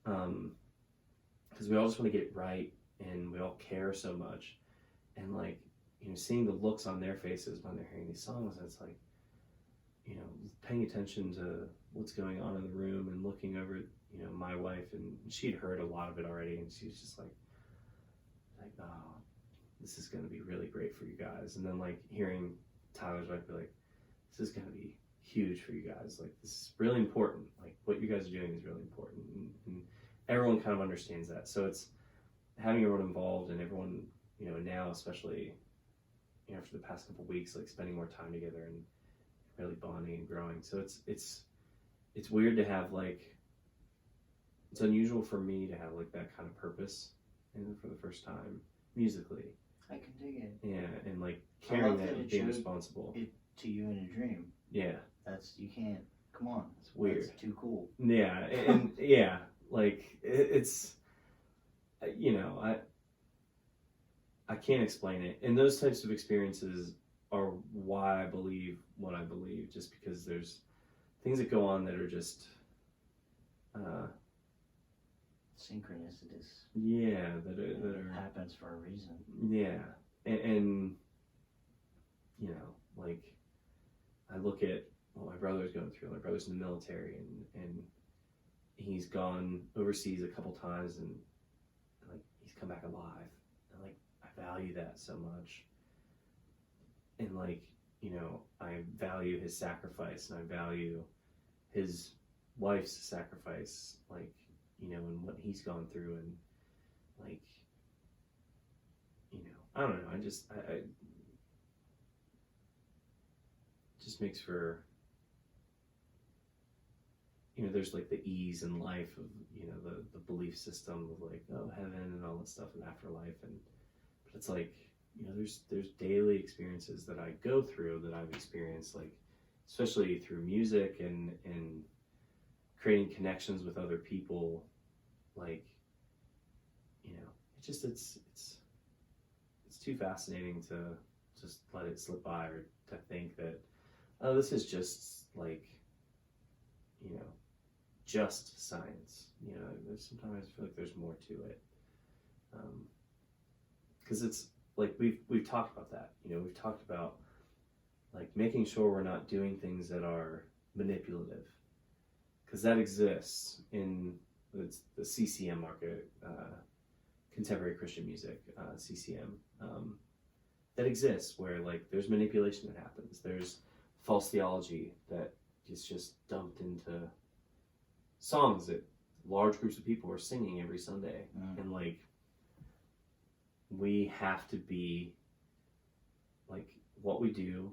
because we all just want to get it right, and we all care so much, and like, you know, seeing the looks on their faces when they're hearing these songs, it's like, you know, paying attention to what's going on in the room, and looking over, you know, my wife, and she'd heard a lot of it already, and she was just like, oh, this is going to be really great for you guys. And then like hearing Tyler's wife be like, this is going to be huge for you guys. Like this is really important. Like what you guys are doing is really important, and everyone kind of understands that. So it's having everyone involved, and everyone, you know, now especially, you know, for the past couple of weeks, like spending more time together and really bonding and growing. So it's weird to have like, it's unusual for me to have like that kind of purpose, and for the first time musically. I can dig it. Yeah, and like carrying that and being responsible. It to you in a dream. Yeah. You can't, come on. It's weird. That's too cool. Yeah, and yeah, like it's, you know, I can't explain it. And those types of experiences are why I believe what I believe, just because there's things that go on that are just, synchronicities. Yeah, that are happens for a reason. Yeah, and you know, like I look at what my brother's going through. My brother's in the military, and he's gone overseas a couple times, and like he's come back alive, and like I value that so much. and like, you know, I value his sacrifice, and I value his wife's sacrifice, like, you know, and what he's gone through, and like, you know, I don't know, I just makes for, you know, there's like the ease in life of, you know, the belief system of like, oh, heaven and all this stuff and afterlife, but it's like, you know, there's daily experiences that I go through, that I've experienced, like especially through music and creating connections with other people, like, you know, it's too fascinating to just let it slip by, or to think that, oh, this is just like, you know, just science. You know, sometimes I feel like there's more to it, because it's like we've talked about that. You know, we've talked about like making sure we're not doing things that are manipulative, because that exists in the CCM market, contemporary Christian music, CCM, that exists, where like there's manipulation that happens. There's false theology that is just dumped into songs that large groups of people are singing every Sunday. And like, we have to be like, what we do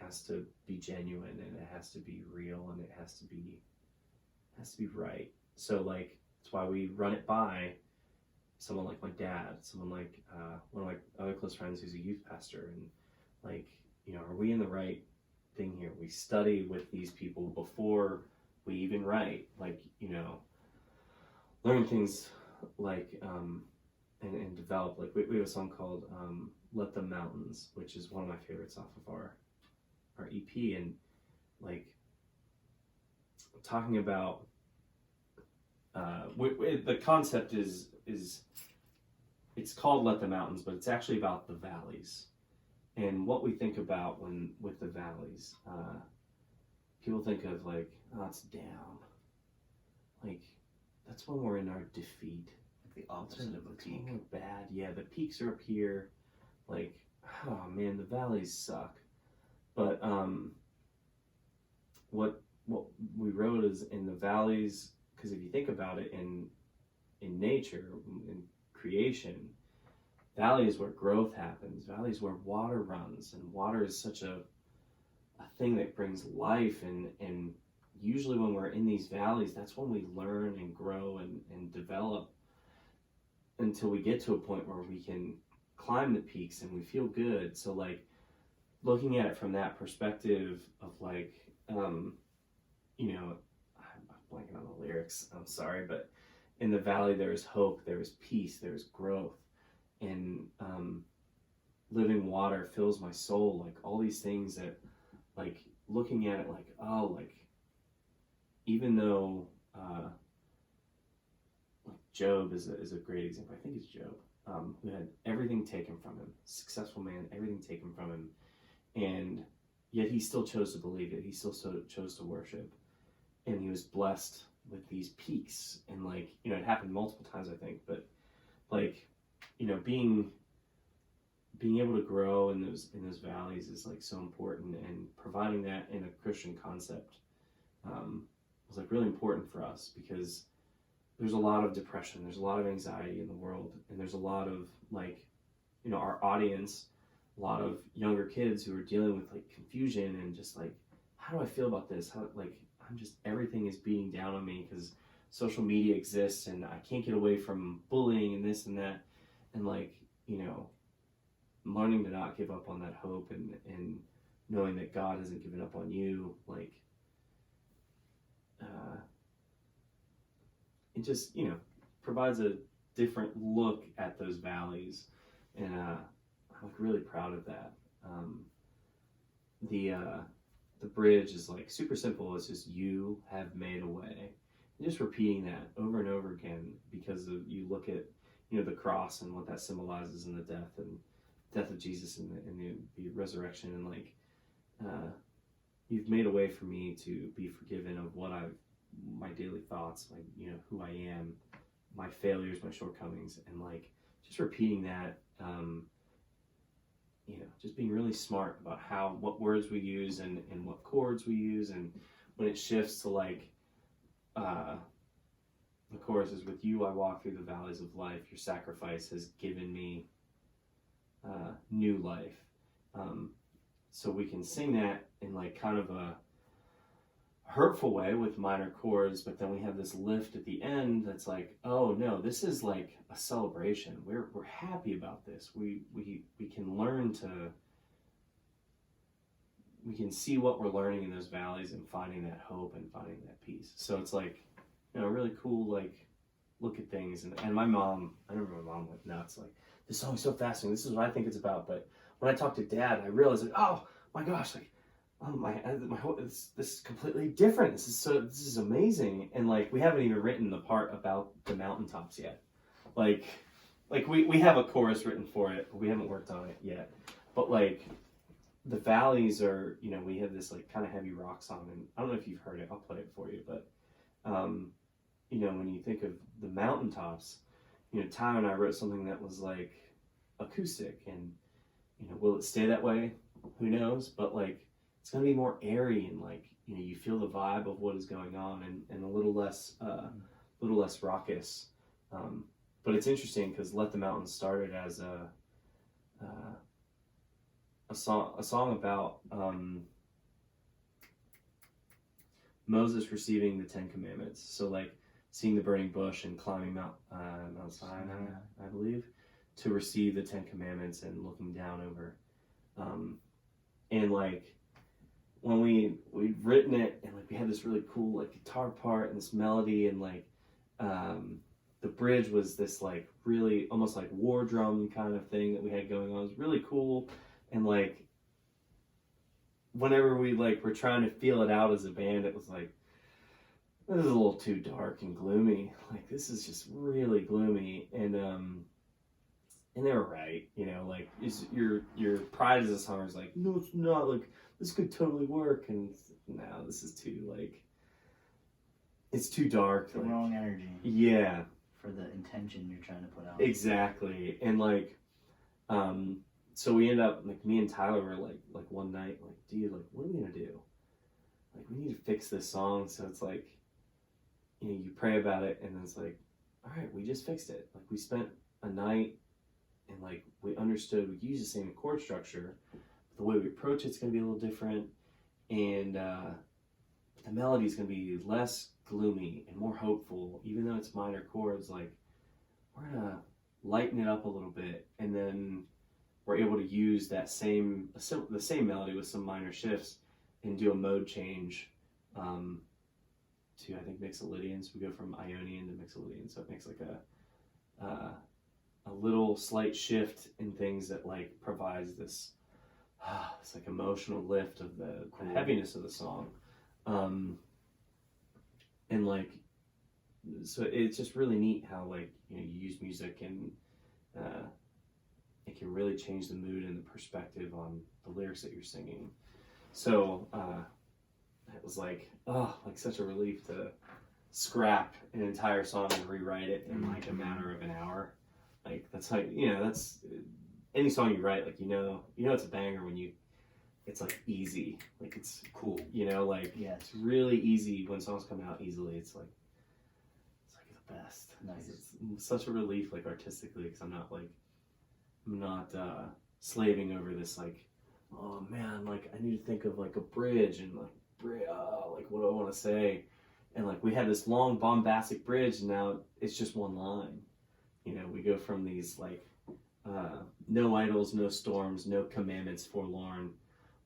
has to be genuine, and it has to be real, and it has to be right. So like, that's why we run it by someone like my dad, someone like one of my other close friends who's a youth pastor, and like, you know, are we in the right thing here? We study with these people before we even write, like, you know, learn things like, and develop, like, we have a song called Let the Mountains, which is one of my favorites off of our EP, and like, talking about, the concept is it's called Let the Mountains, but it's actually about the valleys, and what we think about when with the valleys. People think of like, oh, it's down. Like, that's when we're in our defeat. Like the opposite of a peak. When we're bad. Yeah, the peaks are up here. Like, oh man, the valleys suck. But what we wrote is, in the valleys, because if you think about it, in nature, in creation, valley is where growth happens. Valley is where water runs, and water is such a thing that brings life, and usually when we're in these valleys, that's when we learn and grow and develop, until we get to a point where we can climb the peaks and we feel good. So like, looking at it from that perspective of like, you know, I'm blanking on the lyrics, I'm sorry, but in the valley there is hope, there is peace, there is growth, and living water fills my soul. Like, all these things that, like, looking at it like, oh, like, even though like Job is a great example. I think it's Job, who had everything taken from him, successful man, everything taken from him, and yet he still chose to believe it. He still chose to worship, and he was blessed with these peaks. And like, you know, it happened multiple times, I think, but like, you know, being able to grow in those valleys is like so important, and providing that in a Christian concept was like really important for us, because there's a lot of depression, there's a lot of anxiety in the world, and there's a lot of, like, you know, our audience, a lot of younger kids who are dealing with like confusion and just like, how do I feel about this? How, like, everything is beating down on me because social media exists, and I can't get away from bullying and this and that, and like, you know, learning to not give up on that hope, and knowing that God hasn't given up on you, like, it just, you know, provides a different look at those valleys, and I'm like really proud of that. The bridge is like super simple. It's just, you have made a way, and just repeating that over and over again, because you look at, you know, the cross and what that symbolizes, and the death of Jesus, and the resurrection, and like, you've made a way for me to be forgiven of my daily thoughts, like, you know, who I am, my failures, my shortcomings, and like, just repeating that, just being really smart about what words we use and what chords we use, and when it shifts to like the chorus is, with you I walk through the valleys of life, your sacrifice has given me new life. So we can sing that in like kind of a hurtful way with minor chords, but then we have this lift at the end that's like, oh no, this is like a celebration. We're happy about this. We can learn to, we can see what we're learning in those valleys and finding that hope and finding that peace. So it's like, really cool, like look at things. And my mom, I remember my mom went nuts, like, this song is so fascinating, this is what I think it's about. But when I talked to Dad, I realized, like, oh my gosh, like, oh my this is completely different. This is amazing. And like, we haven't even written the part about the mountaintops yet. Like we have a chorus written for it, but we haven't worked on it yet. But like, the valleys are, we have this like kind of heavy rock song, and I don't know if you've heard it, I'll play it for you, but when you think of the mountaintops, Ty and I wrote something that was like acoustic, and will it stay that way? Who knows? But like, it's gonna be more airy, and like, you feel the vibe of what is going on, and a little less raucous. But it's interesting because Let the Mountains started as a song about Moses receiving the Ten Commandments. So like seeing the burning bush and climbing Mount Sinai, I believe, to receive the Ten Commandments and looking down over. And like, when we'd written it, and like we had this really cool like guitar part and this melody, and like the bridge was this like really almost like war drum kind of thing that we had going on. It was really cool. And like, whenever we like were trying to feel it out as a band, it was like, this is a little too dark and gloomy. Like, this is just really gloomy. And they were right, like, your pride as a song is like, no, it's not, like, this could totally work. And no, this is too, like, it's too dark. The like, wrong energy. Yeah. For the intention you're trying to put out. Exactly. And like, so we end up, like, me and Tyler were like one night, like, dude, like, what are we gonna do? Like, we need to fix this song. So it's like, you pray about it, and then it's like, all right, we just fixed it. Like, we spent a night, and like, we understood we use the same chord structure, but the way we approach it's gonna be a little different, and the melody is gonna be less gloomy and more hopeful, even though it's minor chords. Like, we're gonna lighten it up a little bit, and then we're able to use the same melody with some minor shifts and do a mode change to, I think, Mixolydian. So we go from Ionian to Mixolydian, so it makes like a little slight shift in things that like provides this it's like emotional lift of the heaviness of the song. And like, so it's just really neat how like, you use music, and it can really change the mood and the perspective on the lyrics that you're singing. So it was like, like such a relief to scrap an entire song and rewrite it in like a matter of an hour. Like, that's like, that's any song you write, like, it's a banger when it's like easy, like it's cool, like, yeah, it's really easy when songs come out easily. It's like the best. Nice. It's such a relief, like, artistically, because I'm not slaving over this, like, oh man, like, I need to think of like a bridge, and like what do I want to say, and like, we had this long bombastic bridge, and now it's just one line. We go from these like no idols, no storms, no commandments forlorn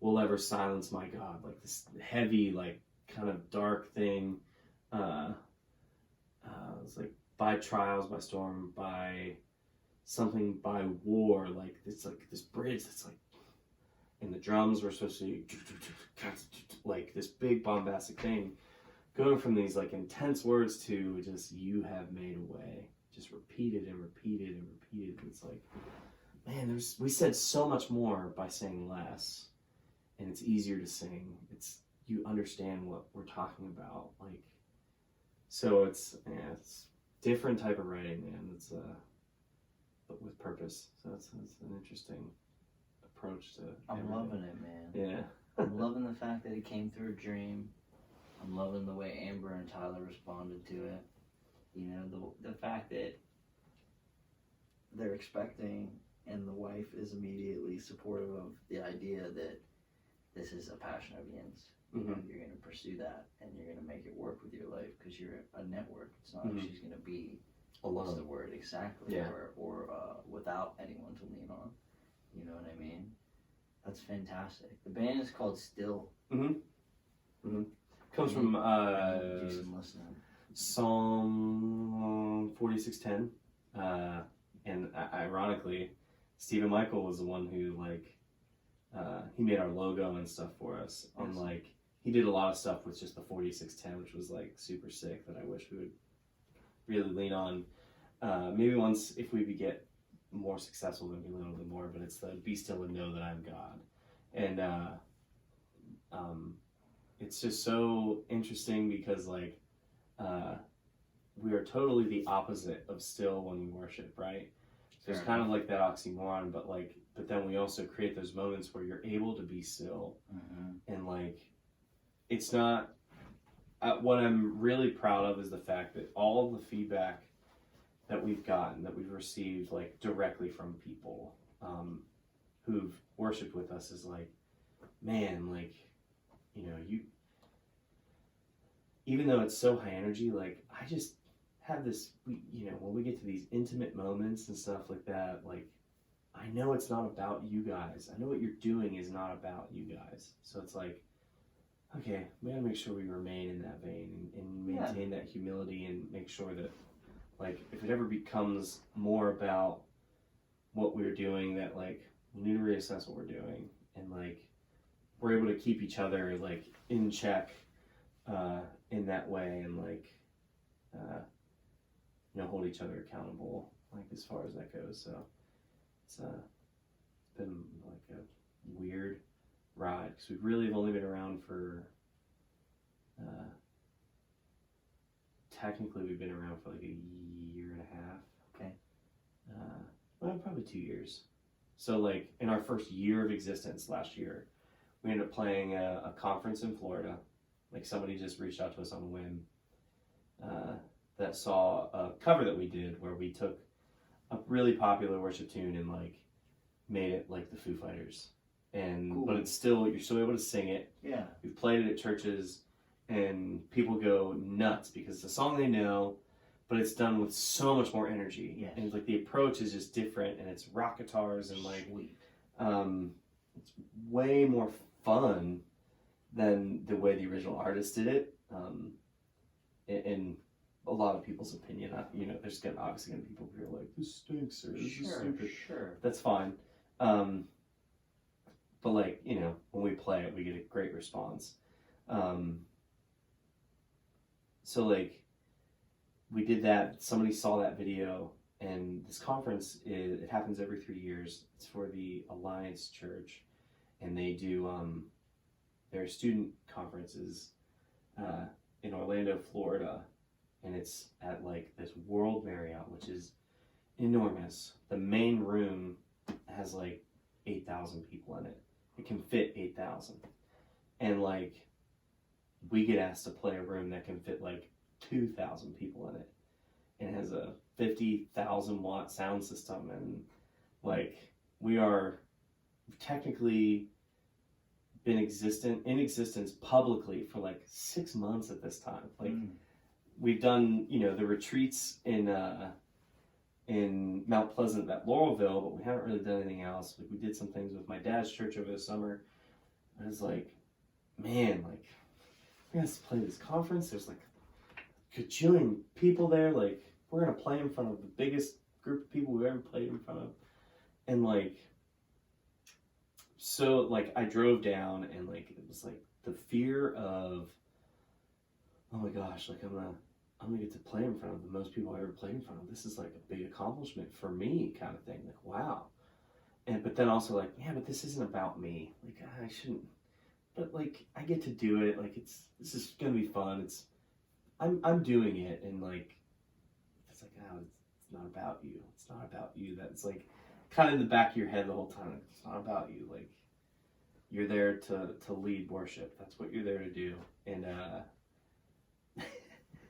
will ever silence my God, like this heavy, like, kind of dark thing. It's like, by trials, by storm, by something, by war, like it's like this bridge that's like, and the drums were supposed to be like this big bombastic thing, going from these like intense words to just, you have made a way, just repeated and repeated and repeated. And it's like, man, we said so much more by saying less, and it's easier to sing. You understand what we're talking about, like, so it's different type of writing, man. It's but with purpose. So it's an interesting approach to I'm everything. loving it, man. Yeah. I'm loving the fact that it came through a dream. I'm loving the way Amber and Tyler responded to it. You know, the fact that they're expecting and the wife is immediately supportive of the idea that this is a passion of Yin's. You know, you're going to pursue that and you're going to make it work with your life because you're a network. It's not like she's going to be alone. What's the word exactly? Yeah. Or without anyone to lean on. You know what I mean? That's fantastic. The band is called Still. Comes from do some listening. Psalm 46:10, and ironically, Stephen Michael was the one who he made our logo and stuff for us, and he did a lot of stuff with just the 4610, which was super sick. That I wish we would really lean on. Maybe once if we could get more successful, maybe a little bit more. But it's the be still and know that I'm God, and it's just so interesting because we are totally the opposite of still when we worship, right? So it's kind of like that oxymoron, but then we also create those moments where you're able to be still, and it's not. What I'm really proud of is the fact that all of the feedback that we've gotten, that we've received directly from people who've worshiped with us is man, you, even though it's so high energy, I just have this, when we get to these intimate moments and stuff like that, I know it's not about you guys. I know what you're doing is not about you guys. So it's okay, we gotta make sure we remain in that vein and maintain that humility and make sure that, if it ever becomes more about what we're doing, that, we need to reassess what we're doing and, we're able to keep each other, in check in that way and, hold each other accountable, as far as that goes. So it's been, a weird ride because we really have only been around for technically we've been around for a year and a half. Okay. Well, probably 2 years. So in our first year of existence last year, we ended up playing a conference in Florida. Somebody just reached out to us on a whim that saw a cover that we did where we took a really popular worship tune and made it like the Foo Fighters. And cool. But it's you're still able to sing it. Yeah. We've played it at churches and people go nuts because it's a song they know, but it's done with so much more energy. Yes. And the approach is just different and it's rock guitars and it's way more fun than the way the original artist did it. In a lot of people's opinion, there's obviously going to be people who are this stinks or this is stupid. Sure. That's fine. But when we play it, we get a great response. So we did that. Somebody saw that video, and this conference it happens every 3 years. It's for the Alliance Church, and they do their student conferences in Orlando, Florida, and it's at this World Marriott, which is enormous. The main room has 8,000 people in it. It can fit 8,000. And we get asked to play a room that can fit 2,000 people in it. And it has a 50,000 watt sound system. And we are technically been in existence publicly for 6 months at this time. We've done, the retreats in Mount Pleasant at Laurelville, but we haven't really done anything else. We did some things with my dad's church over the summer. I was man, we're gonna play this conference. There's a gajillion people there. We're gonna play in front of the biggest group of people we've ever played in front of. And so I drove down and it was the fear of, oh my gosh, I'm gonna get to play in front of the most people I ever played in front of. This is a big accomplishment for me, kind of thing. Wow. But then also but this isn't about me. I shouldn't. But I get to do it. This is gonna be fun. I'm doing it, and it's oh, it's not about you. It's not about you. That's kind of in the back of your head the whole time. Like, it's not about you. Like, you're there to lead worship. That's what you're there to do. And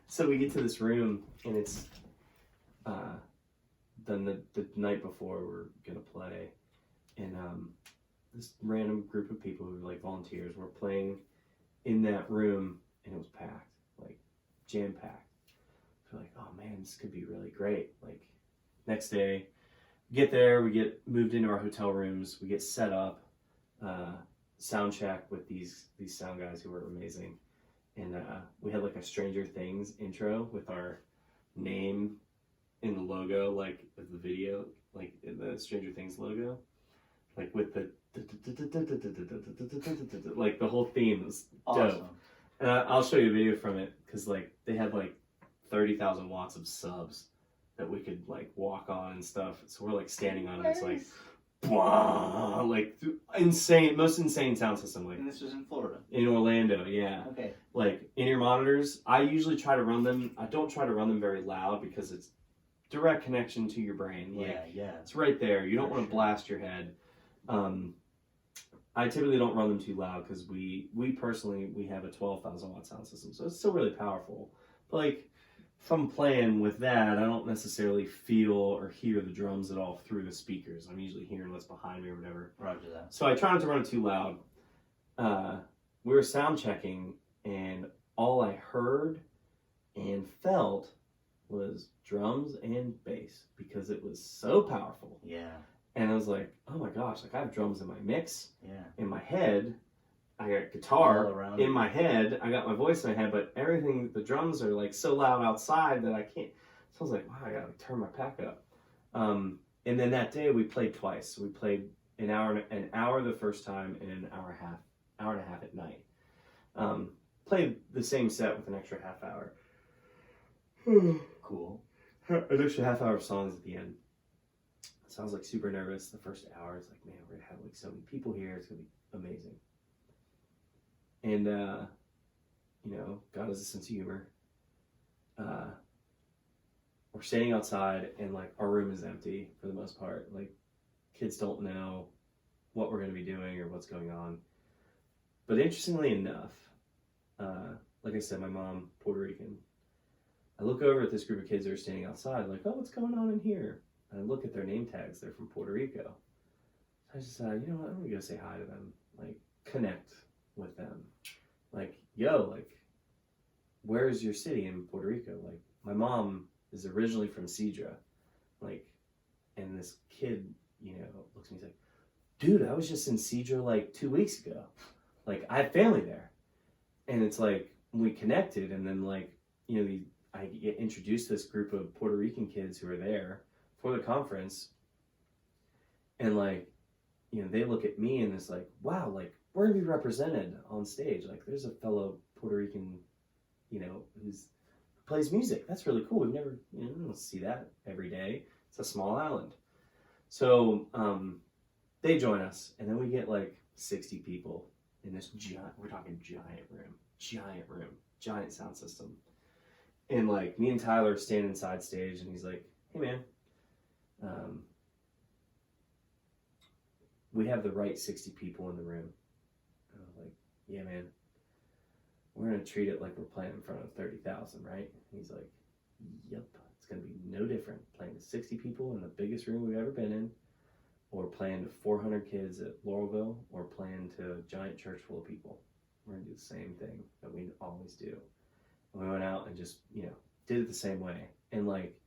so we get to this room, and it's then the night before we're gonna play, and this random group of people who were like volunteers were playing in that room, and it was packed, like jam packed. So we're like, oh man, this could be really great. Like, next day, we get there, we get moved into our hotel rooms, we get set up, sound check with these sound guys who were amazing, and we had like a Stranger Things intro with our name in the logo, like with the video, like the Stranger Things logo, like with the like the whole theme was dope. Awesome. And I'll show you a video from it, because like they had like 30,000 watts of subs that we could like walk on and stuff. So we're like standing on it. It's like, blah, like insane, most insane sound system. Like, and this was in Florida. In Orlando, yeah. Okay. Like in-ear monitors, I usually try to run them. I don't try to run them very loud because it's direct connection to your brain. Like, yeah. It's right there. You don't want to blast your head. I typically don't run them too loud because we personally, we have a 12,000 watt sound system, so it's still really powerful. But like, if I'm playing with that, I don't necessarily feel or hear the drums at all through the speakers. I'm usually hearing what's behind me or whatever. Roger that. So I try not to run it too loud. We were sound checking, and all I heard and felt was drums and bass, because it was so powerful. Yeah. And I was like, oh my gosh, like I have drums in my mix, in my head, I got guitar in my head, I got my voice in my head, but everything, the drums are like so loud outside that I can't. So I was like, wow, I gotta turn my pack up. And then that day we played twice. We played an hour the first time, and an hour and a half at night. Played the same set with an extra half hour. Cool. An extra half hour of songs at the end. So I was like super nervous the first hour. It's like, man, we're gonna have like so many people here. It's gonna be amazing. And you know, God has a sense of humor. We're standing outside, and like our room is empty for the most part. Like, kids don't know what we're gonna be doing or what's going on. But interestingly enough, like I said, my mom, Puerto Rican. I look over at this group of kids that are standing outside, like, oh, what's going on in here? And I look at their name tags. They're from Puerto Rico. So I just decided, you know what? I'm gonna go say hi to them, like connect with them. Like, yo, like, where's your city in Puerto Rico? Like, my mom is originally from Cedra, like, and this kid, you know, looks at me and he's like, dude, I was just in Cedra like 2 weeks ago. Like, I have family there. And it's like, we connected, and then like, you know, I get introduced to this group of Puerto Rican kids who are there for the conference, and like, you know, they look at me and it's like, wow, like, we're gonna be represented on stage. Like, there's a fellow Puerto Rican, you know, who plays music. That's really cool. We've never, you know, we don't see that every day. It's a small island. So they join us, and then we get like 60 people in this giant, we're talking giant room, giant sound system. And like, me and Tyler stand inside stage, and he's like, hey man, we have the right 60 people in the room. And I was like, yeah man, we're gonna treat it like we're playing in front of 30,000, right? And he's like, yep, it's gonna be no different playing to 60 people in the biggest room we've ever been in, or playing to 400 kids at Laurelville, or playing to a giant church full of people. We're gonna do the same thing that we always do. And we went out and just, you know, did it the same way. And like,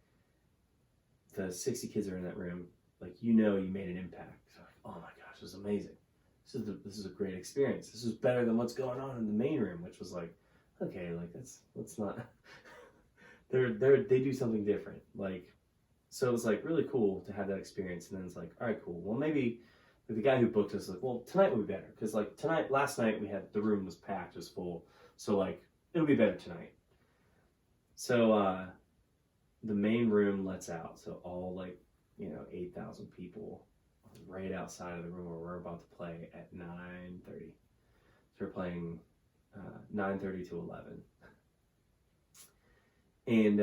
the 60 kids are in that room, like, you know, you made an impact. So like, oh my gosh, this is amazing. This is a great experience. This is better than what's going on in the main room, which was like, okay, like let's not. They do something different. Like, so it was like really cool to have that experience. And then it's like, all right, cool. Well, maybe the guy who booked us was like, well, tonight will be better, because like last night we had, the room was packed, it was full. So like, it'll be better tonight. So the main room lets out, so all like, you know, 8,000 people right outside of the room where we're about to play at 9:30. So we're playing 9:30 to 11. And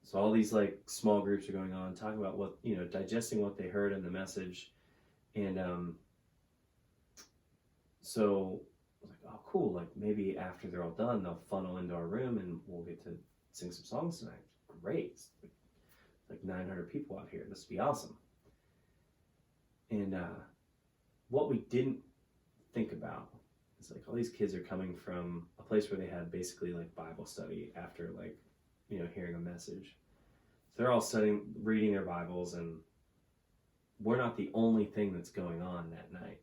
So all these like small groups are going on, talking about what, digesting what they heard in the message. And so I was like, oh, cool. Like maybe after they're all done, they'll funnel into our room and we'll get to sing some songs tonight. Great. It's like 900 people out here. This would be awesome. And what we didn't think about is like all these kids are coming from a place where they had basically like Bible study after like, hearing a message. So they're all studying, reading their Bibles, and we're not the only thing that's going on that night.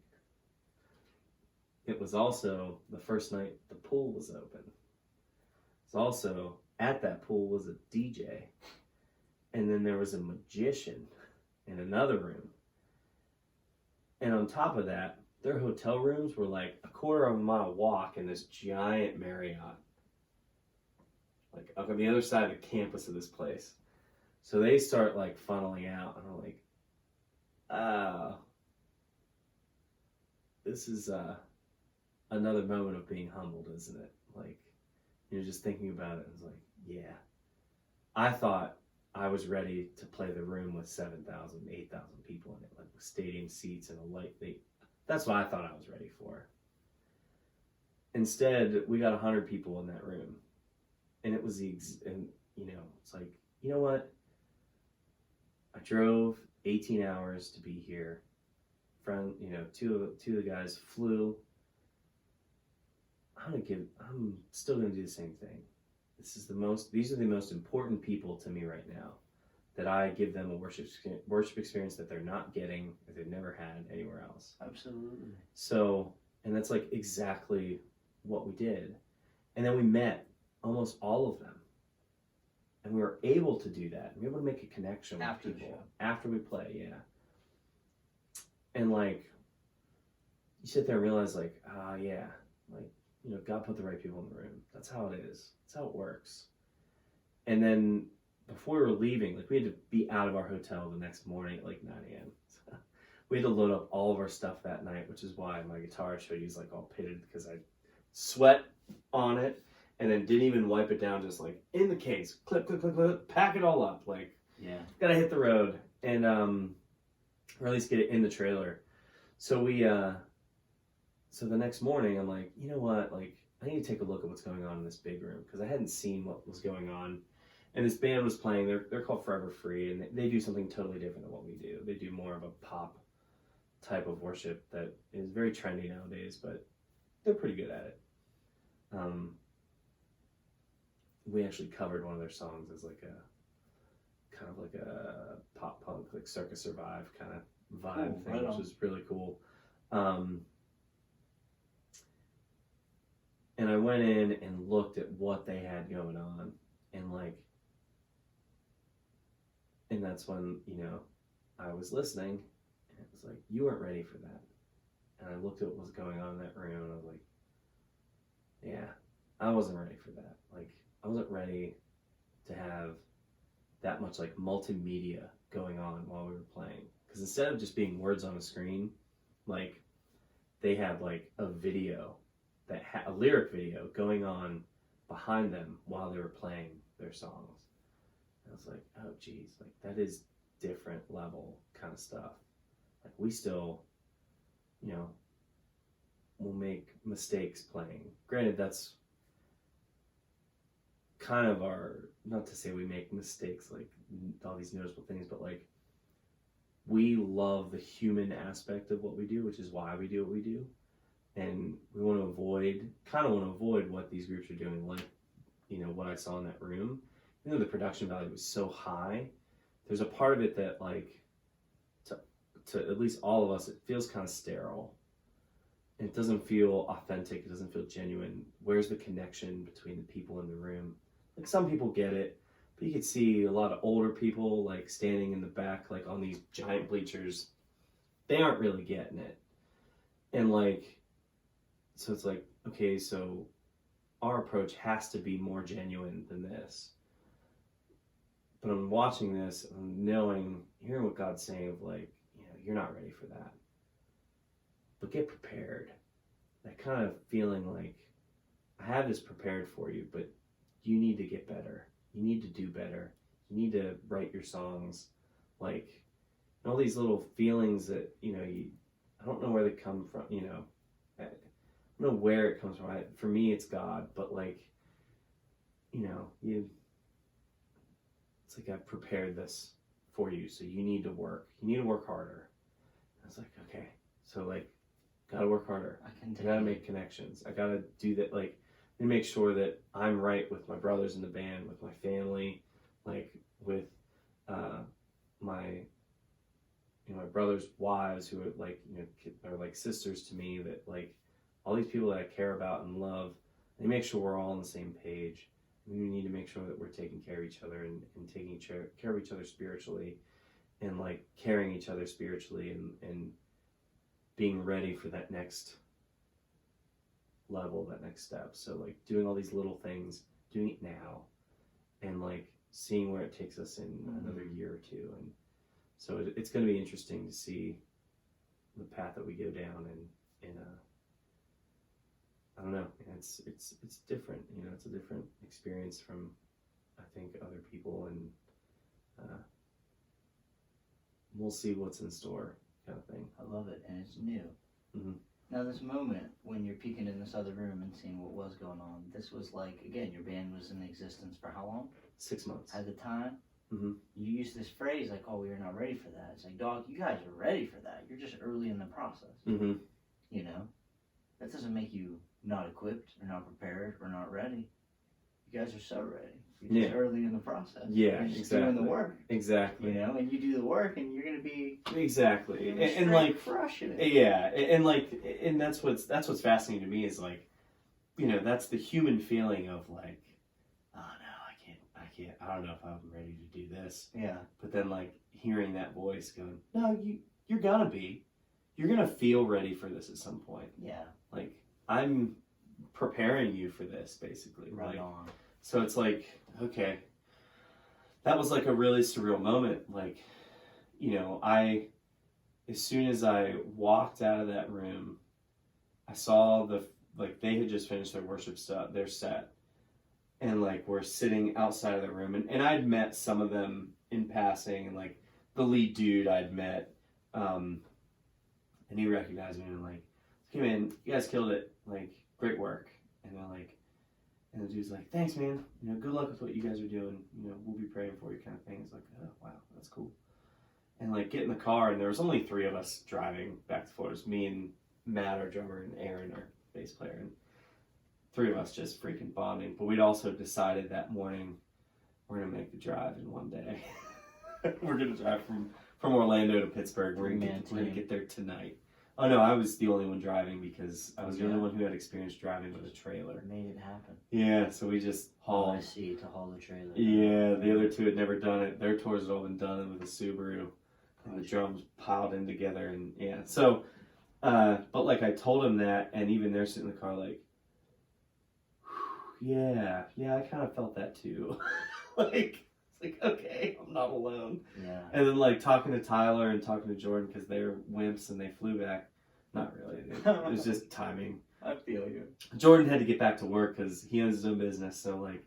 It was also the first night the pool was open. It's also at that pool was a DJ, and then there was a magician in another room. And on top of that, their hotel rooms were like a quarter of a mile walk in this giant Marriott, like up on the other side of the campus of this place. So they start like funneling out, and I'm like, this is another moment of being humbled, isn't it? Like, just thinking about it, it's like, yeah. I thought I was ready to play the room with 7,000, 8,000 people in it, like with stadium seats and a light. That's what I thought I was ready for. Instead, we got 100 people in that room, and it was it's like, you know what? I drove 18 hours to be here. Two of the guys flew. I'm still gonna do the same thing. These are the most important people to me right now, that I give them a worship experience that they're not getting, that they've never had anywhere else. Absolutely. So, and that's like exactly what we did. And then we met almost all of them. And we were able to do that. We were able to make a connection with people after we play, yeah. And like, you sit there and realize like, yeah, like, God put the right people in the room. That's how it is. That's how it works. And then before we were leaving, like we had to be out of our hotel the next morning at like 9 a.m. So we had to load up all of our stuff that night, which is why my guitar I showed you is like all pitted, because I sweat on it and then didn't even wipe it down, just like in the case, clip, clip, clip, clip, pack it all up. Like, yeah, gotta hit the road, and or at least get it in the trailer. So so the next morning, I'm like, you know what? Like, I need to take a look at what's going on in this big room, because I hadn't seen what was going on. And this band was playing. They're called Forever Free, and they do something totally different than what we do. They do more of a pop type of worship that is very trendy nowadays, but they're pretty good at it. We actually covered one of their songs as like a kind of like a pop punk, like Circus Survive kind of vibe thing, which was really cool. And I went in and looked at what they had going on, and that's when, I was listening, and it was like, you weren't ready for that. And I looked at what was going on in that room, and I was like, yeah, I wasn't ready for that. Like, I wasn't ready to have that much like multimedia going on while we were playing. Because instead of just being words on a screen, like they had like a video that had a lyric video going on behind them while they were playing their songs. And I was like, oh geez, like that is different level kind of stuff. Like we still, we'll make mistakes playing. Granted, that's kind of not to say we make mistakes, like all these noticeable things, but like we love the human aspect of what we do, which is why we do what we do. And we want to avoid what these groups are doing, like, what I saw in that room. Even though the production value was so high, there's a part of it that, like, to at least all of us, it feels kind of sterile. And it doesn't feel authentic. It doesn't feel genuine. Where's the connection between the people in the room? Like, some people get it, but you could see a lot of older people, like, standing in the back, like, on these giant bleachers. They aren't really getting it. And, like, so it's like, okay, so our approach has to be more genuine than this. But I'm watching this, I'm hearing what God's saying of like, you're not ready for that. But get prepared. That kind of feeling like, I have this prepared for you, but you need to get better. You need to do better. you need to write your songs, like, and all these little feelings that, you know, I don't know where they come from, you know, I don't know where it comes from. For me, it's God, but like, you know, it's like I've prepared this for you, so you need to work harder. I was like, okay, so like, gotta work harder. I gotta make connections. I gotta do that, like, and make sure that I'm right with my brothers in the band, with my family, like with my brother's wives, who are like, you know, are like sisters to me, that like all these people that I care about and love, and make sure we're all on the same page. We need to make sure that we're taking care of each other and taking care of each other spiritually, and like carrying each other spiritually, and being ready for that next level, that next step. So like doing all these little things, doing it now, and like seeing where it takes us in another year or two. And so it's going to be interesting to see the path that we go down, and I don't know, it's different, you know, it's a different experience from, I think, other people, and we'll see what's in store, kind of thing. I love it, and it's new. Mm-hmm. Now, this moment when you're peeking in this other room and seeing what was going on, this was like, again, your band was in existence for how long? 6 months. At the time, mm-hmm. You used this phrase like, "Oh, we are not ready for that." It's like, dog, you guys are ready for that. You're just early in the process. Mm-hmm. You know, that doesn't make you not equipped or not prepared or not ready. You guys are so ready. You're just early in the process. Yeah, you're just exactly. doing the work. Exactly. You know, and you do the work, and you're gonna be exactly, and like crushing it. Yeah, and that's what's fascinating to me, is like, you know, that's the human feeling of like, oh no, I don't know if I'm ready to do this. Yeah. But then like hearing that voice going, no, you're gonna feel ready for this at some point. Yeah. Like, I'm preparing you for this, basically. Right like, on. So it's like, okay, that was like a really surreal moment. Like, you know, as soon as I walked out of that room, I saw they had just finished their worship stuff, their set, and like we're sitting outside of the room, and I'd met some of them in passing, and like the lead dude I'd met, and he recognized me, and like, okay man, you guys killed it, like, great work. And they're like, and the dude's like, thanks man, you know, good luck with what you guys are doing, you know, we'll be praying for you, kind of thing. It's like, oh wow, that's cool. And like get in the car, and there was only 3 of us driving back to Florida. It was me and Matt, our drummer, and Aaron, our bass player, and 3 of us just freaking bonding. But we'd also decided that morning, we're gonna make the drive in one day. We're gonna drive from Orlando to Pittsburgh. We're gonna get there tonight. Oh no, I was the only one driving, because I was the only one who had experience driving with a trailer. Made it happen. Yeah, so we just hauled. I see, to haul the trailer. Yeah, the other 2 had never done it. Their tours had all been done with a Subaru, and the drums piled in together, and yeah. So, but like I told him that, and even they're sitting in the car like, yeah, I kind of felt that too. Like, it's like, okay, I'm not alone. Yeah. And then like talking to Tyler and talking to Jordan, because they're wimps and they flew back. Not really. It was just timing. I feel you. Jordan had to get back to work because he owns his own business, so like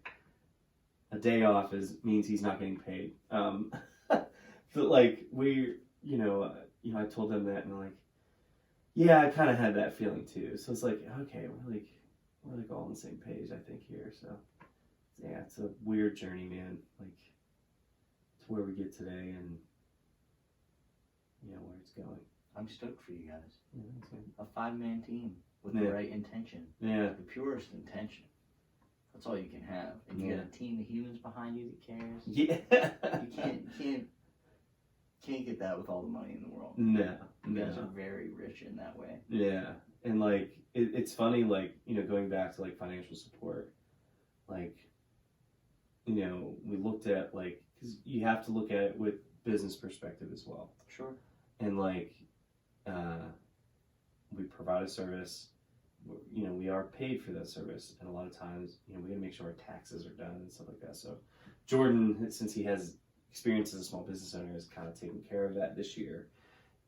a day off means he's not getting paid. But like I told them that, and they're like, yeah, I kind of had that feeling too. So it's like, okay, we're like all on the same page, I think, here. So yeah, it's a weird journey, man. Like, to where we get today, and where it's going. I'm stoked for you guys. Yeah, a 5-man team with the right intention. Yeah. The purest intention. That's all you can have. And you got a team of humans behind you that cares. Yeah. You can't get that with all the money in the world. No. You guys are very rich in that way. Yeah. And like, it's funny, like, going back to like financial support, like, we looked at like, because you have to look at it with business perspective as well. Sure. And like, we provide a service, we are paid for that service, and a lot of times, we gotta make sure our taxes are done and stuff like that. So Jordan, since he has experience as a small business owner, is kind of taking care of that this year,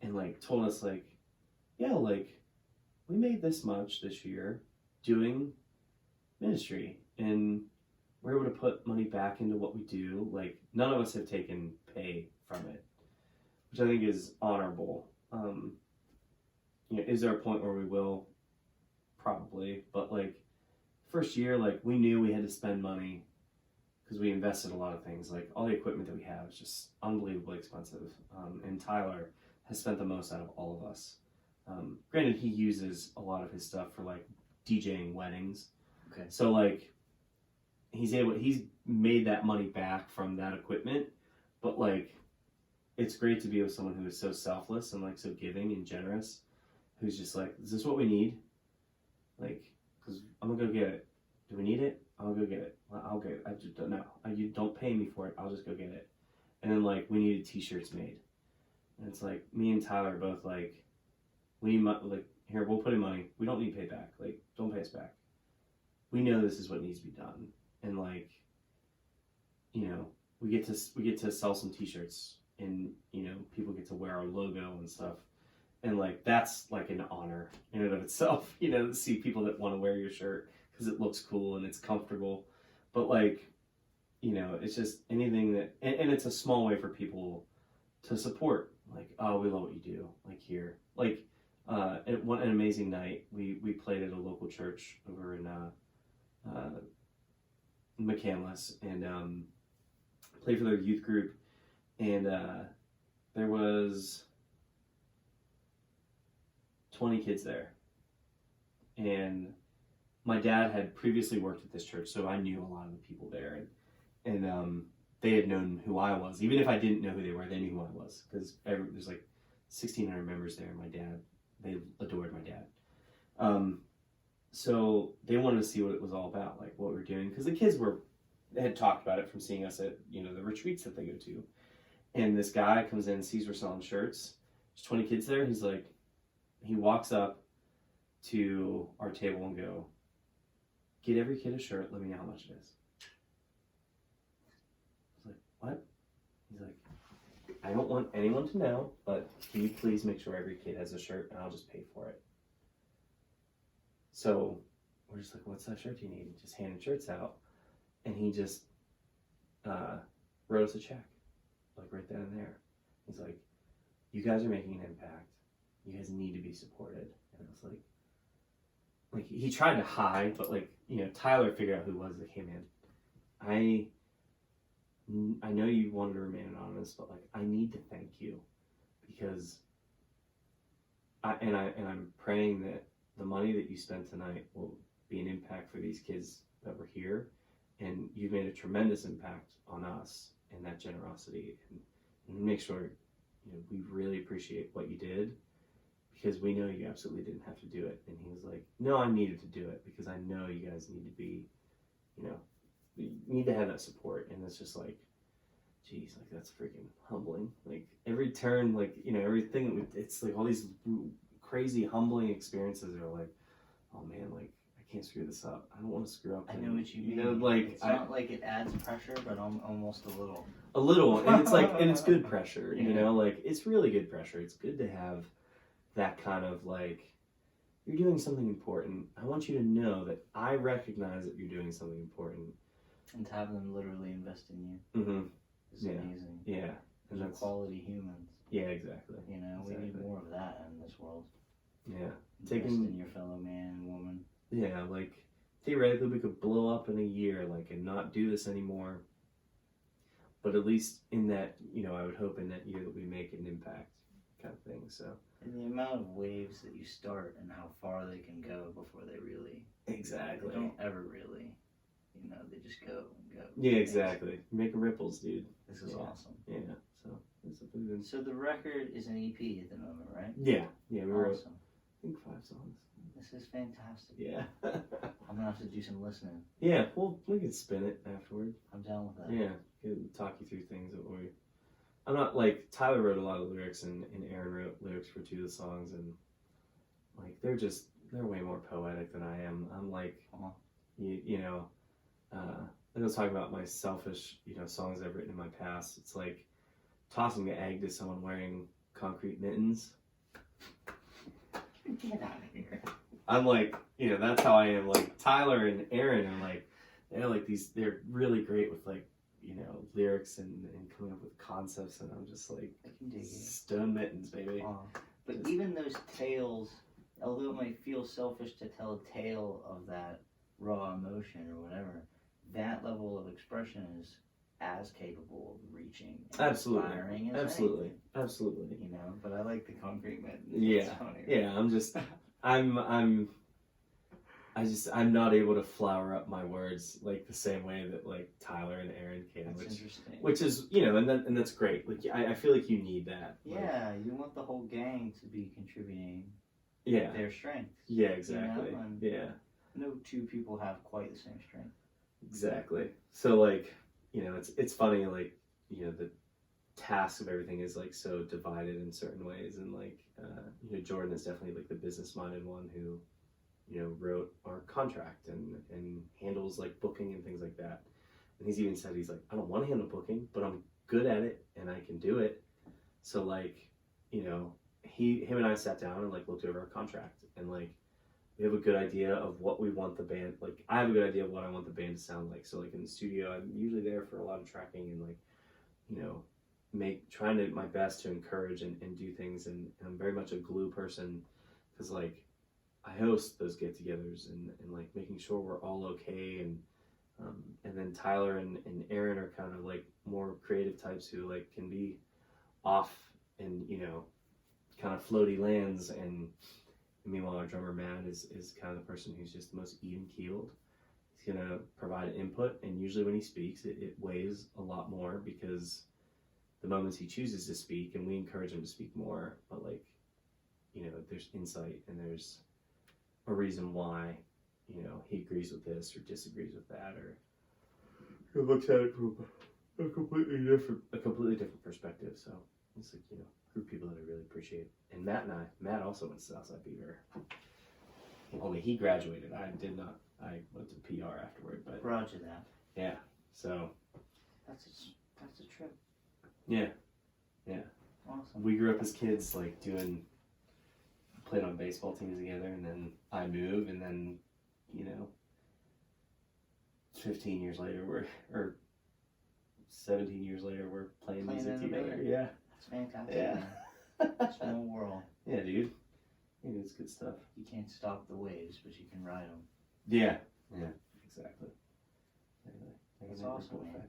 and like told us like, yeah, like we made this much this year doing ministry, and we're able to put money back into what we do. Like, none of us have taken pay from it, which I think is honorable. Is there a point where we will? Probably, but like first year, like we knew we had to spend money because we invested a lot of things. Like all the equipment that we have is just unbelievably expensive, and Tyler has spent the most out of all of us. Granted, he uses a lot of his stuff for like DJing weddings. Okay. So like he's made that money back from that equipment, but like it's great to be with someone who is so selfless and like so giving and generous, who's just like, is this what we need? Like, because I'm gonna go get it. Do we need it? I'll go get it. I'll get it. I just don't know. You don't pay me for it. I'll just go get it. And then like we needed t-shirts made, and it's like me and Tyler are both like, we need like here we'll put in money. We don't need payback. Like don't pay us back. We know this is what needs to be done, and like, we get to sell some t-shirts, and people get to wear our logo and stuff. And like that's like an honor in and of itself, to see people that want to wear your shirt because it looks cool and it's comfortable. But like, it's just anything that, and it's a small way for people to support. Like, oh, we love what you do. Like here, like an amazing night. We played at a local church over in McCandless, and played for their youth group, and there was 20 kids there, and my dad had previously worked at this church, so I knew a lot of the people there, and they had known who I was. Even if I didn't know who they were, they knew who I was, because there's like 1,600 members there, and they adored my dad. So they wanted to see what it was all about, like what we were doing, because the kids had talked about it from seeing us at the retreats that they go to, and this guy comes in and sees we're selling shirts. There's 20 kids there. He walks up to our table and go, get every kid a shirt, let me know how much it is. I was like, what? He's like, I don't want anyone to know, but can you please make sure every kid has a shirt and I'll just pay for it. So we're just like, what's that shirt you need? Just handing shirts out. And he just wrote us a check, like right then and there. He's like, you guys are making an impact. You guys need to be supported. And I was like he tried to hide, but like, Tyler figured out who it was that came in. I know you wanted to remain anonymous, but like, I need to thank you because I'm praying that the money that you spent tonight will be an impact for these kids that were here, and you've made a tremendous impact on us in that generosity, and make sure we really appreciate what you did, because we know you absolutely didn't have to do it. And he was like, no, I needed to do it because I know you guys need to be, you need to have that support. And it's just like, geez, like that's freaking humbling. Like every turn, like, everything, it's like all these crazy humbling experiences are like, oh man, like I can't screw this up. I don't want to screw up. I know what you mean. It's not like it adds pressure, but almost a little. A little, and it's like, and it's good pressure, like it's really good pressure. It's good to have that kind of like, you're doing something important. I want you to know that I recognize that you're doing something important. And to have them literally invest in you is amazing. Yeah. And they're quality humans. Yeah, exactly. We need more of that in this world. Yeah. Invest in your fellow man and woman. Yeah, like theoretically we could blow up in a year, like, and not do this anymore. But at least in that, I would hope in that year that we make an impact kind of thing, so. And the amount of waves that you start and how far they can go before they really... Exactly. They don't ever really, they just go and go. Yeah, exactly. You're making ripples, dude. This is awesome. Yeah, so it's a good... So the record is an EP at the moment, right? Yeah, we wrote, awesome. I think 5 songs. This is fantastic. Yeah. I'm gonna have to do some listening. Yeah, well, we can spin it afterward. I'm down with that. Yeah, talk you through things that I'm not like, Tyler wrote a lot of lyrics and Aaron wrote lyrics for 2 of the songs, and like they're way more poetic than I am. I'm like, I was talking about my selfish, songs I've written in my past. It's like tossing an egg to someone wearing concrete mittens. Get out of here. I'm like, that's how I am. Like Tyler and Aaron are like, they're like they're really great with like, you know, lyrics and coming up with concepts, and I'm just like, I can dig it. stone mittens, baby. But even those tales, although it might feel selfish to tell a tale of that raw emotion or whatever, that level of expression is as capable of reaching and Absolutely. inspiring as Absolutely. anything, Absolutely. you know. But I like the concrete mittens. Yeah. Yeah. I'm not able to flower up my words like the same way that like Tyler and Aaron can, That's interesting. which is, you know, and that's great. Like I feel like you need that. Yeah, you want the whole gang to be contributing. Yeah. Their strengths. Yeah, exactly. You know? Yeah. No two people have quite the same strength. Exactly. So like, you know, it's funny, like, you know, the task of everything is like so divided in certain ways, and like, you know, Jordan is definitely like the business minded one who, you know, wrote our contract and handles like booking and things like that. And he's even said, he's like, I don't want to handle booking, but I'm good at it and I can do it. So like, you know, him and I sat down and like looked over our contract, and like we have a good idea of what we want the band, like I have a good idea of what I want the band to sound like. So like in the studio, I'm usually there for a lot of tracking and like, you know, trying to my best to encourage and do things, and I'm very much a glue person, because like I host those get-togethers and like making sure we're all okay, and then Tyler and Aaron are kind of like more creative types who like can be off and, you know, kind of floaty lands, and meanwhile our drummer Matt is kind of the person who's just the most even-keeled. He's gonna provide input, and usually when he speaks it weighs a lot more, because the moments he chooses to speak, and we encourage him to speak more, but like, you know, there's insight and there's a reason why, you know, he agrees with this or disagrees with that, or he looks at it from a completely different perspective. So it's like, you know, group of people that I really appreciate. And Matt also went to Southside Beaver. Only he graduated. I did not. I went to PR afterward, but Roger that. Yeah. So that's a trip. Yeah. Yeah. Awesome. We grew up as kids like played on baseball teams together, and then I moved, and then, you know, 15 years later or 17 years later we're playing music together. Yeah. That's fantastic. Yeah. Small world. Yeah, dude. Yeah, it's good stuff. You can't stop the waves, but you can ride them. Yeah. Yeah. Exactly. That's awesome, man.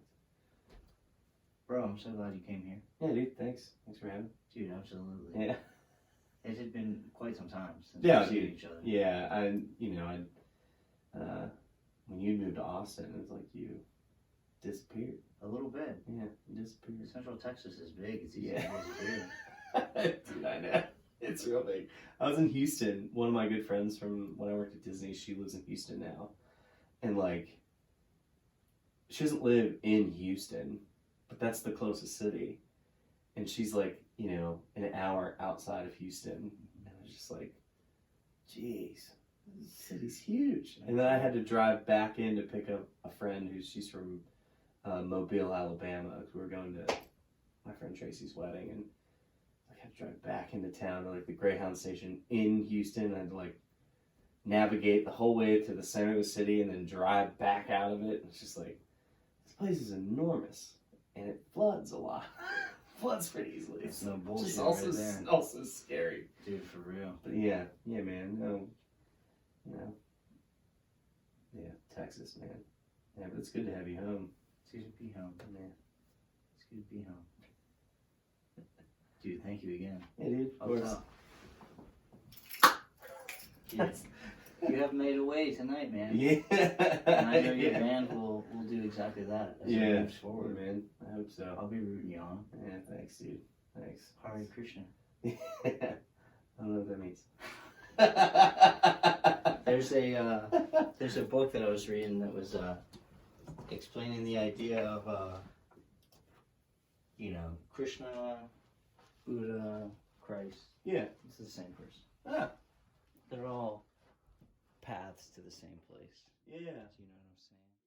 Bro, I'm so glad you came here. Yeah, dude. Thanks for having me. Dude, absolutely. Yeah. It had been quite some time since we've seen each other. Yeah, when you moved to Austin, it was like you disappeared. A little bit. Yeah, you disappeared. Central Texas is big. It's easy to disappear. Dude, I know. It's real big. I was in Houston. One of my good friends from when I worked at Disney, she lives in Houston now. And like, she doesn't live in Houston, but that's the closest city. And she's like, you know, an hour outside of Houston. And I was just like, geez, this city's huge. And then I had to drive back in to pick up a friend she's from Mobile, Alabama. We were going to my friend Tracy's wedding, and I had to drive back into town to like the Greyhound station in Houston. I had to like navigate the whole way to the center of the city and then drive back out of it. It's just like, this place is enormous, and it floods a lot. Floods pretty easily. It's no bullshit. It's also, right there. also scary. Dude, for real. But yeah, man. No, you know. Yeah, Texas, man. Yeah, but it's good to have you home. It's good to be home. Yeah. It's good to be home. Dude, thank you again. Yeah, dude. Of course. Yes. You have made a way tonight, man. Yeah. And I know your band will do exactly that as it moves forward. Yeah, man. I hope so. I'll be rooting you on. Yeah, thanks, dude. Thanks. Hare Krishna. I don't know what that means. There's a book that I was reading that was explaining the idea of you know, Krishna, Buddha, Christ. Yeah. It's the same person. Ah. They're all paths to the same place. Yeah. Do you know what I'm saying?